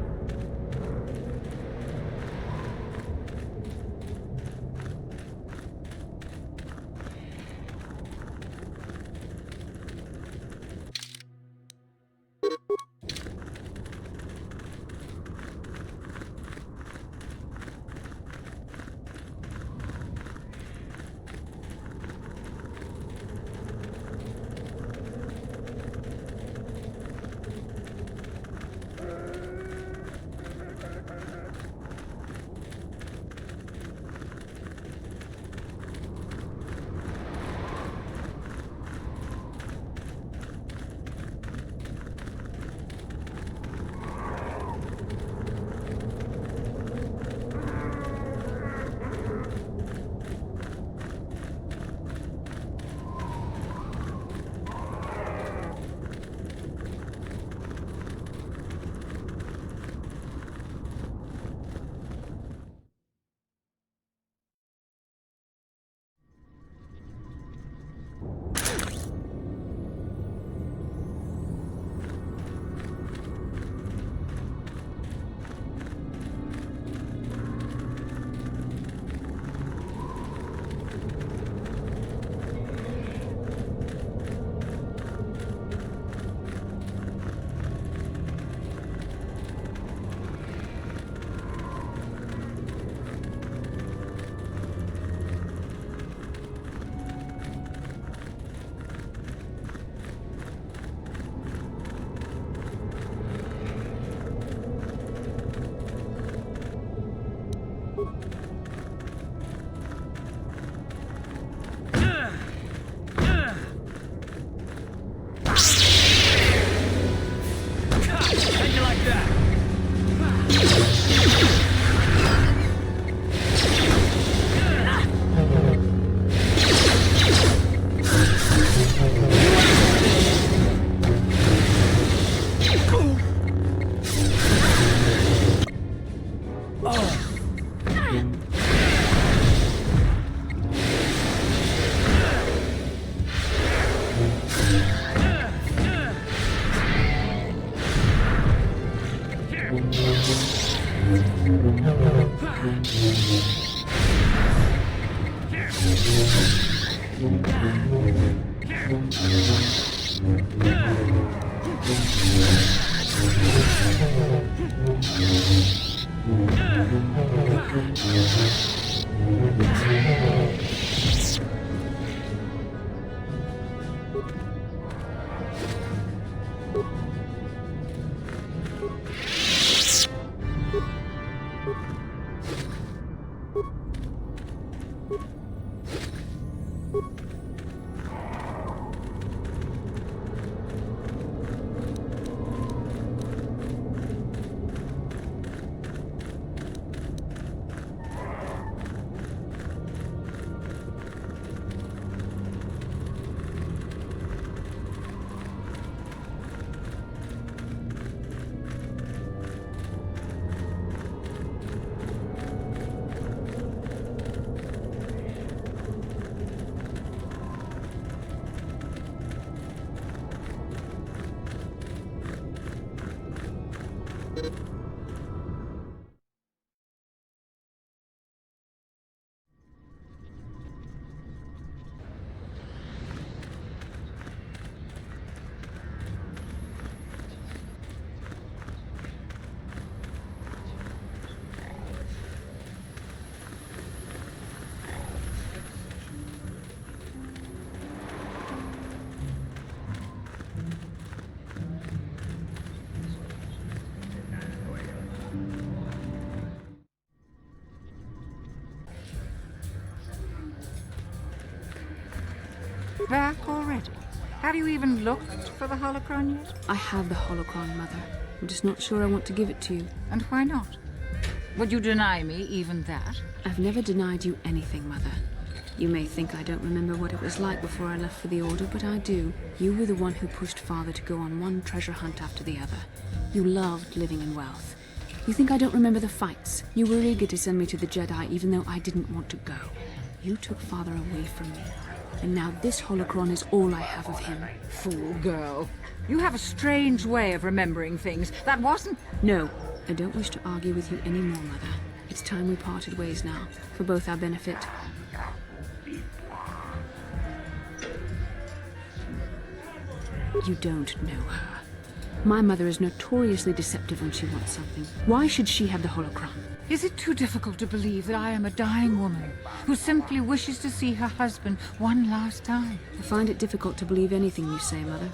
Back already? Have you even looked for the holocron yet? I have the holocron, Mother. I'm just not sure I want to give it to you. And why not? Would you deny me even that? I've never denied you anything, Mother. You may think I don't remember what it was like before I left for the Order, but I do. You were the one who pushed Father to go on one treasure hunt after the other. You loved living in wealth. You think I don't remember the fights? You were eager to send me to the Jedi even though I didn't want to go. You took Father away from me. And now this holocron is all I have of him. Fool girl. You have a strange way of remembering things. That wasn't... No, I don't wish to argue with you anymore, Mother. It's time we parted ways now, for both our benefit. You don't know her. My mother is notoriously deceptive when she wants something. Why should she have the holocron? Is it too difficult to believe that I am a dying woman who simply wishes to see her husband one last time? I find it difficult to believe anything you say, Mother.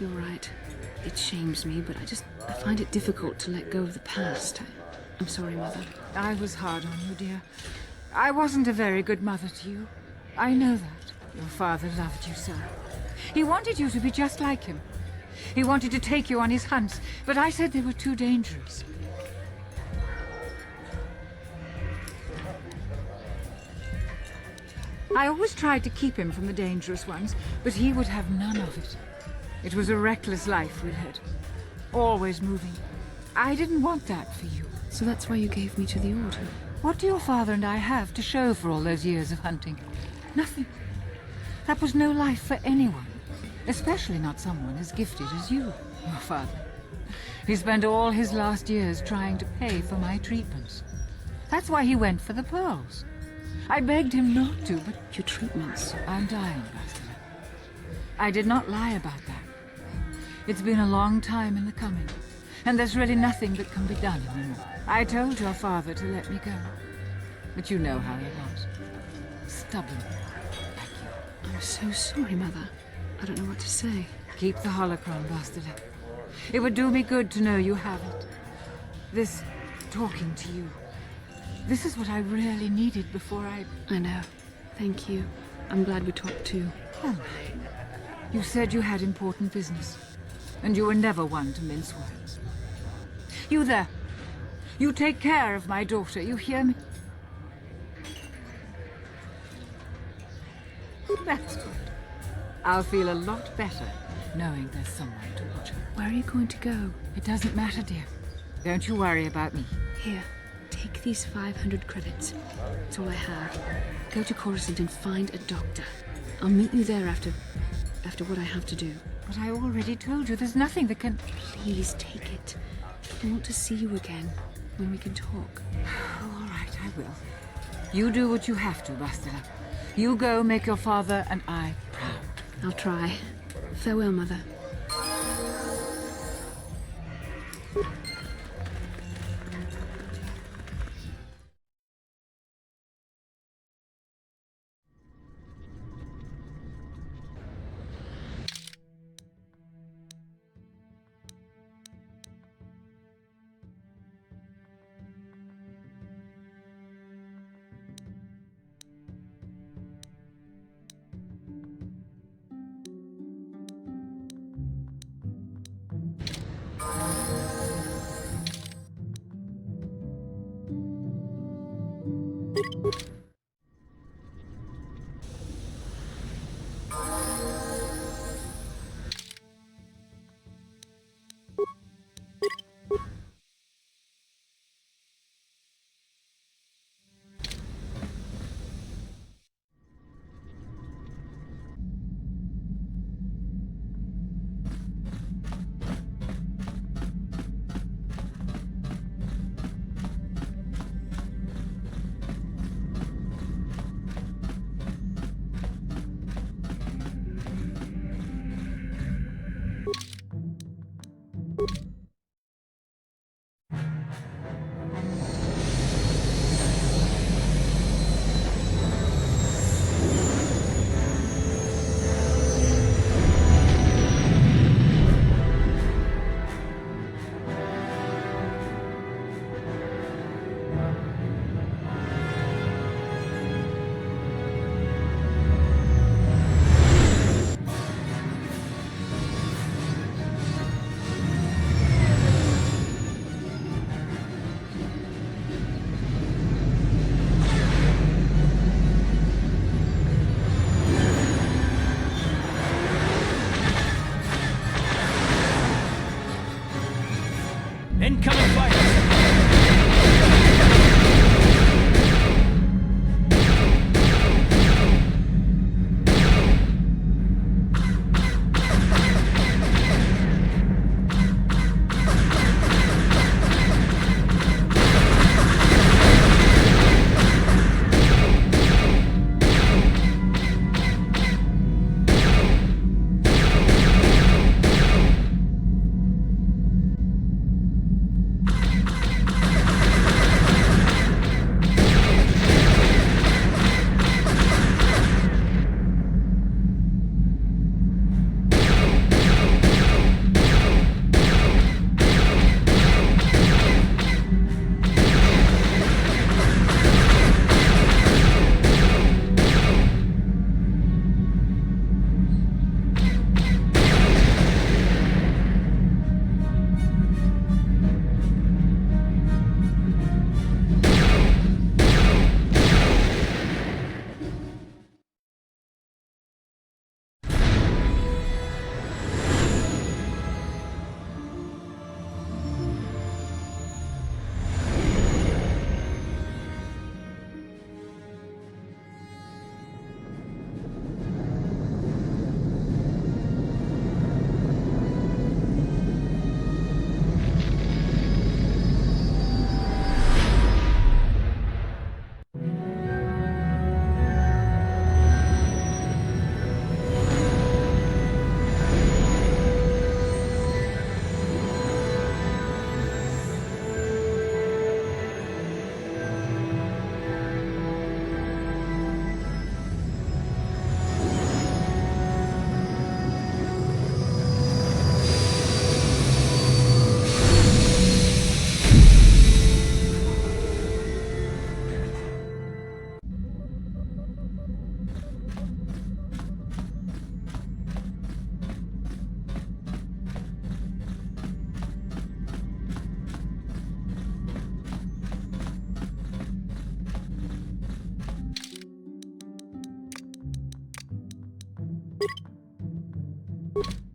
You're right. It shames me, but I find it difficult to let go of the past. I'm sorry, Mother. I was hard on you, dear. I wasn't a very good mother to you. I know that. Your father loved you so. He wanted you to be just like him. He wanted to take you on his hunts, but I said they were too dangerous. I always tried to keep him from the dangerous ones, but he would have none of it. It was a reckless life we led. Always moving. I didn't want that for you. So that's why you gave me to the Order? What do your father and I have to show for all those years of hunting? Nothing. That was no life for anyone. Especially not someone as gifted as you, your father. He spent all his last years trying to pay for my treatments. That's why he went for the pearls. I begged him not to, but... Your treatments? I'm dying, Bastila. I did not lie about that. It's been a long time in the coming, and there's really nothing that can be done anymore. I told your father to let me go, but you know how he was. Stubborn, like you. I'm so sorry, Mother. I don't know what to say. Keep the holocron, Bastila. It would do me good to know you have it. This talking to you. This is what I really needed before I know. Thank you. I'm glad we talked too. Oh, you said you had important business, and you were never one to mince words. You there. You take care of my daughter, you hear me? That's good. I'll feel a lot better knowing there's someone to watch her. Where are you going to go? It doesn't matter, dear. Don't you worry about me. Here, Take these 500 credits. It's all I have. Go to Coruscant and find a doctor. I'll meet you there after what I have to do. But I already told you there's nothing that can... Please take it. I want to see you again when we can talk. All right, I will. You do what you have to, Bastila. You go make your father and I proud. I'll try. Farewell, Mother. Incoming fighters! You